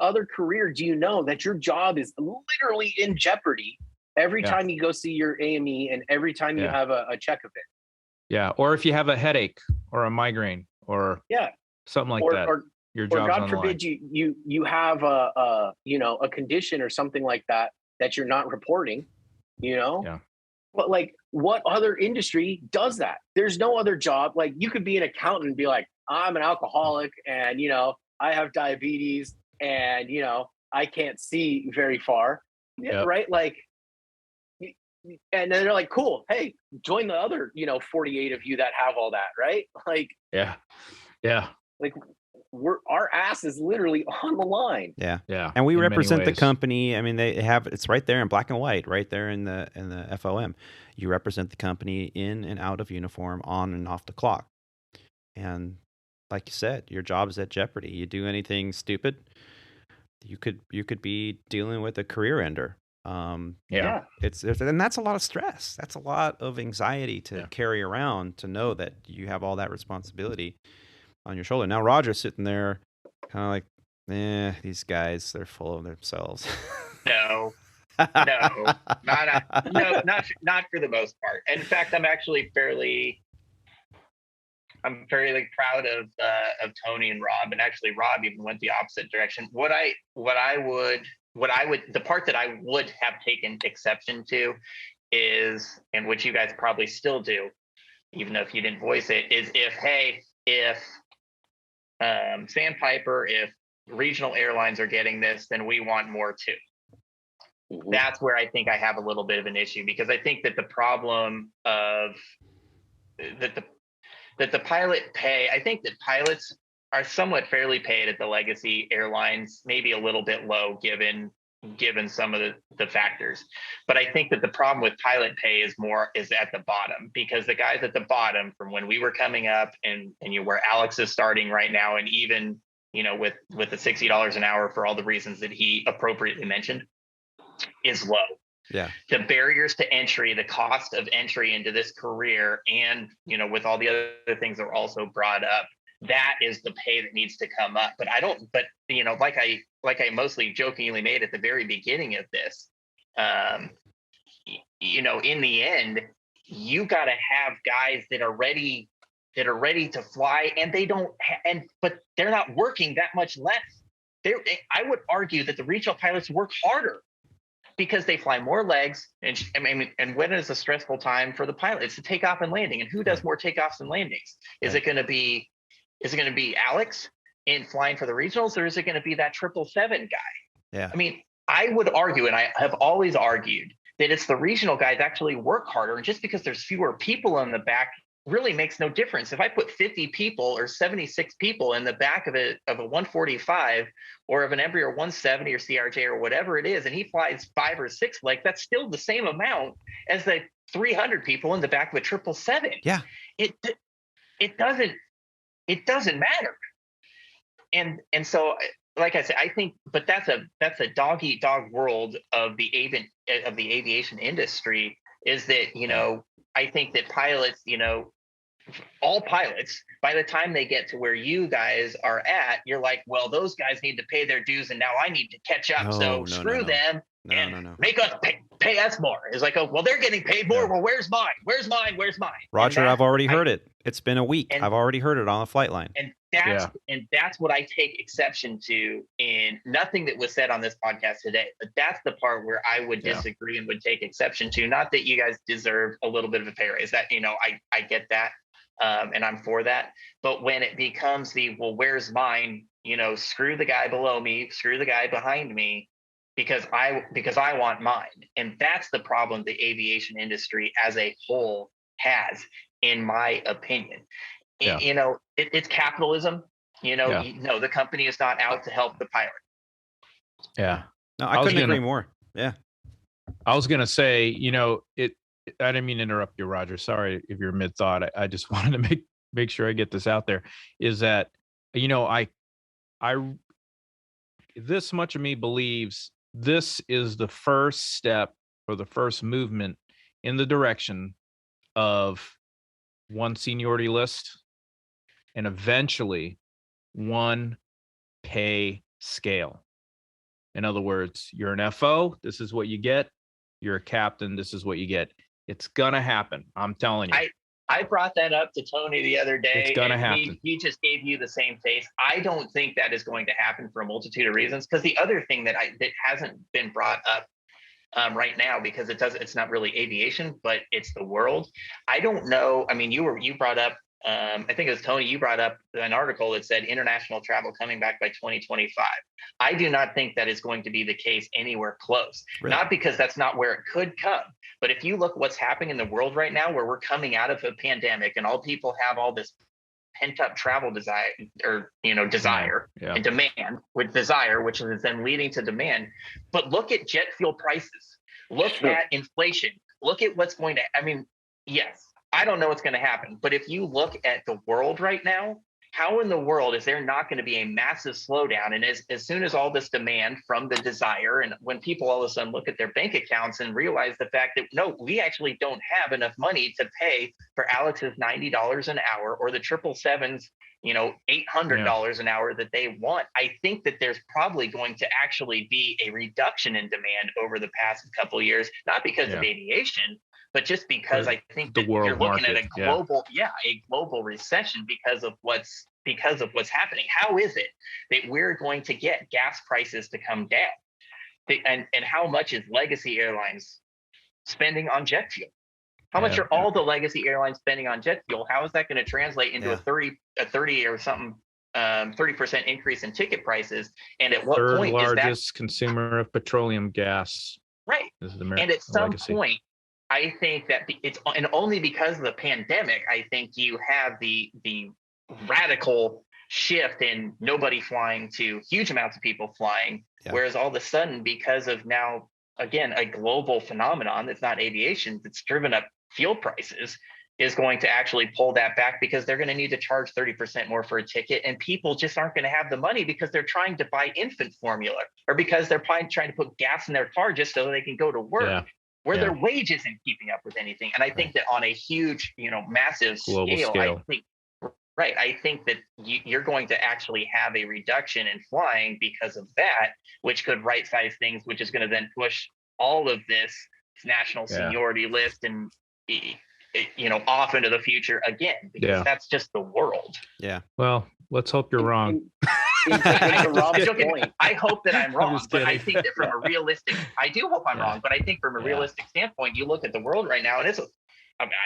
other career do you know that your job is literally in jeopardy every Yeah. time you go see your AME and every time you Yeah. have a check event? Yeah. Or if you have a headache or a migraine or Yeah. something like that, your Or job's God on the line. forbid you have a condition or something like that you're not reporting, Yeah. But like, what other industry does that? There's no other job. Like, you could be an accountant and be like, I'm an alcoholic and I have diabetes and I can't see very far. Yeah, Yep. right? Like, and then they're like, cool, hey, join the other 48 of you that have all that, right? Like, Yeah. Yeah. like, our ass is literally on the line. Yeah. Yeah. And we in many represent the ways. company. I mean, they have it's right there in black and white, right there in the FOM. You represent the company in and out of uniform, on and off the clock. And like you said, your job is at jeopardy. You do anything stupid, you could be dealing with a career ender. Yeah. And that's a lot of stress. That's a lot of anxiety to Yeah. carry around, to know that you have all that responsibility on your shoulder. Now Roger's sitting there kind of like, these guys, they're full of themselves. No, not for the most part. In fact, I'm actually fairly proud of Tony and Rob, and actually Rob even went the opposite direction. The part that I would have taken exception to is, and which you guys probably still do, even if you didn't voice it, is if Sandpiper, if regional airlines are getting this, then we want more too. Mhm. That's where I think I have a little bit of an issue, because I think that the problem of that the pilot pay, I think that pilots are somewhat fairly paid at the legacy airlines, maybe a little bit low given some of the factors. But I think that the problem with pilot pay is at the bottom, because the guys at the bottom from when we were coming up and where Alex is starting right now, and even with the $60 an hour for all the reasons that he appropriately mentioned, is low. Yeah. The barriers to entry, the cost of entry into this career, and with all the other things that were also brought up, that is the pay that needs to come up. But like I mostly jokingly made at the very beginning of this, in the end, you got to have guys that are ready to fly, and but they're not working that much less. I would argue that the regional pilots work harder, because they fly more legs, and when is a stressful time for the pilot? It's the takeoff and landing, and who does more takeoffs and landings? Is it going to be Alex in flying for the regionals, or is it going to be that 777 guy? Yeah. I mean, I would argue, and I have always argued, that it's the regional guys actually work harder, and just because there's fewer people in the back really makes no difference. If I put 50 people or 76 people in the back of a 145 or of an Embraer 170 or CRJ or whatever it is, and he flies 5 or 6 legs, that's still the same amount as the 300 people in the back of a 777. Yeah. It doesn't matter. And so, like I said, I think, but that's a dog eat dog world of the aviation industry, is that, I think that pilots, all pilots, by the time they get to where you guys are at, you're like, well, those guys need to pay their dues, and now I need to catch up. No, Screw them No. make us pay us more. It's like, oh, well, they're getting paid more. Well, where's mine? Where's mine? Roger, I've already heard it. It's been a week. I've already heard it on the flight line. And that's what I take exception to in nothing that was said on this podcast today. But that's the part where I would disagree and would take exception to. Not that you guys deserve a little bit of a pay raise. That, I get that. And I'm for that. But when it becomes well, where's mine? screw the guy below me, screw the guy behind me, because I want mine. And that's the problem the aviation industry as a whole has, in my opinion. Yeah. It's capitalism. The company is not out to help the pilot. Yeah. No, I couldn't agree more. Yeah. I was going to say, I didn't mean to interrupt you, Roger. Sorry if you're mid thought. I just wanted to make sure I get this out there, is that, this much of me believes this is the first step or the first movement in the direction of one seniority list and eventually one pay scale. In other words, you're an FO, this is what you get. You're a captain, this is what you get. It's gonna happen. I'm telling you. I brought that up to Tony the other day. It's gonna happen. He just gave you the same face. I don't think that is going to happen for a multitude of reasons. Because the other thing that hasn't been brought up right now, because it's not really aviation, but it's the world. I don't know. I mean, you brought up. I think it was Tony. You brought up an article that said international travel coming back by 2025. I do not think that is going to be the case anywhere close. Really? Not because that's not where it could come, but if you look what's happening in the world right now, where we're coming out of a pandemic and all people have all this pent up travel desire, and demand with desire, which is then leading to demand. But look at jet fuel prices. Look at inflation. Look at what's going to. I mean, yes. I don't know what's going to happen, but if you look at the world right now, how in the world is there not going to be a massive slowdown? And as soon as all this demand from the desire, and when people all of a sudden look at their bank accounts and realize the fact that, no, we actually don't have enough money to pay for Alex's $90 an hour or the 777's, $800 an hour that they want, I think that there's probably going to actually be a reduction in demand over the past couple of years, not because of aviation, but just because I think that you're looking at a global recession because of what's happening. How is it that we're going to get gas prices to come down? And how much is Legacy Airlines spending on jet fuel? How much are all the Legacy Airlines spending on jet fuel? How is that going to translate into a 30 or something 30% increase in ticket prices? And at what point is that largest consumer of petroleum gas? Right. And at some point, I think that and only because of the pandemic, I think you have the radical shift in nobody flying to huge amounts of people flying. Yeah. Whereas all of a sudden, because of now, again, a global phenomenon that's not aviation, that's driven up fuel prices, is going to actually pull that back, because they're going to need to charge 30% more for a ticket. And people just aren't going to have the money because they're trying to buy infant formula, or because they're trying to put gas in their car just so they can go to work. Yeah. Where their wage isn't keeping up with anything. And I think that on a huge, massive global scale, I think that you're going to actually have a reduction in flying because of that, which could right size things, which is going to then push all of this national seniority list and, off into the future again, because that's just the world. Yeah. Well, let's hope you're wrong. I hope that I'm wrong, but I think that from a realistic, I do hope I'm wrong, but I think from a realistic standpoint, you look at the world right now, and it's,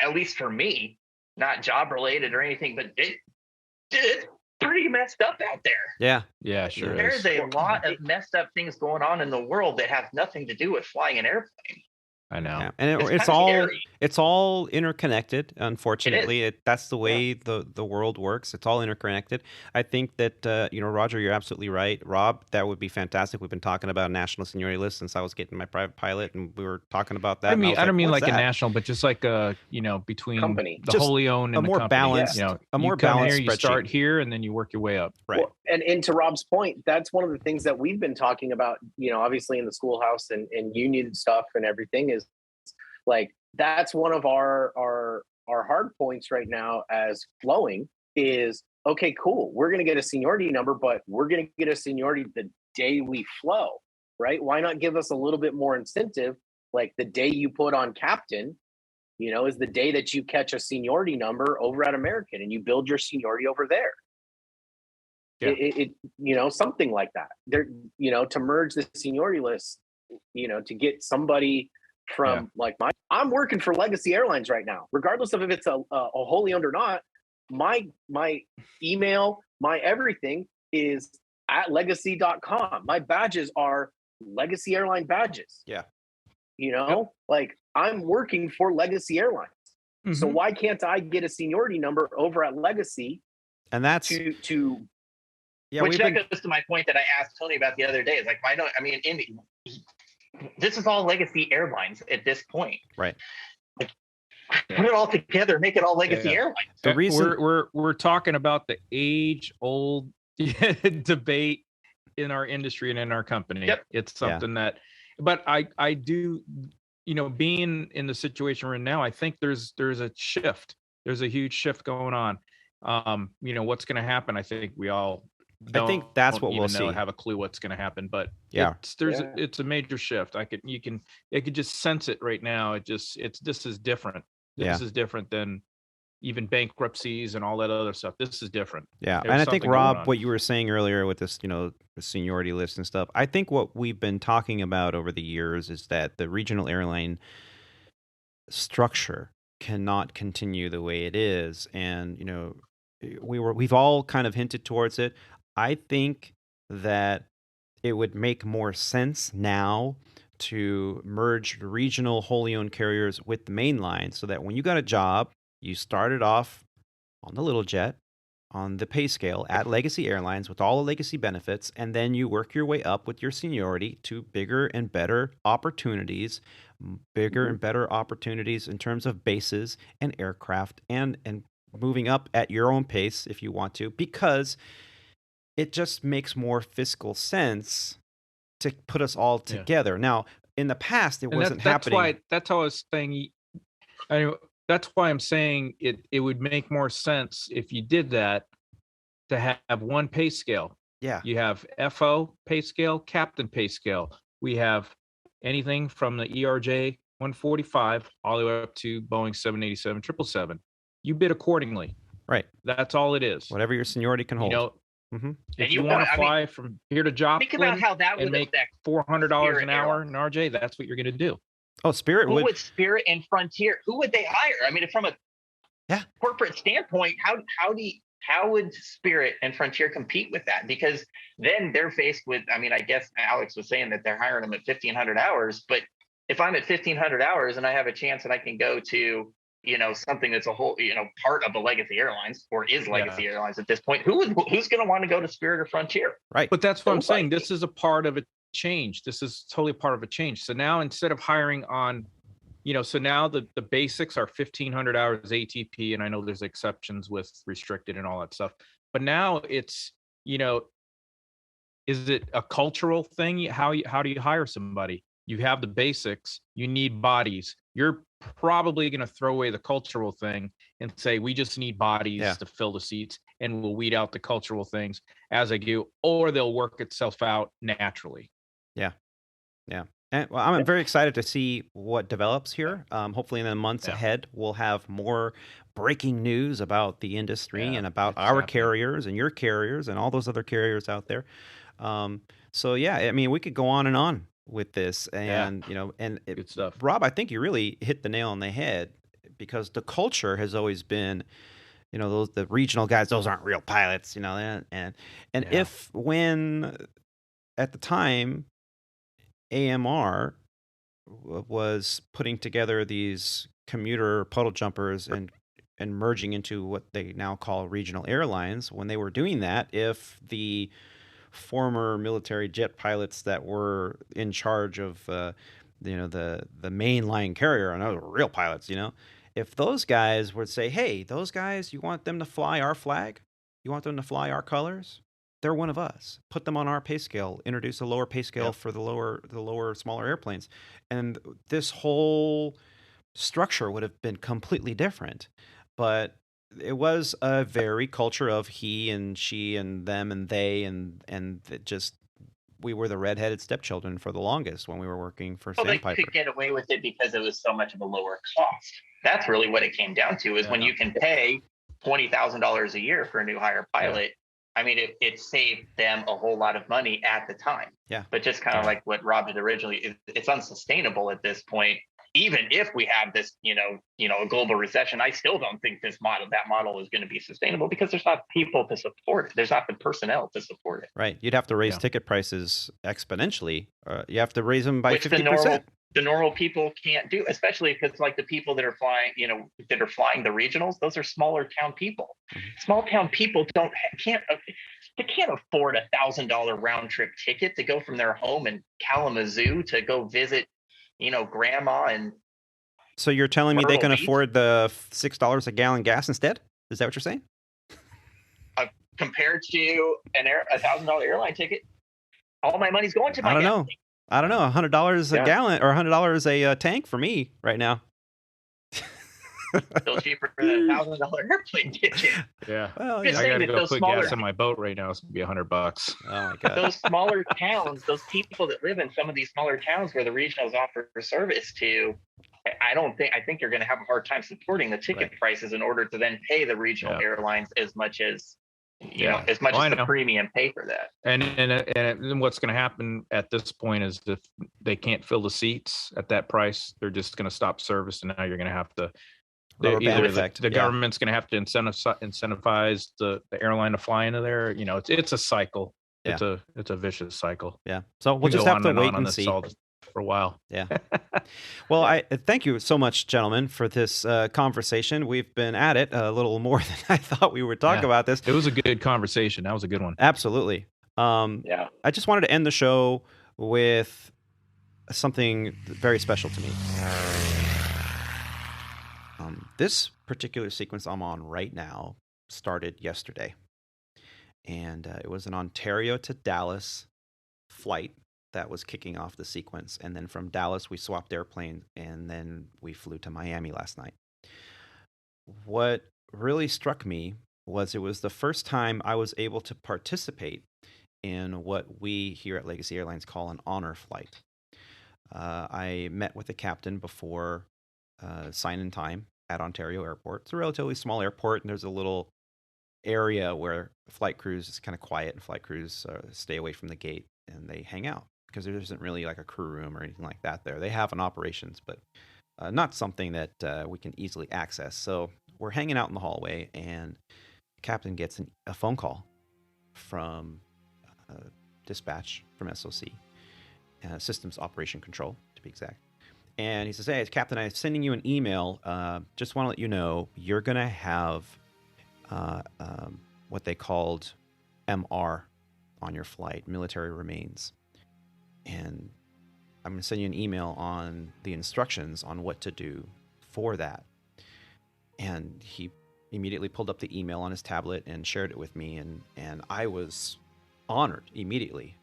at least for me, not job related or anything, but it's pretty messed up out there. Yeah. Yeah, sure. There's a lot of messed up things going on in the world that have nothing to do with flying an airplane. I know. Yeah. And it's all interconnected. Unfortunately, that's the way the world works. It's all interconnected. I think that Roger, you're absolutely right. Rob, that would be fantastic. We've been talking about a national seniority list since I was getting my private pilot, and we were talking about that. I don't mean like a national, but just like between company, the wholly owned and a more the balanced, a more balanced. You start here and then you work your way up. Right. Well, and to Rob's point, that's one of the things that we've been talking about. Obviously in the schoolhouse and union stuff and everything is. Like, that's one of our hard points right now as flowing is, okay, cool. We're going to get a seniority number, but we're going to get a seniority the day we flow, right? Why not give us a little bit more incentive? Like the day you put on captain, is the day that you catch a seniority number over at American and you build your seniority over there. Yeah. Something like that. There, to merge the seniority list, to get somebody from I'm working for Legacy Airlines right now, regardless of if it's a wholly owned or not. My email, my everything is at legacy.com. My badges are Legacy Airline badges. Yeah. Like I'm working for Legacy Airlines. So why can't I get a seniority number over at Legacy? And that's to yeah, which goes to my point that I asked Tony about the other day. It's like, why don't this is all Legacy Airlines at this point, right? Like, put it all together, make it all Legacy Airlines. The reason we're talking about the age-old debate in our industry and in our company. Yep. It's something that, but I do, being in the situation we're in now, I think there's a shift. There's a huge shift going on. What's going to happen? I think we all. I think that's what we'll see. Have a clue what's going to happen, but it's a major shift. I could just sense it right now. This is different. This is different than even bankruptcies and all that other stuff. This is different. Yeah. And I think, Rob, what you were saying earlier with this, the seniority list and stuff, I think what we've been talking about over the years is that the regional airline structure cannot continue the way it is. And, we've all kind of hinted towards it. I think that it would make more sense now to merge regional wholly owned carriers with the main line so that when you got a job, you started off on the little jet, on the pay scale at Legacy Airlines with all the legacy benefits, and then you work your way up with your seniority to bigger and better opportunities in terms of bases and aircraft and moving up at your own pace if you want to, because it just makes more fiscal sense to put us all together. Now, in the past, it wasn't happening. That's how I was saying. That's why I'm saying it would make more sense if you did that to have one pay scale. Yeah. You have FO pay scale, captain pay scale. We have anything from the ERJ 145 all the way up to Boeing 787, 777. You bid accordingly. Right. That's all it is. Whatever your seniority can hold. If you want to fly from here to Joplin, think about how that would make $400 an hour in RJ, that's what you're going to do. Oh, Spirit would. Who would Spirit and Frontier? Who would they hire? I mean, from a corporate standpoint, how would Spirit and Frontier compete with that? Because then they're faced with. I mean, I guess Alex was saying that they're hiring them at 1,500 hours, but if I'm at 1,500 hours and I have a chance and I can go to something that's a whole, part of the Legacy Airlines or is Legacy Airlines at this point, who's going to want to go to Spirit or Frontier? Right. But that's what I'm saying. This is a part of a change. This is totally part of a change. So now instead of hiring on, so now the basics are 1,500 hours ATP. And I know there's exceptions with restricted and all that stuff, but now it's, is it a cultural thing? How do you hire somebody? You have the basics, you need bodies. You're probably going to throw away the cultural thing and say, we just need bodies to fill the seats, and we'll weed out the cultural things as I go, or they'll work itself out naturally. Yeah. And I'm very excited to see what develops here. Hopefully in the months ahead, we'll have more breaking news about the industry and about our carriers and your carriers and all those other carriers out there. We could go on and on with this, and good stuff. Rob, I think you really hit the nail on the head, because the culture has always been, the regional guys, those aren't real pilots, if when at the time AMR was putting together these commuter puddle jumpers and merging into what they now call regional airlines, when they were doing that, if the former military jet pilots that were in charge of the mainline carrier, and those were real pilots, if those guys would say, hey, those guys, you want them to fly our flag? You want them to fly our colors? They're one of us. Put them on our pay scale. Introduce a lower pay scale for the lower, smaller airplanes. And this whole structure would have been completely different. But it was a very culture of he and she and them and they, and it just, we were the redheaded stepchildren for the longest when we were working for Sandpiper. They could get away with it because it was so much of a lower cost. That's really what it came down to, is when you can pay $20,000 a year for a new hire pilot. I mean, it saved them a whole lot of money at the time. Yeah. But just kind of like what Rob did originally, it's unsustainable at this point. even if we have this, a global recession, I still don't think that model is going to be sustainable because there's not people to support it. There's not the personnel to support it. Right. You'd have to raise Yeah. ticket prices exponentially. You have to raise them by Which 50%. the normal people can't do, especially because like the people that are flying, that are flying the regionals, those are smaller town people. Small town people can't afford $1,000 round trip ticket to go from their home in Kalamazoo to go visit, grandma and. So you're telling me they Myrtle can Beach? afford the $6 a gallon gas instead? Is that what you're saying? Compared to a $1,000 airline ticket, all my money's going to my I don't gas know. tank. $100 a Yeah. gallon or $100 a tank for me right now. Still cheaper than a $1,000 airplane ticket. Yeah. Well, Just I saying got to that go those put smaller, gas in my boat right now. It's going to be $100. oh my God. those smaller towns, those people that live in some of these smaller towns where the regionals offer service to, I think you're going to have a hard time supporting the ticket Right. prices in order to then pay the regional Yeah. airlines as much as, Yeah. as much Oh, I as the know. premium pay for that. And what's going to happen at this point is if they can't fill the seats at that price, they're just going to stop service, and now you're going to have to. Rubber band Either effect. the Yeah. government's going to have to incentivize the airline to fly into there. It's a cycle. Yeah. It's a vicious cycle. Yeah. So we'll just Go have on to and wait on and this see. for a while. Yeah. Well, I thank you so much, gentlemen, for this conversation. We've been at it a little more than I thought we would talk Yeah. about this. It was a good conversation. That was a good one. Absolutely. Yeah. I just wanted to end the show with something very special to me. This particular sequence I'm on right now started yesterday. And it was an Ontario to Dallas flight that was kicking off the sequence. And then from Dallas, we swapped airplanes, and then we flew to Miami last night. What really struck me was it was the first time I was able to participate in what we here at Legacy Airlines call an honor flight. I met with the captain before sign-in time at Ontario Airport. It's a relatively small airport, and there's a little area where flight crews is kind of quiet, and flight crews stay away from the gate and they hang out because there isn't really like a crew room or anything like that there. They have an operations, but not something that we can easily access. So we're hanging out in the hallway, and the captain gets a phone call from dispatch from SOC, Systems Operation Control to be exact. And he says, "Hey, Captain, I'm sending you an email. Just want to let you know you're going to have what they called MR on your flight, military remains. And I'm going to send you an email on the instructions on what to do for that." And he immediately pulled up the email on his tablet and shared it with me. And I was honored immediately.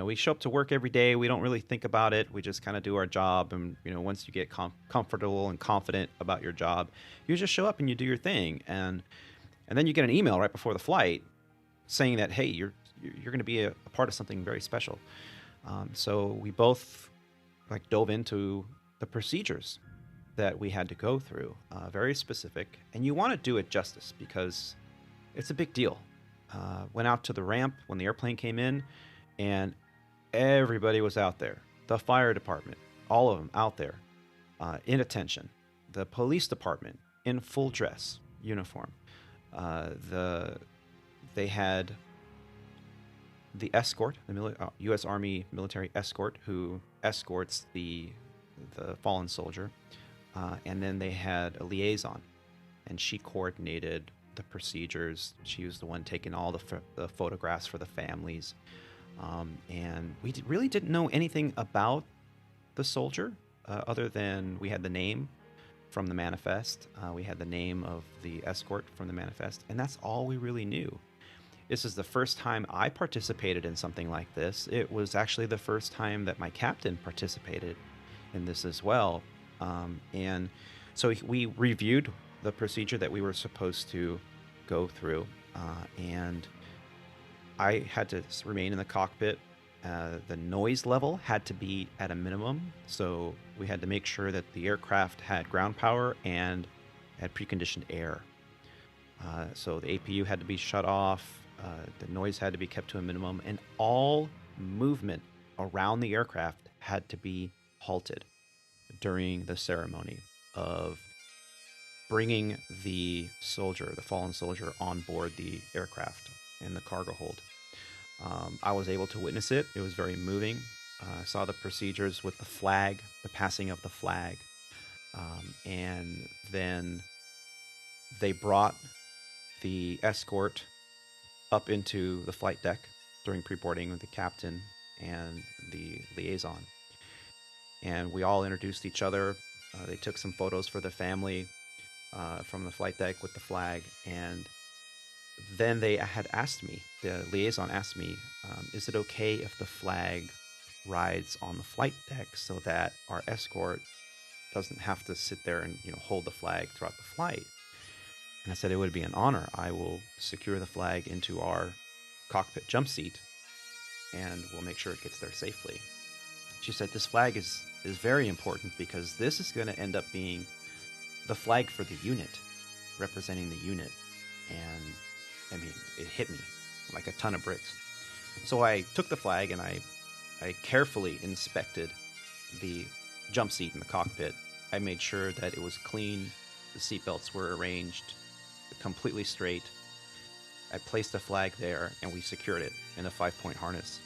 We show up to work every day. We don't really think about it. We just kind of do our job. And, once you get comfortable and confident about your job, you just show up and you do your thing. And then you get an email right before the flight saying that, hey, you're going to be a part of something very special. So we both dove into the procedures that we had to go through, very specific. And you want to do it justice because it's a big deal. Went out to the ramp when the airplane came in, and everybody was out there. The fire department, all of them out there, in attention. The police department in full dress uniform. They had the escort, the U.S. Army military escort, who escorts the fallen soldier, and then they had a liaison, and she coordinated the procedures. She was the one taking all the photographs for the families, and we really didn't know anything about the soldier other than we had the name from the manifest. We had the name of the escort from the manifest, and that's all we really knew. This is the first time I participated in something like this. It was actually the first time that my captain participated in this as well. And so we reviewed the procedure that we were supposed to go through, and I had to remain in the cockpit. The noise level had to be at a minimum, so we had to make sure that the aircraft had ground power and had preconditioned air. So the APU had to be shut off, the noise had to be kept to a minimum, and all movement around the aircraft had to be halted. during the ceremony of bringing the soldier, the fallen soldier, on board the aircraft in the cargo hold. I was able to witness it. It was very moving. I saw the procedures with the flag, the passing of the flag, and then they brought the escort up into the flight deck during pre-boarding with the captain and the liaison. And we all introduced each other. They took some photos for the family from the flight deck with the flag. And then they had asked me, the liaison asked me, is it okay if the flag rides on the flight deck so that our escort doesn't have to sit there and hold the flag throughout the flight? And I said it would be an honor. I will secure the flag into our cockpit jump seat, and we'll make sure it gets there safely. She said this flag is very important because this is going to end up being the flag for the unit, representing the unit. And I mean, it hit me like a ton of bricks. So I took the flag and I carefully inspected the jump seat in the cockpit. I made sure that it was clean, the seatbelts were arranged completely straight. I placed the flag there and we secured it in a 5-point harness.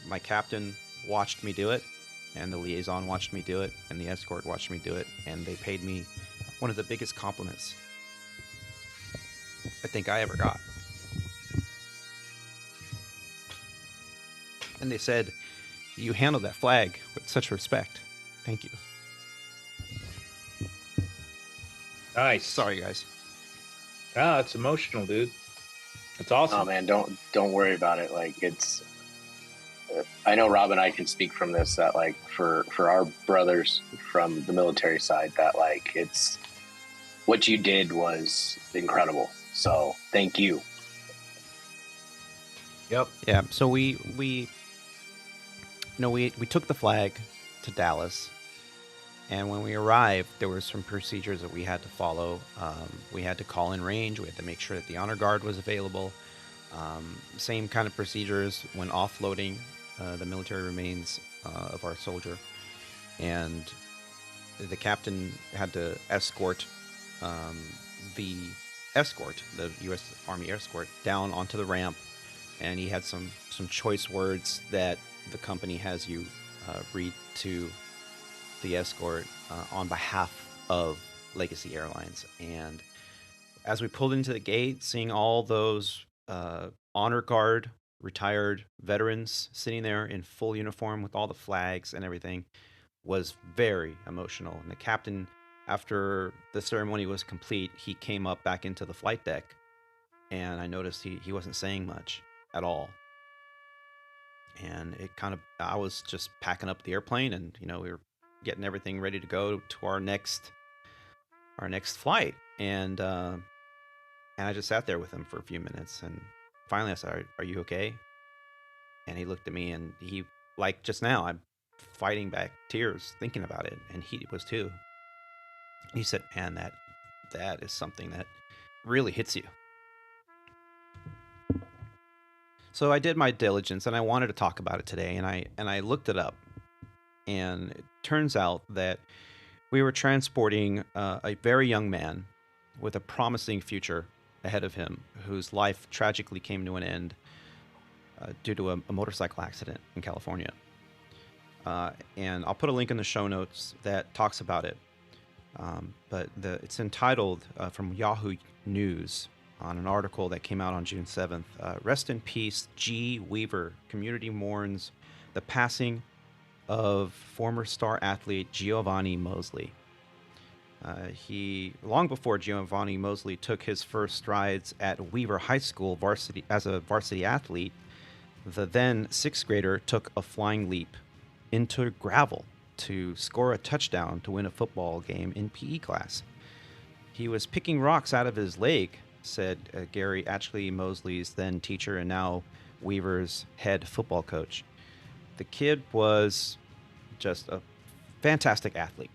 My captain watched me do it, and the liaison watched me do it, and the escort watched me do it, and they paid me one of the biggest compliments I think I ever got. And they said, "You handled that flag with such respect. Thank you." Nice. Sorry, guys. Ah, it's emotional, dude. It's awesome. Oh man, don't worry about it. Like, it's, I know Rob and I can speak from this, that like for our brothers from the military side, that like it's, what you did was incredible. So thank you. Yep. Yeah. So we took the flag to Dallas, and when we arrived, there were some procedures that we had to follow. We had to call in range. We had to make sure that the honor guard was available. Same kind of procedures when offloading the military remains of our soldier. And the captain had to escort the U.S. Army escort, down onto the ramp. And he had some choice words that the company has you read to the escort on behalf of Legacy Airlines. And as we pulled into the gate, seeing all those honor guard retired veterans sitting there in full uniform with all the flags and everything was very emotional. And the captain, after the ceremony was complete, he came up back into the flight deck, and I noticed he wasn't saying much at all. And I was just packing up the airplane, and we were getting everything ready to go to our next flight. And I just sat there with him for a few minutes, and finally I said, "Are you okay?" And he looked at me, and he, like just now, I'm fighting back tears thinking about it, and he was too. He said, "Man, that is something that really hits you." So I did my diligence, and I wanted to talk about it today, and I looked it up, and it turns out that we were transporting a very young man with a promising future ahead of him, whose life tragically came to an end due to a motorcycle accident in California. And I'll put a link in the show notes that talks about it. But it's entitled from Yahoo News on an article that came out on June 7th. Rest in peace, G. Weaver. Community mourns the passing of former star athlete Giovanni Mosley. Long before Giovanni Mosley took his first strides at Weaver High School as a varsity athlete, the then sixth grader took a flying leap into gravel to score a touchdown to win a football game in PE class. He was picking rocks out of his leg, said Gary Atchley, Mosley's then teacher and now Weaver's head football coach. The kid was just a fantastic athlete,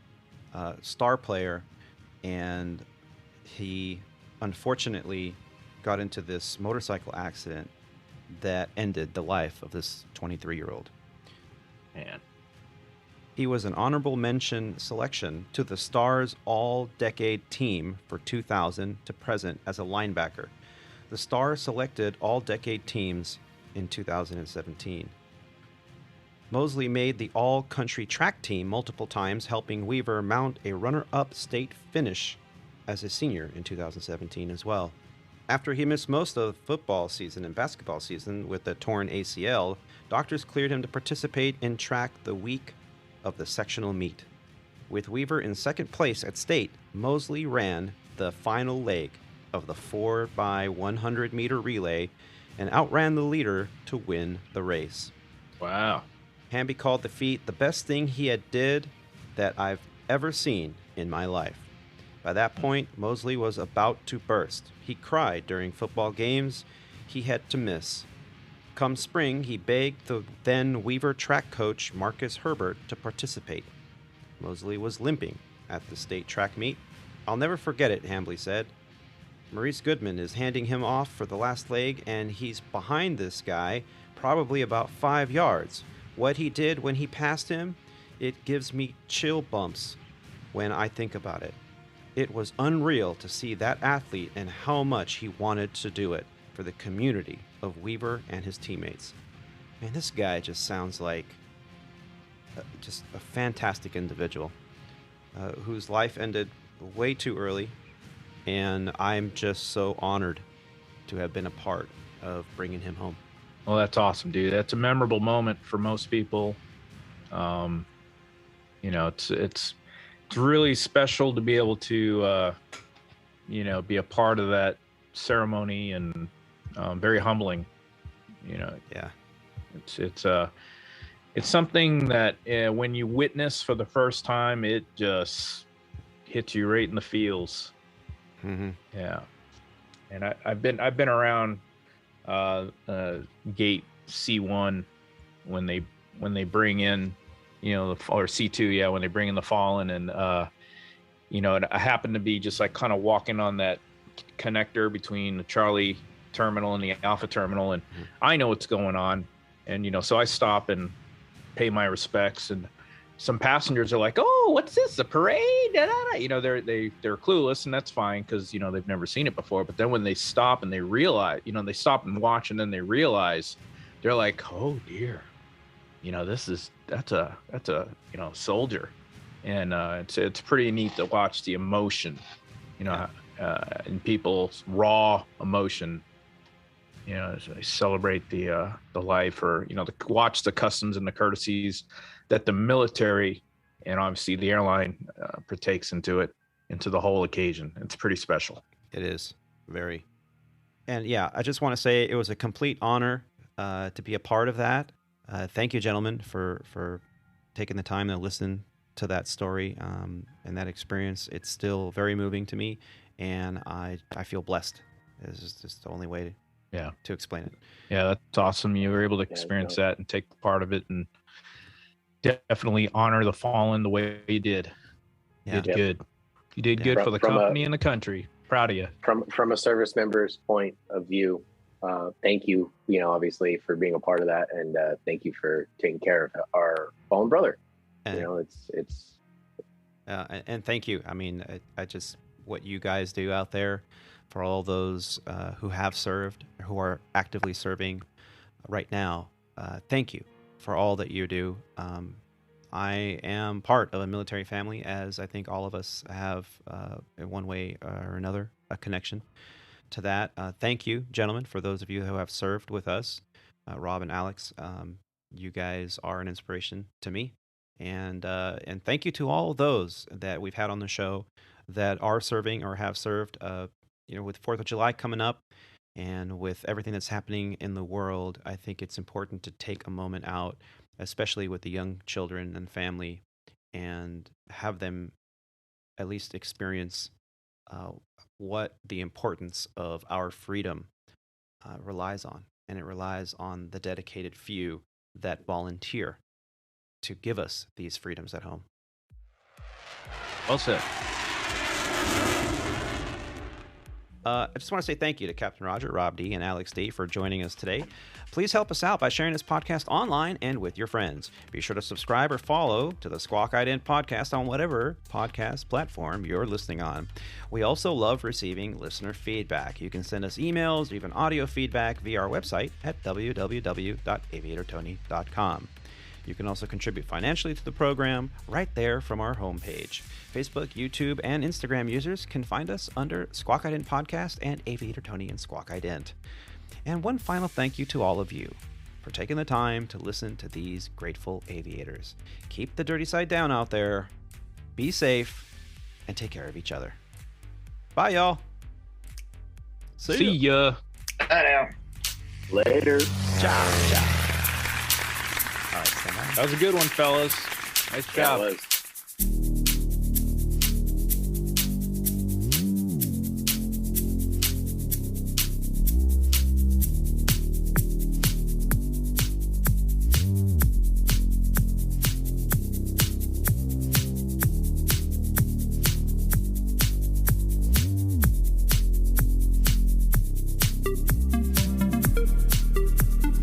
star player, and he unfortunately got into this motorcycle accident that ended the life of this 23-year-old. Man. He was an honorable mention selection to the Stars All-Decade Team for 2000 to present as a linebacker. The Stars selected All-Decade teams in 2017. Mosley made the all-country track team multiple times, helping Weaver mount a runner-up state finish as a senior in 2017 as well. After he missed most of football season and basketball season with a torn ACL, doctors cleared him to participate in track the week of the sectional meet. With Weaver in second place at state, Mosley ran the final leg of the 4x100 meter relay and outran the leader to win the race. Wow. Hamby called the feat the best thing he had did that I've ever seen in my life. By that point, Mosley was about to burst. He cried during football games he had to miss. Come spring, he begged the then Weaver track coach Marcus Herbert to participate. Mosley was limping at the state track meet. I'll never forget it, Hambley said. Maurice Goodman is handing him off for the last leg, and he's behind this guy, probably about 5 yards. What he did when he passed him, it gives me chill bumps when I think about it. It was unreal to see that athlete and how much he wanted to do it for the community of Weaver and his teammates. Man, this guy just sounds like just a fantastic individual whose life ended way too early, and I'm just so honored to have been a part of bringing him home. Well, that's awesome, dude. That's a memorable moment for most people. It's really special to be able to, be a part of that ceremony, and very humbling. Yeah, it's something that when you witness for the first time, it just hits you right in the feels. Mm-hmm. Yeah, and I've been around gate C1 when they bring in, or C2, yeah, when they bring in the fallen, and I happen to be just like kind of walking on that connector between the Charlie terminal and the Alpha terminal, and I know what's going on, and so I stop and pay my respects, and some passengers are like, "Oh, what's this? A parade?" Da, da, da. They're clueless, and that's fine because they've never seen it before. But then when they stop and they realize, they stop and watch, and then they realize, they're like, "Oh dear, that's a soldier," and it's pretty neat to watch the emotion, in people's raw emotion. As they celebrate the life, or to watch the customs and the courtesies that the military and obviously the airline partakes into the whole occasion. It's pretty special. It is very. And yeah, I just want to say it was a complete honor to be a part of that. Thank you, gentlemen, for taking the time to listen to that story and that experience. It's still very moving to me, and I feel blessed. It's just the only way to explain it. Yeah, that's awesome. You were able to experience that and take part of it, and definitely honor the fallen the way you did. Yeah. You did good. You did good for the company and the country. Proud of you. From a service member's point of view, thank you, obviously, for being a part of that, and thank you for taking care of our fallen brother. And, it's and thank you. I mean, I just what you guys do out there for all those who have served, who are actively serving right now. Thank you for all that you do. I am part of a military family, as I think all of us have, in one way or another, a connection to that. Thank you, gentlemen, for those of you who have served with us, Rob and Alex. You guys are an inspiration to me, and thank you to all those that we've had on the show that are serving or have served. With 4th of July coming up, and with everything that's happening in the world, I think it's important to take a moment out, especially with the young children and family, and have them at least experience what the importance of our freedom relies on. And it relies on the dedicated few that volunteer to give us these freedoms at home. Well said. I just want to say thank you to Captain Roger, Rob D, and Alex D for joining us today. Please help us out by sharing this podcast online and with your friends. Be sure to subscribe or follow to the Squawk Ident podcast on whatever podcast platform you're listening on. We also love receiving listener feedback. You can send us emails or even audio feedback via our website at www.aviatortony.com. You can also contribute financially to the program right there from our homepage. Facebook, YouTube, and Instagram users can find us under Squawk Ident Podcast and Aviator Tony and Squawk Ident. And one final thank you to all of you for taking the time to listen to these grateful aviators. Keep the dirty side down out there, be safe, and take care of each other. Bye, y'all. See ya. Bye now. Later. Ciao, ciao. All right, stand by. That was a good one, fellas. Nice Yeah, job. it was.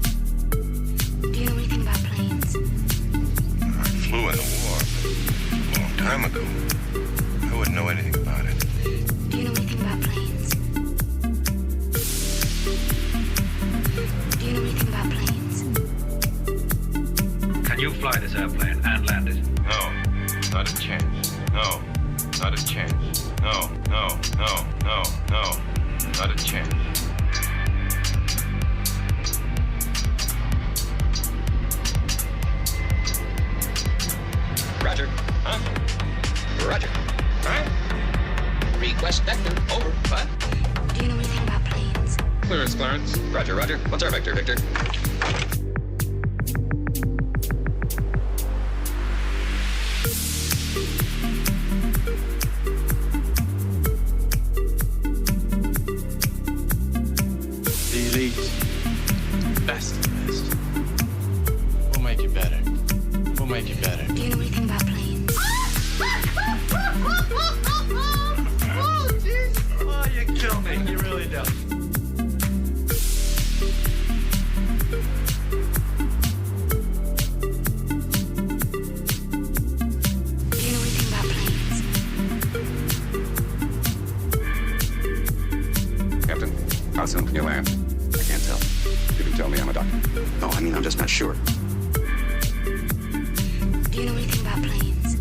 Do you know anything about planes? I flew in the war a long time ago. I wouldn't know anything about it. Do you know anything about planes? Do you know anything about planes? Can you fly this airplane and land it? No, not a chance. No, not a chance. No, no, no, no, no, not a chance. Roger. Huh? Roger. Huh? Request vector. Over. What? Do you know anything about planes? Clearance, Clarence. Roger, roger. What's our vector, Victor? The elite. Best of the best. We'll make you better. We'll make you better. Do you know anything about planes? Oh, you kill me. You really do. Do you know anything about planes? Captain, how soon can you land? I can't tell. You can tell me, I'm a doctor. No, I mean, I'm just not sure. Do you know anything about planes?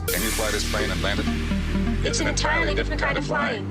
Can you fly this plane and land it? It's an entirely different kind of flying.